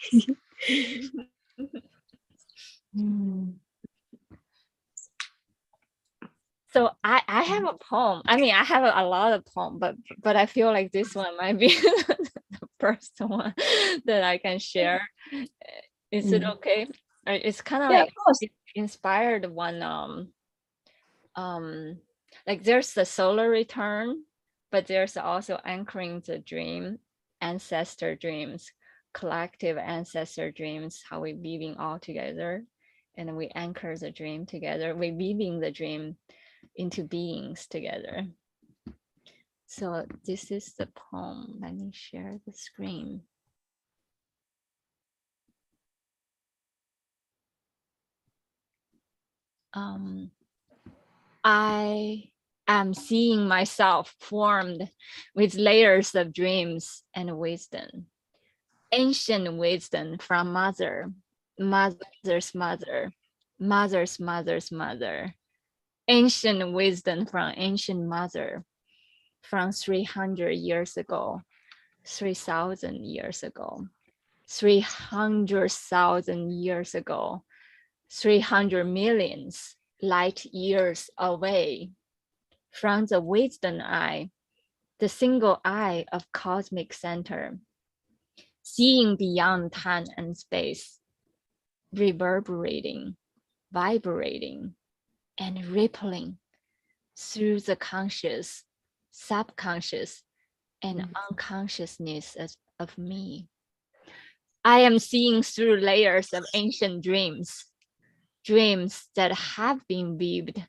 So I have a poem. I mean, I have a lot of poem, but I feel like this one might be the first one that I can share. Is it okay? It's kind of Yeah, like of course. inspired one. Like there's the solar return, but there's also anchoring the dream, ancestor dreams, collective ancestor dreams. How we weaving all together, and we anchor the dream together. We weaving the dream into beings together. So this is the poem. Let me share the screen. I am seeing myself formed with layers of dreams and wisdom. Ancient wisdom from mother, mother's mother, mother's mother's mother. Ancient wisdom from ancient mother, from 300 years ago, 3,000 years ago, 300,000 years ago, 300 millions light years away. From the wisdom eye, the single eye of cosmic center, seeing beyond time and space, reverberating, vibrating, and rippling through the conscious, subconscious, and unconsciousness of me. I am seeing through layers of ancient dreams, dreams that have been weaved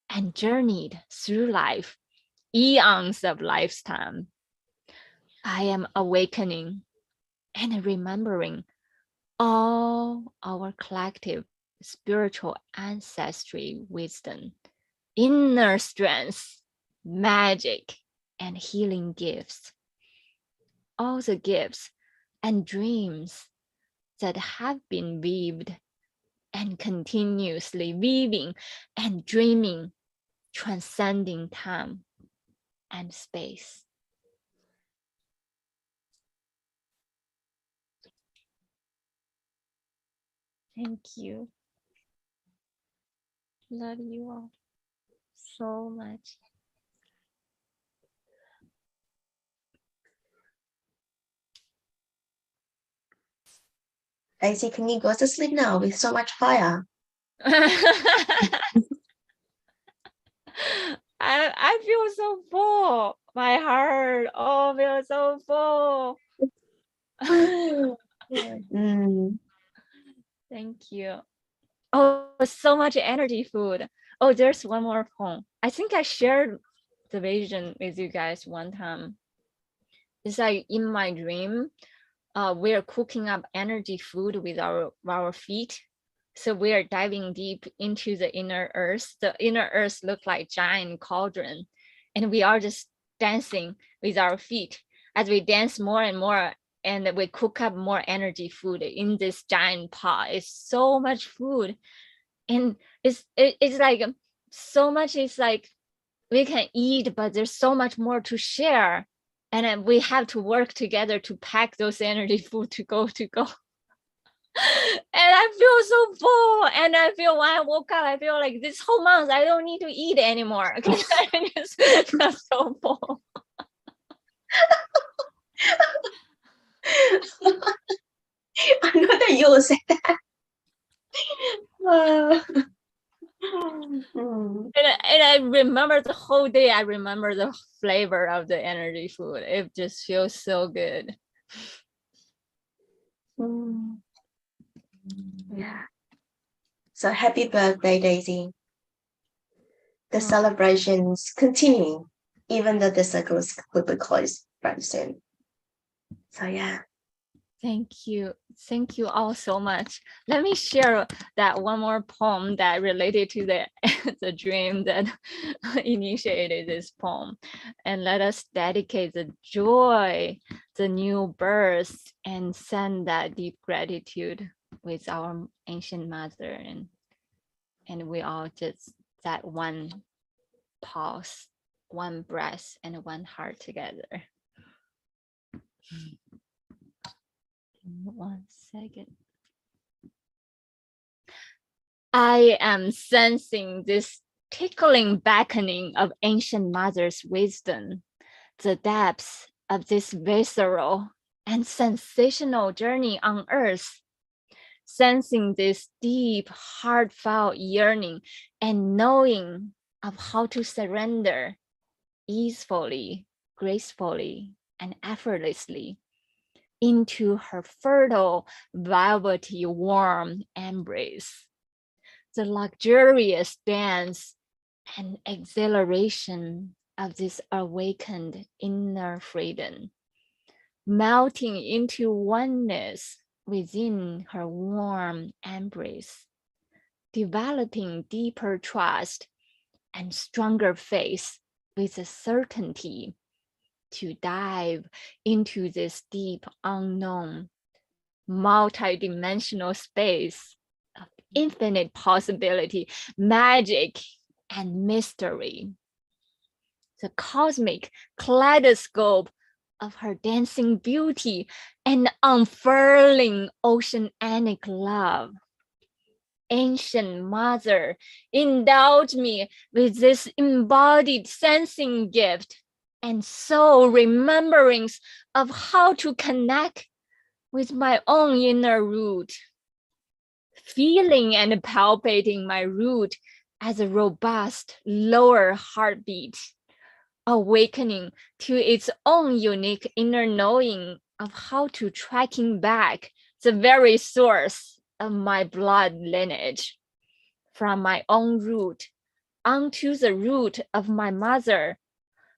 and journeyed through life, eons of lifetime. I am awakening and remembering all our collective spiritual ancestry wisdom, inner strength, magic, and healing gifts. All the gifts and dreams that have been weaved and continuously weaving and dreaming, transcending time and space. Thank you. Love you all so much. Daisy, can you go to sleep now with so much fire? I feel so full. My heart, oh, feels so full. Thank you. Oh, so much energy food. Oh, there's one more poem. I think I shared the vision with you guys one time. It's like in my dream, we're cooking up energy food with our feet. So we are diving deep into the inner earth. The inner earth looks like giant cauldron, and we are just dancing with our feet as we dance more and more, and we cook up more energy food in this giant pot. It's so much food, and it's like so much. It's like we can eat, but there's so much more to share, and then we have to work together to pack those energy food to go. And I feel so full, and I feel when I woke up, I feel like this whole month I don't need to eat anymore. Okay, I just feel so full. I know that you will say that. And I remember the whole day. I remember the flavor of the energy food. It just feels so good. Yeah. So happy birthday, Daisy. The celebrations continue, even though the circles will be closed very soon. So yeah. Thank you. Thank you all so much. Let me share that one more poem that related to the, the dream that initiated this poem. And let us dedicate the joy, the new birth, and send that deep gratitude with our ancient mother. And we all just that one pause, one breath, and one heart together. 1 second. I am sensing this tickling beckoning of ancient mother's wisdom, the depths of this visceral and sensational journey on earth, sensing this deep, heartfelt yearning and knowing of how to surrender easefully, gracefully, and effortlessly into her fertile, velvety, warm embrace. The luxurious dance and exhilaration of this awakened inner freedom, melting into oneness within her warm embrace, developing deeper trust and stronger faith with a certainty to dive into this deep unknown, multidimensional space of infinite possibility, magic, and mystery. The cosmic kaleidoscope of her dancing beauty and unfurling oceanic love. Ancient mother, indulge me with this embodied sensing gift and soul remembrance of how to connect with my own inner root, feeling and palpating my root as a robust lower heartbeat, awakening to its own unique inner knowing of how to tracking back the very source of my blood lineage from my own root onto the root of my mother,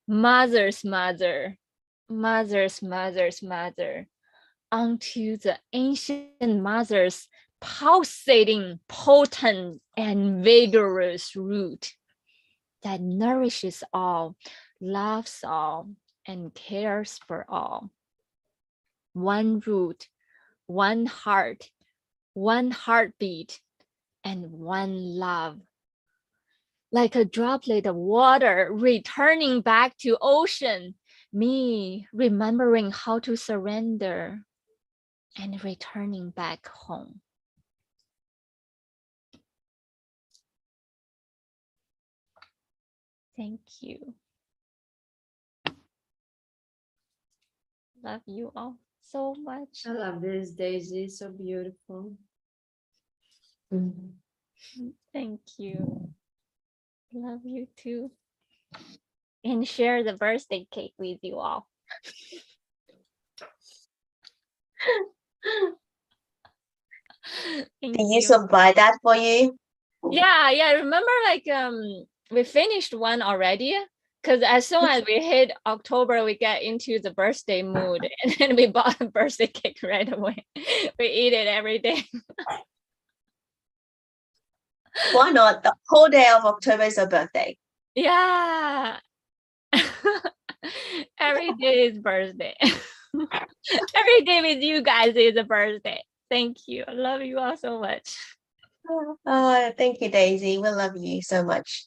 mother's mother, mother's mother's mother, onto the ancient mother's pulsating, potent, and vigorous root that nourishes all, loves all, and cares for all. One root, one heart, one heartbeat, and one love. Like a droplet of water returning back to ocean, me remembering how to surrender and returning back home. Thank you. Love you all so much. I love this, Daisy. So beautiful. Thank you. Love you too. And share the birthday cake with you all. Thank Did you survive that for you? Yeah, remember like we finished one already because as soon as we hit October we get into the birthday mood and then we bought a birthday cake right away. We eat it every day. Why not? The whole day of October is a birthday. Yeah. Every day is birthday. Every day with you guys is a birthday. Thank you. I love you all so much. Oh, thank you, Daisy. We love you so much.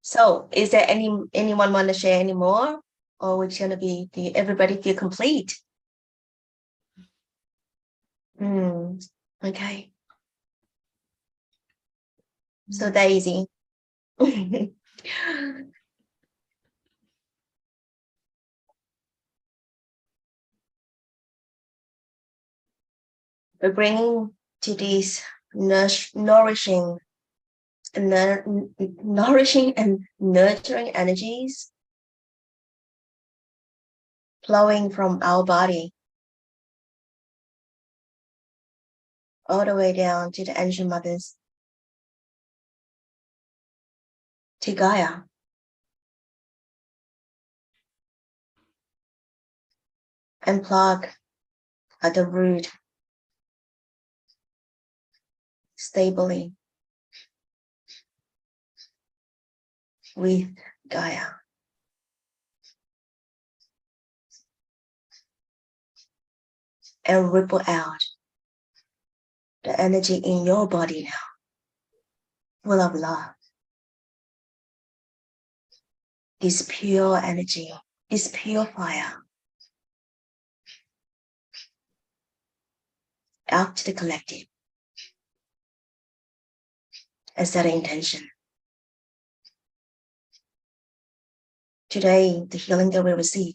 So, is there anyone want to share any more, or we're gonna be? Do everybody feel complete? Okay. So, Daisy. We're bringing to these nourishing and nurturing energies flowing from our body all the way down to the ancient mothers, to Gaia. And plug at the root stably with Gaia. And ripple out the energy in your body now, full of love. This pure energy, this pure fire. out to the collective and set an intention. Today, the healing that we receive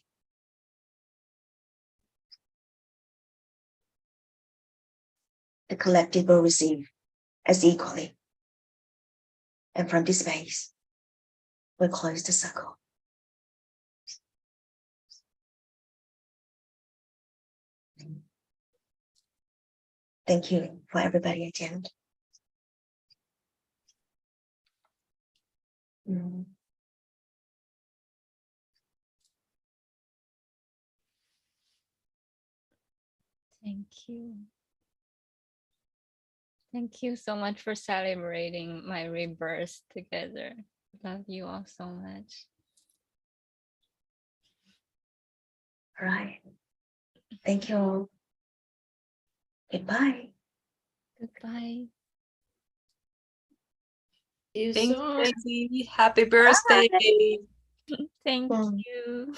the collective will receive as equally. And from this space, we'll close the circle. Thank you for everybody attend. Thank you. Thank you so much for celebrating my rebirth together. Love you all so much. All right. Thank you all. Goodbye. Goodbye. You Thanks, so Daisy. Happy birthday. Thank you.